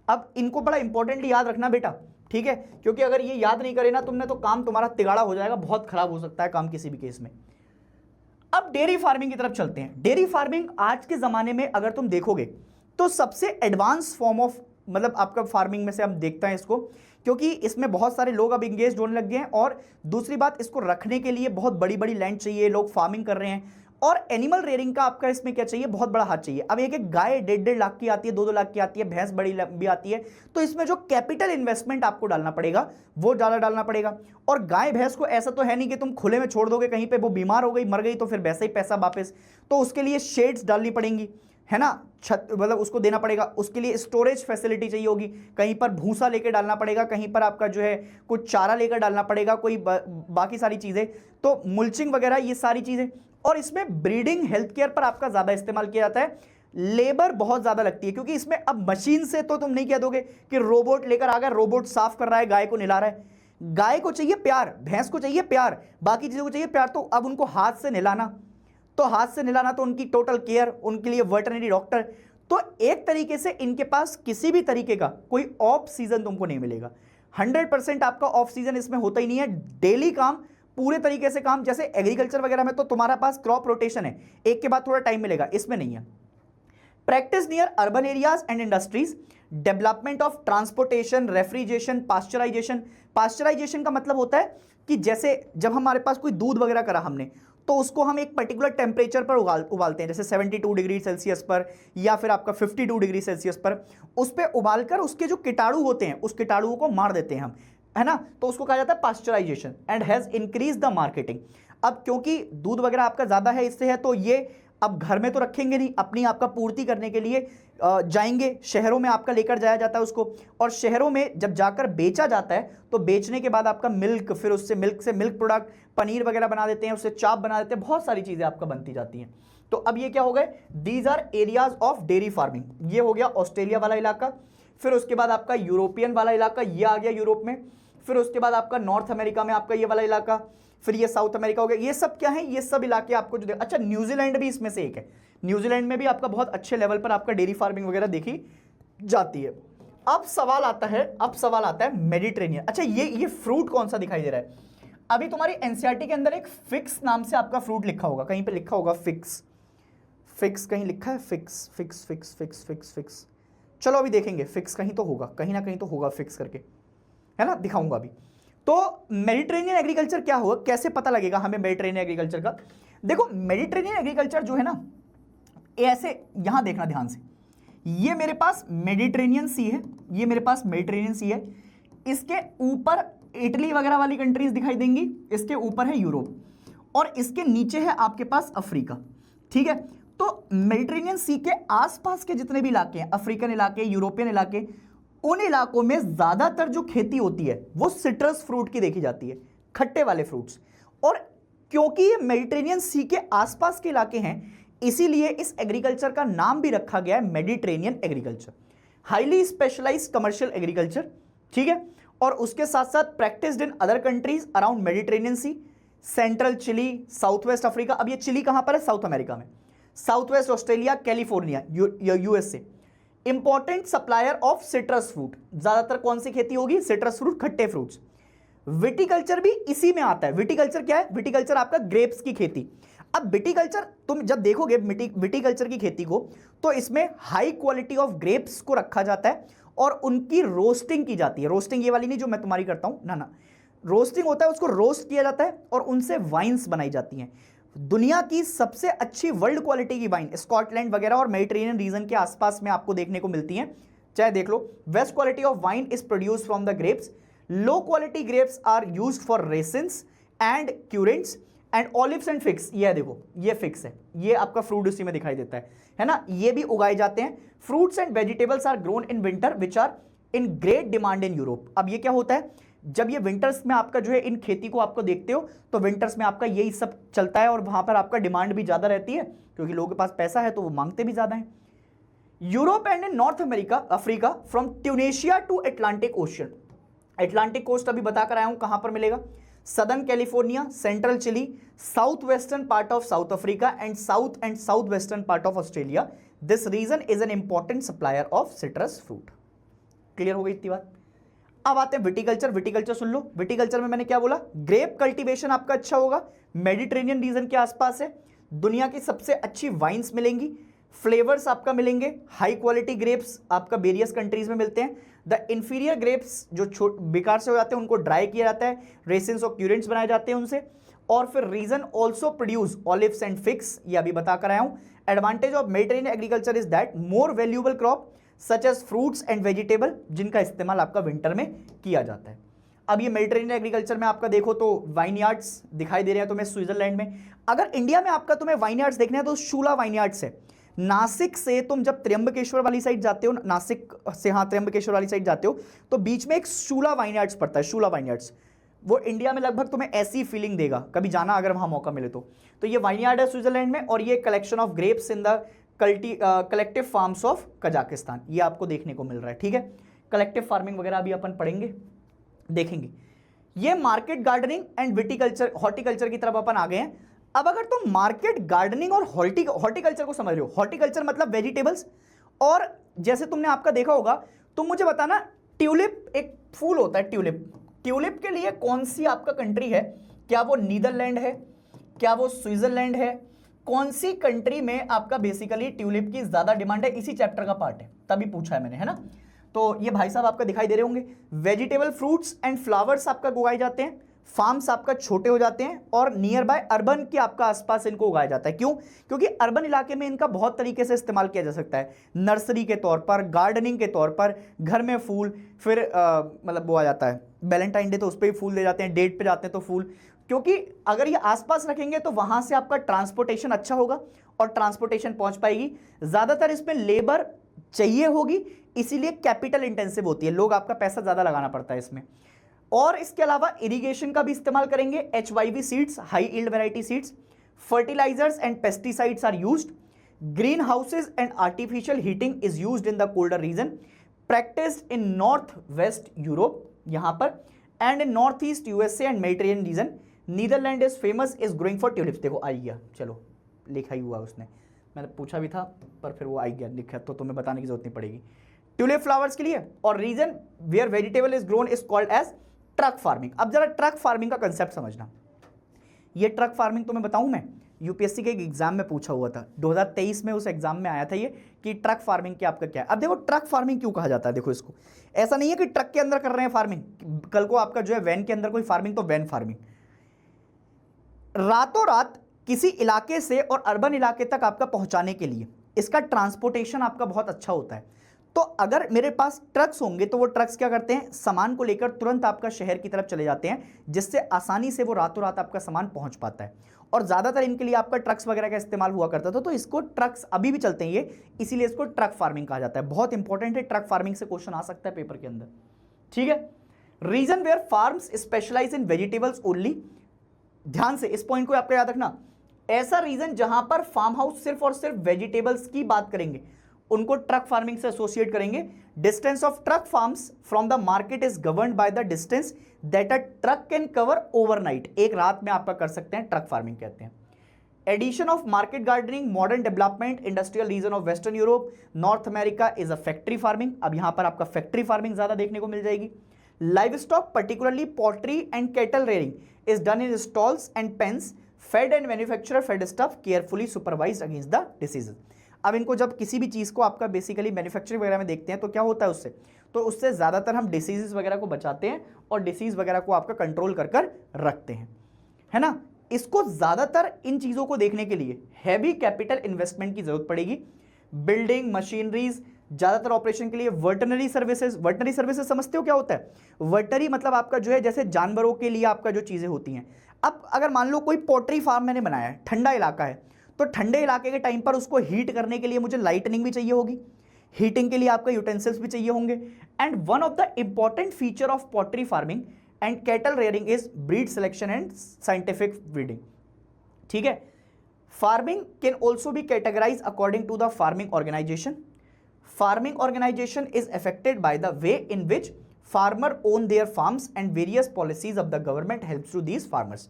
A: अब इनको बड़ा इंपॉर्टेंटली याद रखना बेटा, ठीक है, क्योंकि अगर ये याद नहीं करे ना तुमने तो काम तुम्हारा तिगाड़ा हो जाएगा, बहुत खराब हो सकता है काम किसी भी केस में। अब डेयरी फार्मिंग की तरफ चलते हैं। डेयरी फार्मिंग आज के जमाने में अगर तुम देखोगे तो सबसे एडवांस फॉर्म ऑफ मतलब आपका फार्मिंग में से हम देखते हैं इसको, क्योंकि इसमें बहुत सारे लोग अब इंगेज होने लग गए हैं, और दूसरी बात इसको रखने के लिए बहुत बड़ी बड़ी लैंड चाहिए, लोग फार्मिंग कर रहे हैं, और एनिमल रेयरिंग का आपका इसमें क्या चाहिए, बहुत बड़ा हाथ चाहिए। अब एक एक गाय 1.5 लाख की आती है, 2-2 लाख की आती है, भैंस बड़ी भी आती है, तो इसमें जो कैपिटल इन्वेस्टमेंट आपको डालना पड़ेगा वो ज़्यादा डालना पड़ेगा। और गाय भैंस को ऐसा तो है नहीं कि तुम खुले में छोड़ दोगे, कहीं पे वो बीमार हो गई, मर गई तो फिर वैसे ही पैसा वापस, तो उसके लिए शेड्स डालनी पड़ेंगी, है ना, छत मतलब उसको देना पड़ेगा, उसके लिए स्टोरेज फैसिलिटी चाहिए होगी, कहीं पर भूसा लेकर डालना पड़ेगा, कहीं पर आपका जो है कुछ चारा लेकर डालना पड़ेगा, कोई बाकी सारी चीज़ें, तो मुल्चिंग वगैरह ये सारी चीज़ें। और इसमें ब्रीडिंग हेल्थ केयर पर आपका ज़्यादा इस्तेमाल किया जाता है, लेबर बहुत ज़्यादा लगती है, क्योंकि इसमें अब मशीन से तो तुम नहीं कह दोगे कि रोबोट लेकर आ गया, रोबोट साफ कर रहा है, गाय को नहला रहा है। गाय को चाहिए प्यार, भैंस को चाहिए प्यार, बाकी चीज़ों को चाहिए प्यार, तो अब उनको हाथ से नहलाना, तो हाथ से नहलाना तो उनकी टोटल केयर, उनके लिए वेटरनरी डॉक्टर, तो एक तरीके से इनके पास किसी भी तरीके का कोई ऑफ सीजन तुमको नहीं मिलेगा। 100% आपका ऑफ सीजन इसमें होता ही नहीं है, डेली काम, पूरे तरीके से काम। जैसे एग्रीकल्चर वगैरह में तो तुम्हारा पास क्रॉप रोटेशन है, एक के बाद थोड़ा टाइम मिलेगा, इसमें नहीं है। Practise near urban areas and industries, development of transportation, refrigeration, pasteurisation. Pasteurisation का मतलब होता है कि जैसे जब हमारे पास कोई दूध वगैरह करा हमने, तो उसको हम एक पर्टिकुलर टेम्परेचर पर उबालते हैं, जैसे 72 डिग्री सेल्सियस पर या फिर आपका 52 डिग्री सेल्सियस पर, उस पर उबालकर उसके जो कीटाणु होते हैं उस कीटाणुओं को मार देते हैं हम, है ना, तो उसको कहा जाता है pasteurisation and has increase the marketing. अब क्योंकि दूध वगैरह आपका ज़्यादा है इससे है, तो ये अब घर में तो रखेंगे नहीं, अपनी आपका पूर्ति करने के लिए जाएंगे शहरों में, आपका लेकर जाया जाता है उसको, और शहरों में जब जाकर बेचा जाता है तो बेचने के बाद आपका मिल्क, फिर उससे मिल्क से मिल्क प्रोडक्ट, पनीर वगैरह बना देते हैं, उससे चाप बना देते हैं, बहुत सारी चीज़ें आपका बनती जाती हैं। तो अब ये क्या हो गए, these are areas of dairy farming. ये हो गया ऑस्ट्रेलिया वाला इलाका, फिर उसके बाद आपका यूरोपियन वाला इलाका, ये आ गया यूरोप में, फिर उसके बाद आपका नॉर्थ अमेरिका में आपका ये वाला इलाका, फिर ये साउथ अमेरिका हो गया। ये सब क्या है, ये सब इलाके आपको जो अच्छा न्यूजीलैंड भी इसमें से एक है। न्यूजीलैंड में भी आपका बहुत अच्छे लेवल पर आपका डेयरी फार्मिंग वगैरह देखी जाती है। अब सवाल आता है मेडिटेरेनियन। अच्छा, ये फ्रूट कौन सा दिखाई दे रहा है? अभी तुम्हारी एनसीईआरटी के अंदर एक फिक्स नाम से आपका फ्रूट लिखा होगा, कहीं पे लिखा होगा फिक्स कहीं लिखा है फिक्स। चलो अभी देखेंगे, फिक्स कहीं तो होगा, कहीं ना कहीं तो होगा फिक्स करके, है ना, दिखाऊंगा अभी। तो मेडिटेरेनियन एग्रीकल्चर क्या होगा, कैसे पता लगेगा हमें मेडिटेरेनियन एग्रीकल्चर का? देखो मेडिटेरेनियन एग्रीकल्चर जो है ना, ऐसे यहां देखना ध्यान से, ये मेरे पास मेडिटेरेनियन सी है, ये मेरे पास मेडिटेरेनियन सी है, इसके ऊपर इटली वगैरह वाली कंट्रीज दिखाई देंगी, इसके ऊपर है यूरोप, और इसके नीचे है आपके पास अफ्रीका। ठीक है, तो मेडिटेरेनियन सी के आसपास के जितने भी इलाके हैं, अफ्रीकन इलाके, यूरोपियन इलाके, उन इलाकों में ज्यादातर जो खेती होती है वो सिट्रस फ्रूट की देखी जाती है, खट्टे वाले फ्रूट्स। और क्योंकि ये मेडिटेरेनियन सी के आसपास के इलाके हैं, इसीलिए इस एग्रीकल्चर का नाम भी रखा गया है Mediterranean agriculture, highly specialised commercial agriculture. ठीक है, और उसके साथ साथ practised in other countries around Mediterranean sea, central Chile, south west Africa. अब ये चिली कहां पर है? साउथ अमेरिका में। South west Australia, California, USA. Important supplier of citrus fruit, ज्यादातर कौन सी खेती होगी? सिट्रस फ्रूट, खट्टे फ्रूट्स। विटिकल्चर भी इसी में आता है। विटिकल्चर क्या है? विटिकल्चर आपका ग्रेप्स की खेती। अब विटिकल्चर तुम जब देखोगे विटिकल्चर की खेती को, तो इसमें हाई क्वालिटी ऑफ ग्रेप्स को रखा जाता है और उनकी रोस्टिंग की जाती है। रोस्टिंग ये वाली नहीं जो मैं तुम्हारी करता हूं, ना, रोस्टिंग होता है, उसको रोस्ट किया जाता है और उनसे वाइन्स बनाई जाती हैं। दुनिया की सबसे अच्छी वर्ल्ड क्वालिटी की वाइन स्कॉटलैंड वगैरह और मेडिटेरेनियन रीजन के आसपास में आपको देखने को मिलती हैं। चाहे देख लो, best quality of wine is produced from the grapes, low quality grapes are used for raisins and currants and olives and figs. ये देखो, ये फिग्स है, ये आपका फ्रूट उसी में दिखाई देता है ना, ये भी उगाए जाते हैं। Fruits and vegetables are grown in winter which are in great demand in Europe. अब ये क्या होता है, जब ये विंटर्स में आपका जो है इन खेती को आपको देखते हो, तो विंटर्स में आपका यही सब चलता है और वहां पर आपका डिमांड भी ज्यादा रहती है, क्योंकि लोगों के पास पैसा है तो वो मांगते भी ज्यादा हैं। Europe and in North America, Africa, from Tunisia to Atlantic Ocean. Atlantic coast अभी बताकर आया हूं कहां पर मिलेगा, southern California, central Chile, south western part of South Africa and south western part of Australia. This region is an important supplier of citrus fruit. Clear हो गई इतनी बात? अब आते हैं विटिकल्चर। विटिकल्चर सुन लो, विटिकल्चर में मैंने क्या बोला, ग्रेप कल्टीवेशन आपका अच्छा होगा, मेडिटेरेनियन रीजन के आसपास है, दुनिया की सबसे अच्छी वाइन्स मिलेंगी, फ्लेवर्स आपका मिलेंगे, हाई क्वालिटी ग्रेप्स आपका वेरियस कंट्रीज में मिलते हैं। द इंफीरियर ग्रेप्स जो बेकार से हो जाते हैं उनको ड्राई किया जाता है, रेसिन्स और क्यूरेंट्स बनाए जाते हैं उनसे। और फिर region also produce olives and figs, ये अभी बता कर आया हूं। Advantage of Mediterranean agriculture is that more valuable crop such as fruits and vegetable, जिनका इस्तेमाल आपका विंटर में किया जाता है। अब ये मेडिटेरेनियन एग्रीकल्चर में आपका देखो तो वाइनयार्ड्स दिखाई दे रहे हैं तुम्हें स्विट्जरलैंड में। अगर इंडिया में आपका तुम्हें वाइनयार्ड्स देखना है तो शूला वाइनयार्ड्स है। नासिक से तुम जब त्र्यंबकेश्वर वाली साइड जाते हो, नासिक से हाँ त्र्यंबकेश्वर वाली साइड जाते हो, तो बीच में एक शूला वाइनयार्ड्स पड़ता है, शूला वाइनयार्ड्स। वो इंडिया में लगभग तुम्हें ऐसी फीलिंग देगा, कभी जाना अगर वहां मौका मिले तो ये वाइनयार्ड है स्विट्जरलैंड में, और ये collection of grapes in the collective farms of Kazakhstan, ये आपको देखने को मिल रहा है। ठीक है, कलेक्टिव फार्मिंग वगैरह अभी अपन पढ़ेंगे, देखेंगे। ये market gardening and viticulture, horticulture की तरफ अपन आ गए हैं। अब अगर तुम मार्केट गार्डनिंग और हॉर्टिकल्चर को समझ रहे हो, हॉर्टिकल्चर मतलब वेजिटेबल्स, और जैसे तुमने आपका देखा होगा, तुम मुझे बताना, ट्यूलिप एक फूल होता है, ट्यूलिप के लिए कौन सी आपका कंट्री है? क्या वो नीदरलैंड है, क्या वो स्विट्जरलैंड है? कौन सी कंट्री में आपका बेसिकली ट्यूलिप की ज्यादा डिमांड है? इसी चैप्टर का पार्ट है, तभी पूछा है मैंने, है ना। तो ये भाई साहब आपका दिखाई दे रहे होंगे। वेजिटेबल, फ्रूट्स एंड फ्लावर्स आपका उगाए जाते हैं, फार्म्स आपका छोटे हो जाते हैं, और नियर बाय अर्बन के आपका आसपास इनको उगाया जाता है। क्यों? क्योंकि अर्बन इलाके में इनका बहुत तरीके से इस्तेमाल किया जा सकता है, नर्सरी के तौर पर, गार्डनिंग के तौर पर, घर में फूल, फिर मतलब वो आ जाता है वैलेंटाइन डे तो उस पर भी फूल दे जाते हैं, डेट पे जाते हैं तो फूल, क्योंकि अगर ये आसपास रखेंगे तो वहां से आपका ट्रांसपोर्टेशन अच्छा होगा और ट्रांसपोर्टेशन पहुंच पाएगी। ज्यादातर इसमें लेबर चाहिए होगी, इसीलिए कैपिटल इंटेंसिव होती है, लोग आपका पैसा ज्यादा लगाना पड़ता है इसमें। और इसके अलावा इरिगेशन का भी इस्तेमाल करेंगे, HYV seeds, high yield variety seeds, fertilisers and pesticides are used, green houses and artificial heating is used in the colder region, practised in north west Europe यहां पर, and in north east USA and Mediterranean region. Netherland is famous is growing for tulips. देखो आई गया, चलो लिखा ही हुआ उसने, मैंने पूछा भी था पर फिर वो आई गया लिखा, तो तुम्हें बताने की जरूरत नहीं पड़ेगी। ट्यूलिप फ्लावर्स के लिए, और region where vegetable is grown is called as truck farming. अब जरा ट्रक फार्मिंग का कंसेप्ट समझना। ये ट्रक फार्मिंग तुम्हें बताऊं मैं, यूपीएससी के एक एग्जाम में पूछा हुआ था 2023 में, उस एग्जाम में आया था ये कि ट्रक फार्मिंग क्या आपका क्या है। अब देखो ट्रक फार्मिंग क्यों कहा जाता है, देखो इसको, ऐसा नहीं है कि ट्रक के अंदर कर रहे हैं फार्मिंग, कल को आपका जो है वैन के अंदर कोई फार्मिंग तो वैन फार्मिंग। रातों रात किसी इलाके से और अर्बन इलाके तक आपका पहुंचाने के लिए इसका ट्रांसपोर्टेशन आपका बहुत अच्छा होता है। तो अगर मेरे पास ट्रक्स होंगे तो वो ट्रक्स क्या करते हैं, सामान को लेकर तुरंत आपका शहर की तरफ चले जाते हैं, जिससे आसानी से वो रातों रात आपका सामान पहुंच पाता है। और ज्यादातर इनके लिए आपका ट्रक्स वगैरह का इस्तेमाल हुआ करता था, तो इसको ट्रक्स अभी भी चलते हैं ये, इसीलिए इसको ट्रक फार्मिंग कहा जाता है। बहुत इंपॉर्टेंट है, ट्रक फार्मिंग से क्वेश्चन आ सकता है पेपर के अंदर, ठीक है। Region where farms specialise in vegetables only, ध्यान से इस पॉइंट को आपको याद रखना, ऐसा रीजन जहां पर फार्म हाउस सिर्फ और सिर्फ वेजिटेबल्स की बात करेंगे उनको ट्रक फार्मिंग से एसोसिएट करेंगे। Distance of truck farms from the market is governed by the distance that a truck can cover overnight, एक रात में आपका कर सकते हैं, ट्रक फार्मिंग कहते हैं। Addition of market gardening, modern development, industrial region of western Europe, North America is a factory farming, अब यहां पर आपका फैक्ट्री फार्मिंग ज्यादा देखने को मिल जाएगी। Livestock particularly poultry and cattle rearing is done in stalls and pens, fed and manufacturer fed stuff carefully supervised against the diseases। अब इनको जब किसी भी चीज़ को आपका बेसिकली मैन्युफैक्चरिंग वगैरह में देखते हैं तो क्या होता है उससे, तो उससे ज़्यादातर हम डिसीजेज वगैरह को बचाते हैं और डिसीज़ वगैरह को आपका कंट्रोल कर कर रखते हैं, है ना। इसको ज़्यादातर इन चीज़ों को देखने के लिए हैवी कैपिटल इन्वेस्टमेंट की जरूरत पड़ेगी, बिल्डिंग मशीनरीज, ज्यादातर ऑपरेशन के लिए वर्टनरी सर्विसेज। वर्टनरी सर्विसेज समझते हो क्या होता है, वर्टनरी मतलब आपका जो है जैसे जानवरों के लिए आपका जो चीजें होती हैं। अब अगर मान लो कोई पोल्ट्री फार्म मैंने बनाया है, ठंडा इलाका है, तो ठंडे इलाके के टाइम पर उसको हीट करने के लिए मुझे लाइटनिंग भी चाहिए होगी, हीटिंग के लिए आपका यूटेंसिल्स भी चाहिए होंगे। And one of the important feature of poultry farming and cattle rearing is breed selection and scientific breeding, ठीक है। Farming can also be categorise according to the farming organisation. Farming organization is affected by the way in which farmer own their farms and various policies of the government helps to these farmers।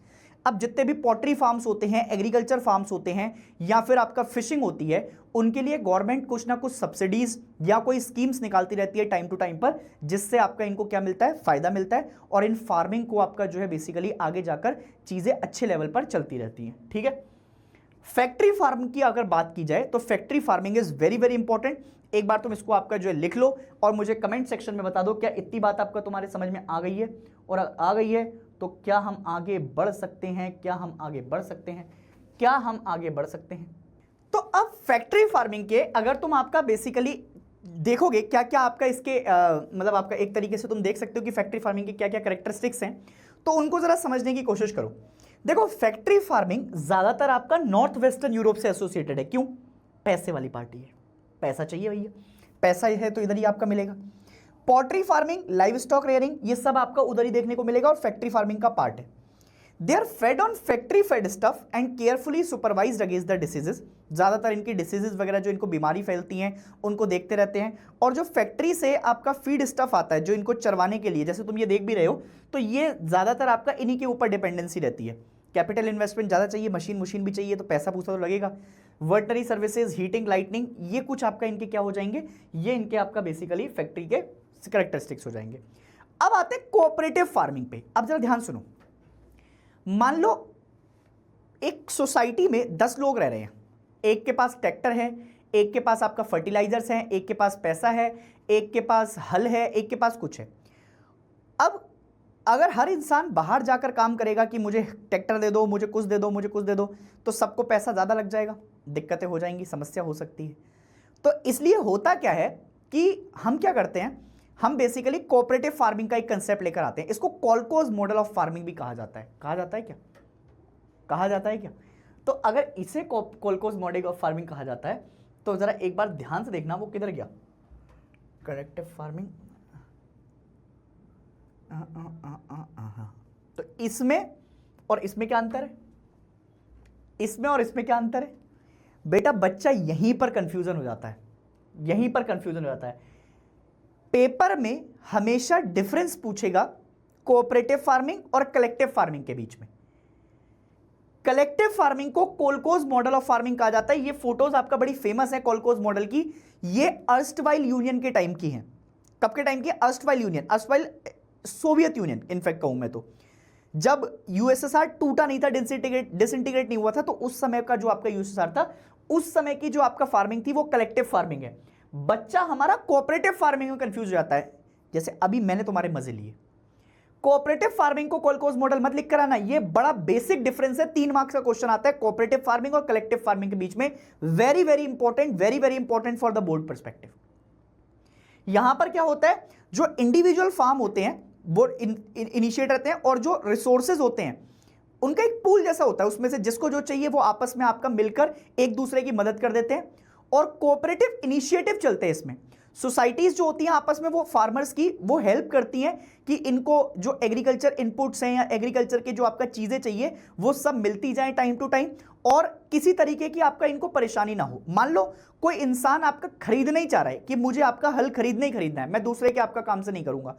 A: अब जितने भी poultry farms होते हैं, agriculture farms होते हैं, या फिर आपका फिशिंग होती है, उनके लिए गवर्नमेंट कुछ ना कुछ सब्सिडीज या कोई स्कीम्स निकालती रहती है टाइम टू टाइम पर, जिससे आपका इनको क्या मिलता है, फायदा मिलता है, और इन फार्मिंग को आपका जो है बेसिकली आगे जाकर चीजें अच्छे लेवल पर चलती रहती हैं, ठीक है। फैक्ट्री फार्म की अगर बात की जाए तो factory farming is very very important. एक बार तुम इसको आपका जो है लिख लो और मुझे कमेंट सेक्शन में बता दो क्या इतनी बात आपका तुम्हारे समझ में आ गई है, और आ गई है तो क्या हम आगे बढ़ सकते हैं, क्या हम आगे बढ़ सकते हैं, क्या हम आगे बढ़ सकते हैं। तो अब फैक्ट्री फार्मिंग के अगर तुम आपका बेसिकली देखोगे क्या क्या आपका इसके मतलब आपका एक तरीके से तुम देख सकते हो कि फैक्ट्री फार्मिंग के क्या क्या कैरेक्टरिस्टिक्स हैं, तो उनको जरा समझने की कोशिश करो। देखो फैक्ट्री फार्मिंग ज्यादातर आपका नॉर्थ वेस्टर्न यूरोप से एसोसिएटेड है, क्यों, पैसे वाली पार्टी है, पैसा चाहिए भैया, पैसा है तो इधर ही आपका मिलेगा। Poultry farming, live stock rearing, ये सब आपका उधर ही देखने को मिलेगा और फैक्ट्री फार्मिंग का पार्ट है। They are fed on factory fed stuff and carefully supervised against the diseases. ज्यादातर इनकी डिसीजेस वगैरह जो इनको बीमारी फैलती हैं उनको देखते रहते हैं, और जो फैक्ट्री से आपका फीड स्टफ आता है जो इनको चरवाने के लिए, जैसे तुम ये देख भी रहे हो, तो ये ज्यादातर आपका इन्हीं के ऊपर डिपेंडेंसी रहती है। कैपिटल इन्वेस्टमेंट ज़्यादा चाहिए, मशीन भी चाहिए, तो पैसा पूसा तो लगेगा। वर्टनरी सर्विसेज, हीटिंग, लाइटनिंग, ये कुछ आपका इनके क्या हो जाएंगे, ये इनके आपका बेसिकली फैक्ट्री के कैरेक्टरिस्टिक्स हो जाएंगे। अब आते हैं कोऑपरेटिव फार्मिंग पे। अब जरा ध्यान सुनो, मान लो एक सोसाइटी में 10 लोग रह रहे हैं, एक के पास ट्रैक्टर है, एक के पास आपका फर्टिलाइजर्स है, एक के पास पैसा है, एक के पास हल है, एक के पास कुछ है। अब अगर हर इंसान बाहर जाकर काम करेगा कि मुझे ट्रैक्टर दे दो, मुझे कुछ दे दो, मुझे कुछ दे दो, तो सबको पैसा ज़्यादा लग जाएगा, दिक्कतें हो जाएंगी, समस्या हो सकती है। तो इसलिए होता क्या है कि हम क्या करते हैं, हम बेसिकली कोऑपरेटिव फार्मिंग का एक कंसेप्ट लेकर आते हैं। इसको कॉलकोज मॉडल ऑफ फार्मिंग भी कहा जाता है। कहा जाता है क्या, कहा जाता है क्या? तो अगर इसे कॉलकोज मॉडल ऑफ फार्मिंग कहा जाता है तो ज़रा एक बार ध्यान से देखना वो किधर गया, करेक्टिव फार्मिंग। तो इसमें और इसमें क्या अंतर है, इसमें और इसमें क्या अंतर है बेटा? बच्चा यहीं पर कंफ्यूजन हो जाता है, यहीं पर कंफ्यूजन हो जाता है। पेपर में हमेशा डिफरेंस पूछेगा कोऑपरेटिव फार्मिंग और कलेक्टिव फार्मिंग के बीच में। कलेक्टिव फार्मिंग को कोलकोज मॉडल ऑफ फार्मिंग कहा जाता है। ये फोटोज आपका बड़ी फेमस है कोलकोज मॉडल की। ये अर्स्टवाइल यूनियन के टाइम की है। कब के टाइम की? Erstwhile union, erstwhile Soviet union in fact कहूं मैं तो, जब यूएसएसआर टूटा नहीं था, डिसइंटीग्रेट नहीं हुआ था, तो उस समय का जो आपका यूएसएसआर था, उस समय की जो आपका फार्मिंग थी वो कलेक्टिव फार्मिंग है। बच्चा हमारा कोऑपरेटिव फार्मिंग में कंफ्यूज हो जाता है, जैसे अभी मैंने तुम्हारे मजे लिए। कोऑपरेटिव फार्मिंग को कोलकोज मॉडल मत लिख कर आना, ये बड़ा बेसिक डिफरेंस है। 3 मार्क्स का क्वेश्चन आता है कोऑपरेटिव फार्मिंग और कलेक्टिव फार्मिंग के बीच में। Very very important, very very important for the board perspective. यहां पर क्या होता है, जो इंडिविजुअल फार्म होते हैं वो इनिशिएट रहते हैं, और जो रिसोर्सेज होते हैं उनका एक पूल जैसा होता है, उसमें से जिसको जो चाहिए वो आपस में आपका मिलकर एक दूसरे की मदद कर देते हैं, और कोऑपरेटिव इनिशिएटिव चलते हैं इसमें। सोसाइटीज जो होती हैं आपस में वो फार्मर्स की वो हेल्प करती हैं कि इनको जो एग्रीकल्चर इनपुट्स हैं या एग्रीकल्चर के जो आपका चीजें चाहिए वो सब मिलती जाए टाइम टू टाइम, और किसी तरीके की आपका इनको परेशानी ना हो। मान लो कोई इंसान आपका खरीदना ही चाह रहा है कि मुझे आपका हल खरीदना ही खरीदना है, मैं दूसरे के आपका काम से नहीं करूंगा,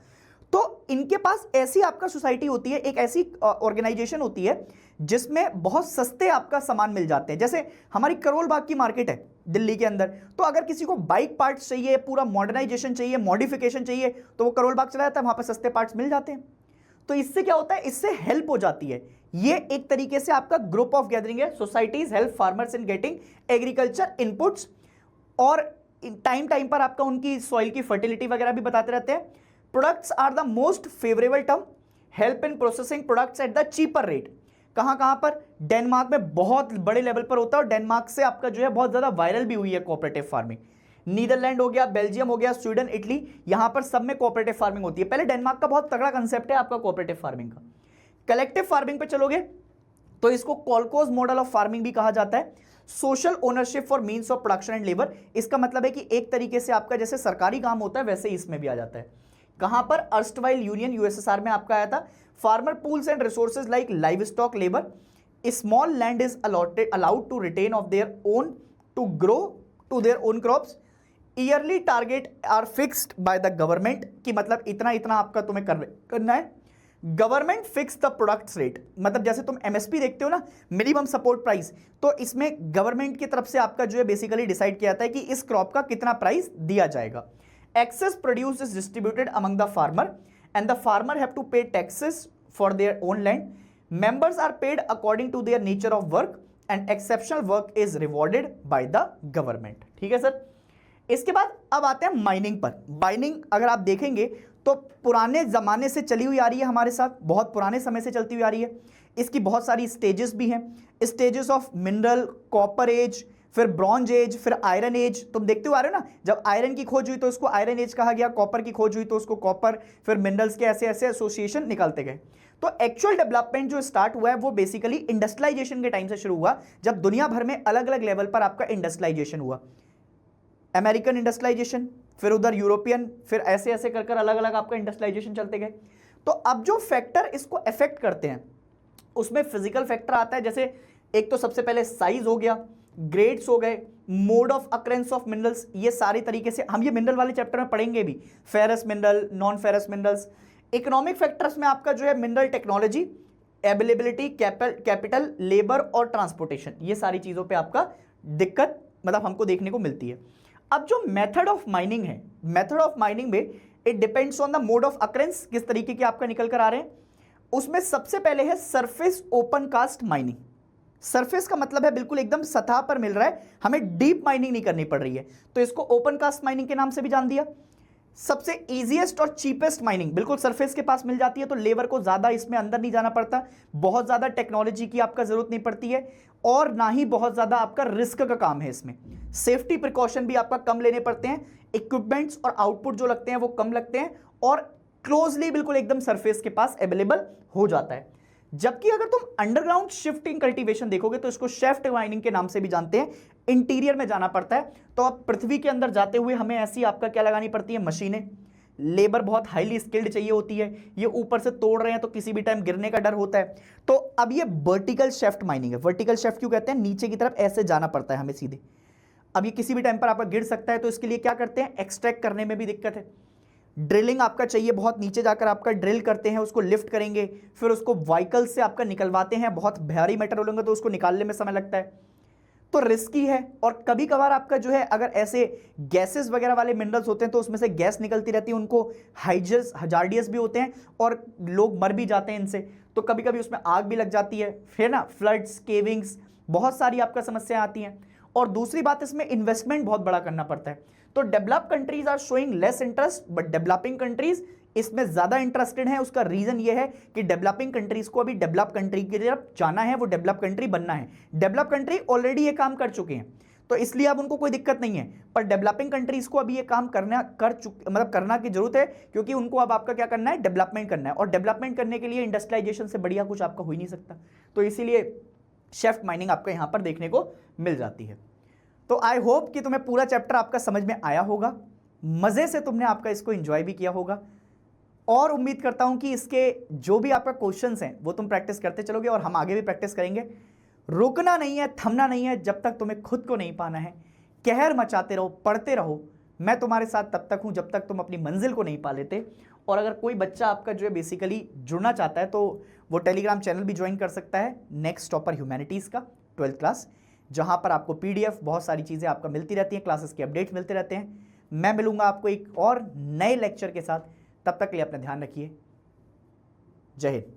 A: तो इनके पास ऐसी आपका सोसाइटी होती है, एक ऐसी ऑर्गेनाइजेशन होती है जिसमें बहुत सस्ते आपका सामान मिल जाते हैं। जैसे हमारी करोल बाग की मार्केट है दिल्ली के अंदर, तो अगर किसी को बाइक पार्ट्स चाहिए, पूरा मॉडर्नाइजेशन चाहिए, मॉडिफिकेशन चाहिए, तो वो करोल बाग चला जाता है, वहां पर सस्ते पार्ट्स मिल जाते हैं। तो इससे क्या होता है, इससे हेल्प हो जाती है। ये एक तरीके से आपका ग्रुप ऑफ गैदरिंग है। Societies help farmers in getting agriculture inputs, और टाइम टाइम पर आपका उनकी सॉइल की फर्टिलिटी वगैरह भी बताते रहते हैं। Products are the most favourable term, help in processing products at the cheaper rate. कहां कहां पर? डेनमार्क में बहुत बड़े लेवल पर होता है, और डेनमार्क से आपका जो है बहुत ज्यादा वायरल भी हुई है कोऑपरेटिव फार्मिंग। नीदरलैंड हो गया, बेल्जियम हो गया, स्वीडन, इटली, यहां पर सब में कोऑपरेटिव फार्मिंग होती है। पहले डेनमार्क का बहुत तगड़ा कंसेप्ट है आपका कोऑपरेटिव फार्मिंग का। कलेक्टिव फार्मिंग पे चलोगे तो इसको कोलकोज मॉडल ऑफ फार्मिंग भी कहा जाता है। Social ownership for means of production and labour, इसका मतलब है कि एक तरीके से आपका जैसे सरकारी काम होता है वैसे इसमें भी आ जाता है। कहां पर? अर्स्टवाइल यूनियन यूएसएसआर में आपका आया था। Farmer pools and resources like livestock, labour, small land is allowed to retain of their own to grow to their own crops, yearly target are fixed by the government, कि मतलब इतना इतना आपका तुम्हें करना है। Government fix the products rate, मतलब जैसे तुम एमएसपी देखते हो ना, मिनिमम सपोर्ट प्राइस, तो इसमें गवर्नमेंट की तरफ से आपका जो है बेसिकली डिसाइड किया जाता है कि इस क्रॉप का कितना प्राइस दिया जाएगा। Excess produce is distributed among the farmer and the farmer have to pay taxes for their own land. Members are paid according to their nature of work and exceptional work is rewarded by the government. ठीक है sir. इसके बाद अब आते हैं mining पर। Mining अगर आप देखेंगे तो पुराने जमाने से चली हुई आ रही है हमारे साथ, बहुत पुराने समय से चलती हुई आ रही है। इसकी बहुत सारी स्टेजेस भी हैं, stages of mineral, copper age, फिर ब्रॉन्ज एज, फिर आयरन एज। तुम देखते हुए आ रहे हो ना, जब आयरन की खोज हुई तो उसको आयरन एज कहा गया, कॉपर की खोज हुई तो उसको कॉपर, फिर मिनरल्स के ऐसे ऐसे एसोसिएशन निकालते गए। तो एक्चुअल डेवलपमेंट जो स्टार्ट हुआ है वो बेसिकली इंडस्ट्रियलाइजेशन के टाइम से शुरू हुआ, जब दुनिया भर में अलग अलग लेवल पर आपका इंडस्ट्रियलाइजेशन हुआ। अमेरिकन इंडस्ट्रियलाइजेशन, फिर उधर यूरोपियन, फिर ऐसे ऐसे कर अलग अलग आपका इंडस्ट्रियलाइजेशन चलते गए। तो अब जो फैक्टर इसको अफेक्ट करते हैं उसमें फिजिकल फैक्टर आता है। जैसे एक तो सबसे पहले साइज हो गया, ग्रेड्स हो गए, mode of occurrence of minerals, ये सारी तरीके से हम ये मिनरल वाले चैप्टर में पढ़ेंगे भी, ferrous mineral, non ferrous minerals. Economic factors में आपका जो है mineral technology, availability, capital, labour और ट्रांसपोर्टेशन, ये सारी चीजों पे आपका दिक्कत मतलब हमको देखने को मिलती है। अब जो मेथड ऑफ माइनिंग है, मेथड ऑफ माइनिंग में it depends on the mode of occurrence, किस तरीके के आपका निकल कर आ रहे हैं। उसमें सबसे पहले है surface open cast mining. Surface का मतलब है बिल्कुल एकदम सतह पर मिल रहा है, हमें डीप माइनिंग नहीं करनी पड़ रही है, तो इसको ओपन कास्ट माइनिंग के नाम से भी जान दिया। सबसे इजीएस्ट और चीपेस्ट माइनिंग बिल्कुल सरफेस के पास मिल जाती है, तो लेबर को ज्यादा इसमें अंदर नहीं जाना पड़ता, बहुत ज्यादा टेक्नोलॉजी की आपका जरूरत नहीं पड़ती है, और ना ही बहुत ज्यादा आपका रिस्क का काम है। इसमें सेफ्टी प्रिकॉशन भी आपका कम लेने पड़ते हैं, इक्विपमेंट्स और आउटपुट जो लगते हैं वो कम लगते हैं, और क्लोजली बिल्कुल एकदम सरफेस के पास अवेलेबल हो जाता है। जबकि अगर तुम अंडरग्राउंड शिफ्टिंग कल्टीवेशन देखोगे तो इसको शेफ्ट माइनिंग के नाम से भी जानते हैं, इंटीरियर में जाना पड़ता है। तो अब पृथ्वी के अंदर जाते हुए हमें ऐसी आपका क्या लगानी पड़ती है, मशीनें, लेबर बहुत हाईली स्किल्ड चाहिए होती है, ये ऊपर से तोड़ रहे हैं तो किसी भी टाइम गिरने का डर होता है। तो अब ये वर्टिकल शेफ्ट माइनिंग है। वर्टिकल शेफ्ट क्यों कहते हैं, नीचे की तरफ ऐसे जाना पड़ता है हमें सीधे, अब ये किसी भी टाइम पर आपका गिर सकता है, तो इसके लिए क्या करते हैं, एक्सट्रैक्ट करने में भी दिक्कत है। ड्रिलिंग आपका चाहिए, बहुत नीचे जाकर आपका ड्रिल करते हैं, उसको लिफ्ट करेंगे, फिर उसको व्हीकल से आपका निकलवाते हैं, बहुत भारी मेटेरियल होंगे तो उसको निकालने में समय लगता है, तो रिस्की है। और कभी कभार आपका जो है अगर ऐसे गैसेस वगैरह वाले मिनरल्स होते हैं तो उसमें से गैस निकलती रहती है, उनको हजार्डियस भी होते हैं और लोग मर भी जाते हैं इनसे, तो कभी कभी उसमें आग भी लग जाती है, फिर ना फ्लड्स, केविंग्स, बहुत सारी आपका समस्याएं आती हैं। और दूसरी बात, इसमें इन्वेस्टमेंट बहुत बड़ा करना पड़ता है। तो develop countries are showing less interest, but developing countries इसमें ज्यादा इंटरेस्टेड है। उसका रीजन ये है कि डेवलपिंग कंट्रीज को अभी डेवलप कंट्री की तरफ जाना है, वो डेवलप कंट्री बनना है। डेवलप कंट्री ऑलरेडी ये काम कर चुके हैं, तो इसलिए अब उनको कोई दिक्कत नहीं है, पर डेवलपिंग कंट्रीज को अभी ये काम करना की जरूरत है, क्योंकि उनको अब आपका क्या करना है, डेवलपमेंट करना है। और डेवलपमेंट करने के लिए इंडस्ट्रियलाइजेशन से बढ़िया कुछ आपका हो ही नहीं सकता, तो इसीलिए शेफ्ट माइनिंग आपका यहां पर देखने को मिल जाती है। तो आई होप कि तुम्हें पूरा चैप्टर आपका समझ में आया होगा, मजे से तुमने आपका इसको एंजॉय भी किया होगा, और उम्मीद करता हूं कि इसके जो भी आपका क्वेश्चंस हैं वो तुम प्रैक्टिस करते चलोगे, और हम आगे भी प्रैक्टिस करेंगे। रुकना नहीं है, थमना नहीं है, जब तक तुम्हें खुद को नहीं पाना है। कहर मचाते रहो, पढ़ते रहो, मैं तुम्हारे साथ तब तक हूं जब तक तुम अपनी मंजिल को नहीं पा लेते। और अगर कोई बच्चा आपका जो है बेसिकली जुड़ना चाहता है तो वो टेलीग्राम चैनल भी ज्वाइन कर सकता है, नेक्स्ट टॉपर ह्यूमैनिटीज़ का 12th क्लास, जहां पर आपको PDF बहुत सारी चीज़ें आपका मिलती रहती हैं, क्लासेस के अपडेट मिलते रहते हैं। मैं मिलूंगा आपको एक और नए लेक्चर के साथ, तब तक के लिए अपना ध्यान रखिए। जय हिंद।